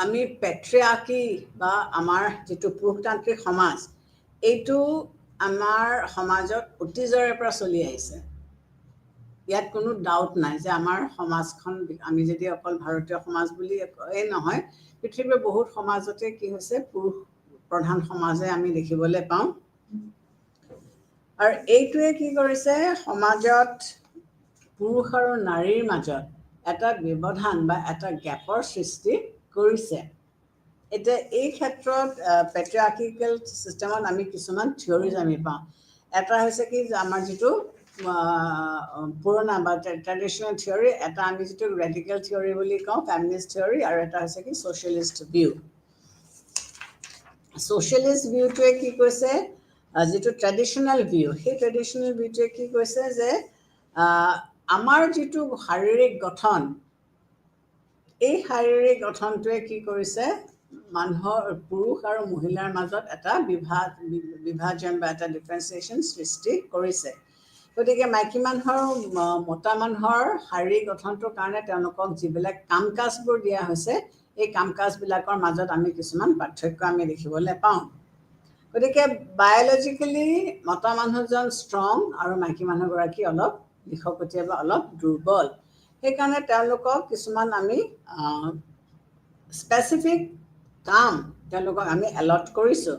আমি পেট্ৰিয়াৰ্কি বা আমাৰ যিটো পুৰুষতান্ত্ৰিক সমাজ, এইটো আমাৰ সমাজত অতীজৰে পৰা চলি আহিছে। ইয়াত কোনো ডাউট নাই যে আমাৰ সমাজখন, আমি যদি অকল ভাৰতীয় সমাজ বুলি নহয়, পৃথিৱীৰ বহুত সমাজতে কি হৈছে, পুৰুষ প্ৰধান সমাজে আমি দেখিবলৈ পাওঁ। আৰু এইটোৱে কি কৰিছে, সমাজত পুৰুষ আৰু নাৰীৰ মাজত এটা ব্যৱধান বা এটা গেপৰ সৃষ্টি কৰিছে। এতিয়া এই ক্ষেত্ৰত পেট্ৰিয়াৰ্কিকেল ছিষ্টেমত আমি কিছুমান থিয়ৰিজ আমি পাওঁ। এটা হৈছে কি যে আমাৰ যিটো পুৰণা বা ট্ৰেডিশ্যনেল থিয়ৰী, এটা আমি যিটো ৰেডিকেল থিয়ৰী বুলি কওঁ, ফেমিনিষ্ট থিয়ৰী, আৰু এটা হৈছে কি ছ'চিয়েলিষ্ট ভিউ। ছ'চিয়েলিষ্ট ভিউটোৱে কি কৈছে, যিটো ট্ৰেডিশ্যনেল ভিউ, সেই ট্ৰেডিশ্যনেল ভিউটোৱে কি কৈছে যে আমাৰ যিটো শাৰীৰিক গঠন, এই শাৰীৰিক গঠনটোৱে কি কৰিছে, মানুহৰ পুৰুষ আৰু মহিলাৰ মাজত এটা বিভাজন বা এটা ডিফাৰেঞ্চিয়েশ্যন সৃষ্টি কৰিছে। গতিকে মাইকী মানুহৰ, মতা মানুহৰ শাৰীৰিক গঠনটোৰ কাৰণে তেওঁলোকক যিবিলাক কাম কাজবোৰ দিয়া হৈছে, এই কাম কাজবিলাকৰ মাজত আমি কিছুমান পাৰ্থক্য আমি দেখিবলৈ পাওঁ। গতিকে বায়'লজিকেলি মতা মানুহজন ষ্ট্ৰং আৰু মাইকী মানুহগৰাকী অলপ বিষকটীয়া বা অলপ দুৰ্বল। সেইকাৰণে তেওঁলোকক কিছুমান আমি স্পেচিফিক কাম তেওঁলোকক আমি এলট কৰিছোঁ।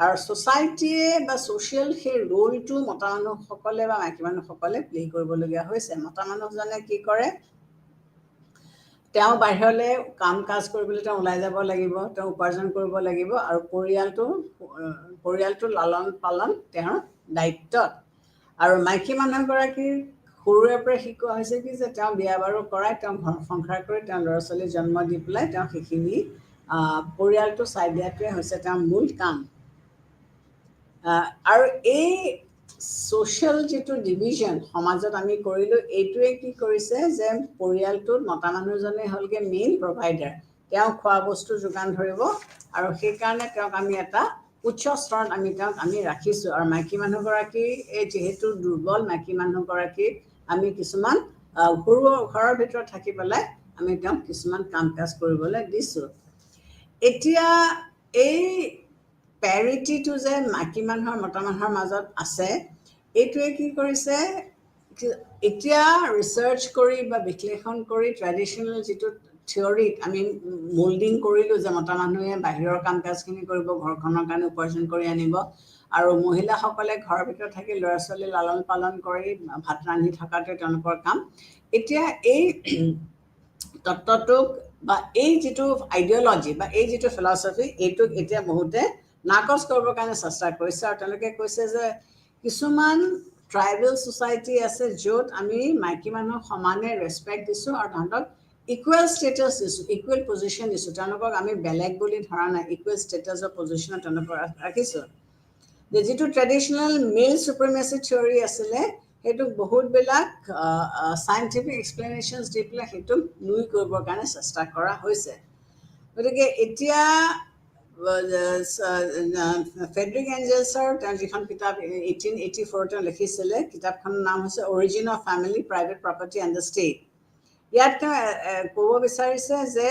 আৰু ছ'চাইটিয়ে বা ছ'চিয়েল সেই ৰোলটো মতা মানুহসকলে বা মাইকী মানুহসকলে প্লে' কৰিবলগীয়া হৈছে। মতা মানুহজনে কি কৰে, তেওঁ বাহিৰলৈ কাম কাজ কৰিবলৈ তেওঁ ওলাই যাব লাগিব, তেওঁ উপাৰ্জন কৰিব লাগিব আৰু পৰিয়ালটো লালন পালন তেওঁৰ দায়িত্বত। আৰু মাইকী মানুহগৰাকীৰ সৰুৰে পৰা শিকোৱা হৈছে কি যে তেওঁ বিয়া বাৰু কৰাই, তেওঁ ঘৰ সংসাৰ কৰি, তেওঁ ল'ৰা ছোৱালী জন্ম দি পেলাই তেওঁ সেইখিনি পৰিয়ালটো চাই দিয়াটোৱে হৈছে তেওঁৰ মূল কাম। আৰু এই ছ'চিয়েল যিটো ডিভিজন সমাজত আমি কৰিলোঁ, এইটোৱে কি কৰিছে যে পৰিয়ালটোত মতা মানুহজনেই হ'লগৈ মেইন প্ৰভাইডাৰ। তেওঁ খোৱা বস্তু যোগান ধৰিব আৰু সেইকাৰণে তেওঁক আমি এটা উচ্চ স্তৰত তেওঁক আমি ৰাখিছোঁ। আৰু মাইকী মানুহগৰাকী এই যিহেতু দুৰ্বল, মাইকী মানুহগৰাকীক আমি কিছুমান ঘৰৰ ভিতৰত থাকি পেলাই আমি তেওঁক কিছুমান কাম কাজ কৰিবলৈ দিছোঁ। এতিয়া এই পেৰিটিটো যে মাইকী মানুহৰ মতা মানুহৰ মাজত আছে, এইটোৱে কি কৰিছে, এতিয়া ৰিচাৰ্চ কৰি বা বিশ্লেষণ কৰি ট্ৰেডিশ্যনেল যিটো থিয়ৰিক আমি মল্ডিং কৰিলোঁ যে মতা মানুহে বাহিৰৰ কাম কাজখিনি কৰিব, ঘৰখনৰ কাৰণে উপাৰ্জন কৰি আনিব, আৰু মহিলাসকলে ঘৰৰ ভিতৰত থাকি ল'ৰা ছোৱালী লালন পালন কৰি ভাত ৰান্ধি থকাটোৱে তেওঁলোকৰ কাম। এতিয়া এই তত্ত্বটোক বা এই যিটো আইডিঅ'লজি বা এই যিটো ফিলচফি, এইটোক এতিয়া বহুতে নাকচ কৰিবৰ কাৰণে চেষ্টা কৰিছে। আৰু তেওঁলোকে কৈছে যে কিছুমান ট্ৰাইবেল ছ'চাইটি আছে য'ত আমি মাইকী মানুহক সমানে ৰেচপেক্ট দিছোঁ আৰু তাহাঁতক ইকুৱেল ষ্টেটাছ দিছোঁ, ইকুৱেল পজিশ্যন দিছোঁ। তেওঁলোকক আমি বেলেগ বুলি ধৰা নাই, ইকুৱেল ষ্টেটাছৰ পজিশ্যনত তেওঁলোকক ৰাখিছোঁ। যে যিটো ট্ৰেডিশ্যনেল মেল চুপ্ৰিমেচি থিয়ৰী আছিলে, সেইটোক বহুতবিলাক চাইণ্টিফিক এক্সপ্লেনেশ্যনছ দি পেলাই সেইটোক নুই কৰিবৰ কাৰণে চেষ্টা কৰা হৈছে। গতিকে এতিয়া ফ্ৰেডৰিক এঞ্জেলছৰ তেওঁ যিখন কিতাপ 1884 তেওঁ লিখিছিলে, কিতাপখনৰ নাম হৈছে origin of family, private property and the state. ইয়াত তেওঁ ক'ব বিচাৰিছে যে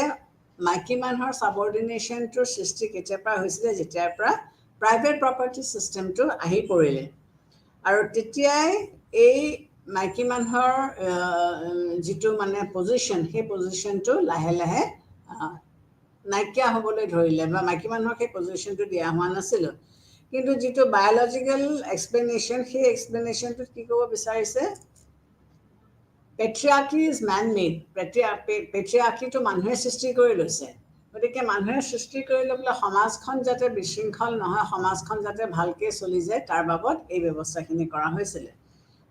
মাইকী মানুহৰ ছাবঅৰ্ডিনেশ্যনটোৰ সৃষ্টি কেতিয়াৰ পৰা হৈছিলে, যেতিয়াৰ পৰা প্ৰাইভেট প্ৰপাৰ্টি ছিষ্টেমটো আহি পৰিলে। আৰু তেতিয়াই এই মাইকী মানুহৰ যিটো মানে পজিশ্যন, সেই পজিশ্যনটো লাহে লাহে নাইকিয়া হ'বলৈ ধৰিলে, বা মাইকী মানুহক সেই পজিশ্যনটো দিয়া হোৱা নাছিলে। কিন্তু যিটো বায়'লজিকেল এক্সপ্লেনেশ্যন, সেই এক্সপ্লেনেশ্যনটোত কি ক'ব বিচাৰিছে, পেট্ৰিয়াৰ্কি ইজ মেন মেড। পেট্ৰিয়াৰ্কিটো মানুহে সৃষ্টি কৰি লৈছে। গতিকে মানুহে সৃষ্টি কৰি লৈ পেলাই সমাজখন যাতে বিশৃংখল নহয়, সমাজখন যাতে ভালকৈ চলি যায়, তাৰ বাবদ এই ব্যৱস্থাখিনি কৰা হৈছিলে।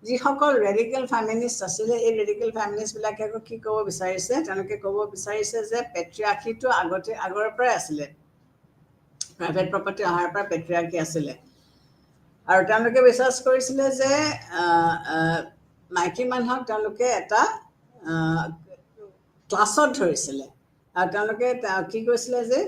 যিসকল ৰেডিকেল ফেমিনিষ্ট আছিলে, এই ৰেডিকেল ফেমিনিষ্টবিলাকে আকৌ কি ক'ব বিচাৰিছে, তেওঁলোকে ক'ব বিচাৰিছে যে পেট্ৰিয়াৰ্কিটো আগৰে পৰাই আছিলে, প্ৰাইভেট প্ৰপাৰ্টি অহাৰ পৰা পেট্ৰিয়াৰ্কি আছিলে। আৰু তেওঁলোকে বিশ্বাস কৰিছিলে যে মাইকী মানুহক তেওঁলোকে এটা ক্লাছত ধৰিছিলে। আৰু তেওঁলোকে কি কৈছিলে যে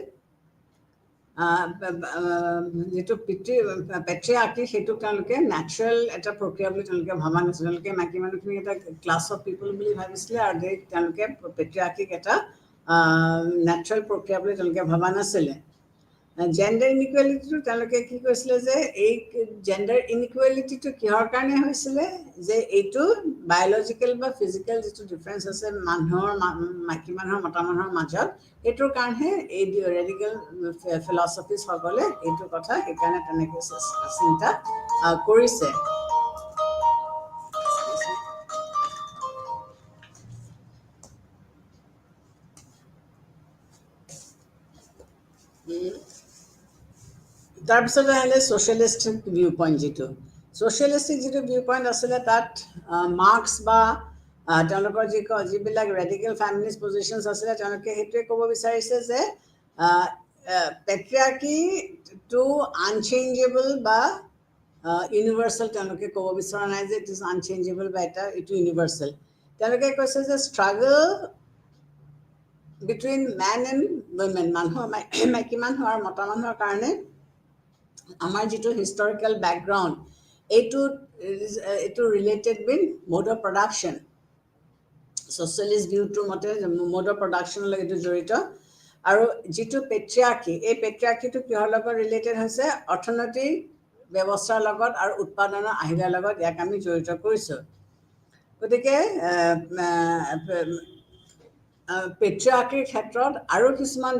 যিটো পেট্ৰিয়াৰ্কি, সেইটোক তেওঁলোকে নেচাৰেল এটা প্ৰক্ৰিয়া বুলি তেওঁলোকে ভবা নাছিলে। তেওঁলোকে মাইকী মানুহখিনিক এটা ক্লাছ অফ পিপল বুলি ভাবিছিলে, আৰু তেওঁলোকে পেট্ৰিয়াৰ্কিক এটা নেচাৰেল প্ৰক্ৰিয়া বুলি তেওঁলোকে ভবা নাছিলে। জেণ্ডাৰ ইনইকুৱেলিটিটো তেওঁলোকে কি কৈছিলে যে এই জেণ্ডাৰ ইনইকুৱেলিটিটো কিহৰ কাৰণে হৈছিলে, যে এইটো বায়'লজিকেল বা ফিজিকেল যিটো ডিফাৰেঞ্চ আছে মাইকী মানুহৰ মতা মানুহৰ মাজত, এইটোৰ কাৰণেহে এই ৰেডিকেল ফিলচফিষ্টসকলে এইটো কথা সেইকাৰণে তেনেকৈ চিন্তা কৰিছে। তাৰপিছতে আহিলে ছ'চিয়েলিষ্টিক ভিউ পইণ্ট। ছ'চিয়েলিষ্টিক যিটো ভিউ পইণ্ট আছিলে, তাত মাৰ্ক্স বা তেওঁলোকৰ যিবিলাক ৰেডিকেল ফেমিনিষ্ট পজিশ্যনছ আছিলে, তেওঁলোকে সেইটোৱে ক'ব বিচাৰিছে যে পেট্ৰিয়াৰ্কিটো আনচেঞ্জেবল বা ইউনিভাৰ্চেল। তেওঁলোকে ক'ব বিচৰা নাই যে ইট ইজ আনচেঞ্জেবল বা এইটো ইউনিভাৰ্চেল। তেওঁলোকে কৈছে যে struggle between men and women, মাইকী মানুহ আৰু মতা মানুহৰ কাৰণে আমাৰ যিটো হিষ্টৰিকেল বেকগ্ৰাউণ্ড, এইটো related with mode of production. Socialist ভিউটোৰ মতে মোড অফ প্ৰডাকশ্যনৰ লগত এইটো জড়িত। আৰু যিটো পেট্ৰিয়াৰ্কি, এই পেট্ৰিয়াৰ্কিটো কিহৰ লগত ৰিলেটেড হৈছে, অৰ্থনৈতিক ব্যৱস্থাৰ লগত আৰু উৎপাদনৰ আহিলাৰ লগত ইয়াক আমি জড়িত কৰিছোঁ। গতিকে পেট্ৰিয়াৰ্কিৰ ক্ষেত্ৰত আৰু কিছুমান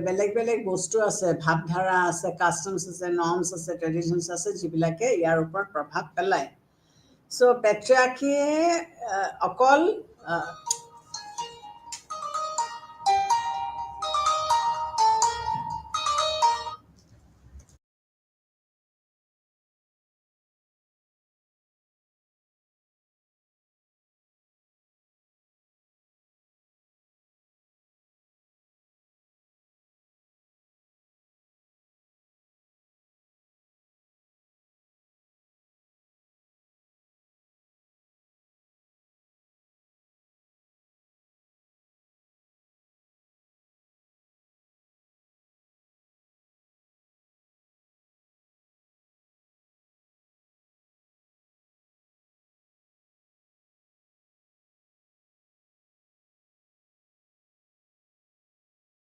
বেলেগ বেলেগ বস্তু আছে, ভাৱধাৰা আছে, কাষ্টমছ আছে, নৰ্মছ আছে, ট্ৰেডিশ্যনছ আছে, যিবিলাকে ইয়াৰ ওপৰত প্ৰভাৱ পেলায়। চ' পেট্ৰিয়াৰ্কিয়ে অকল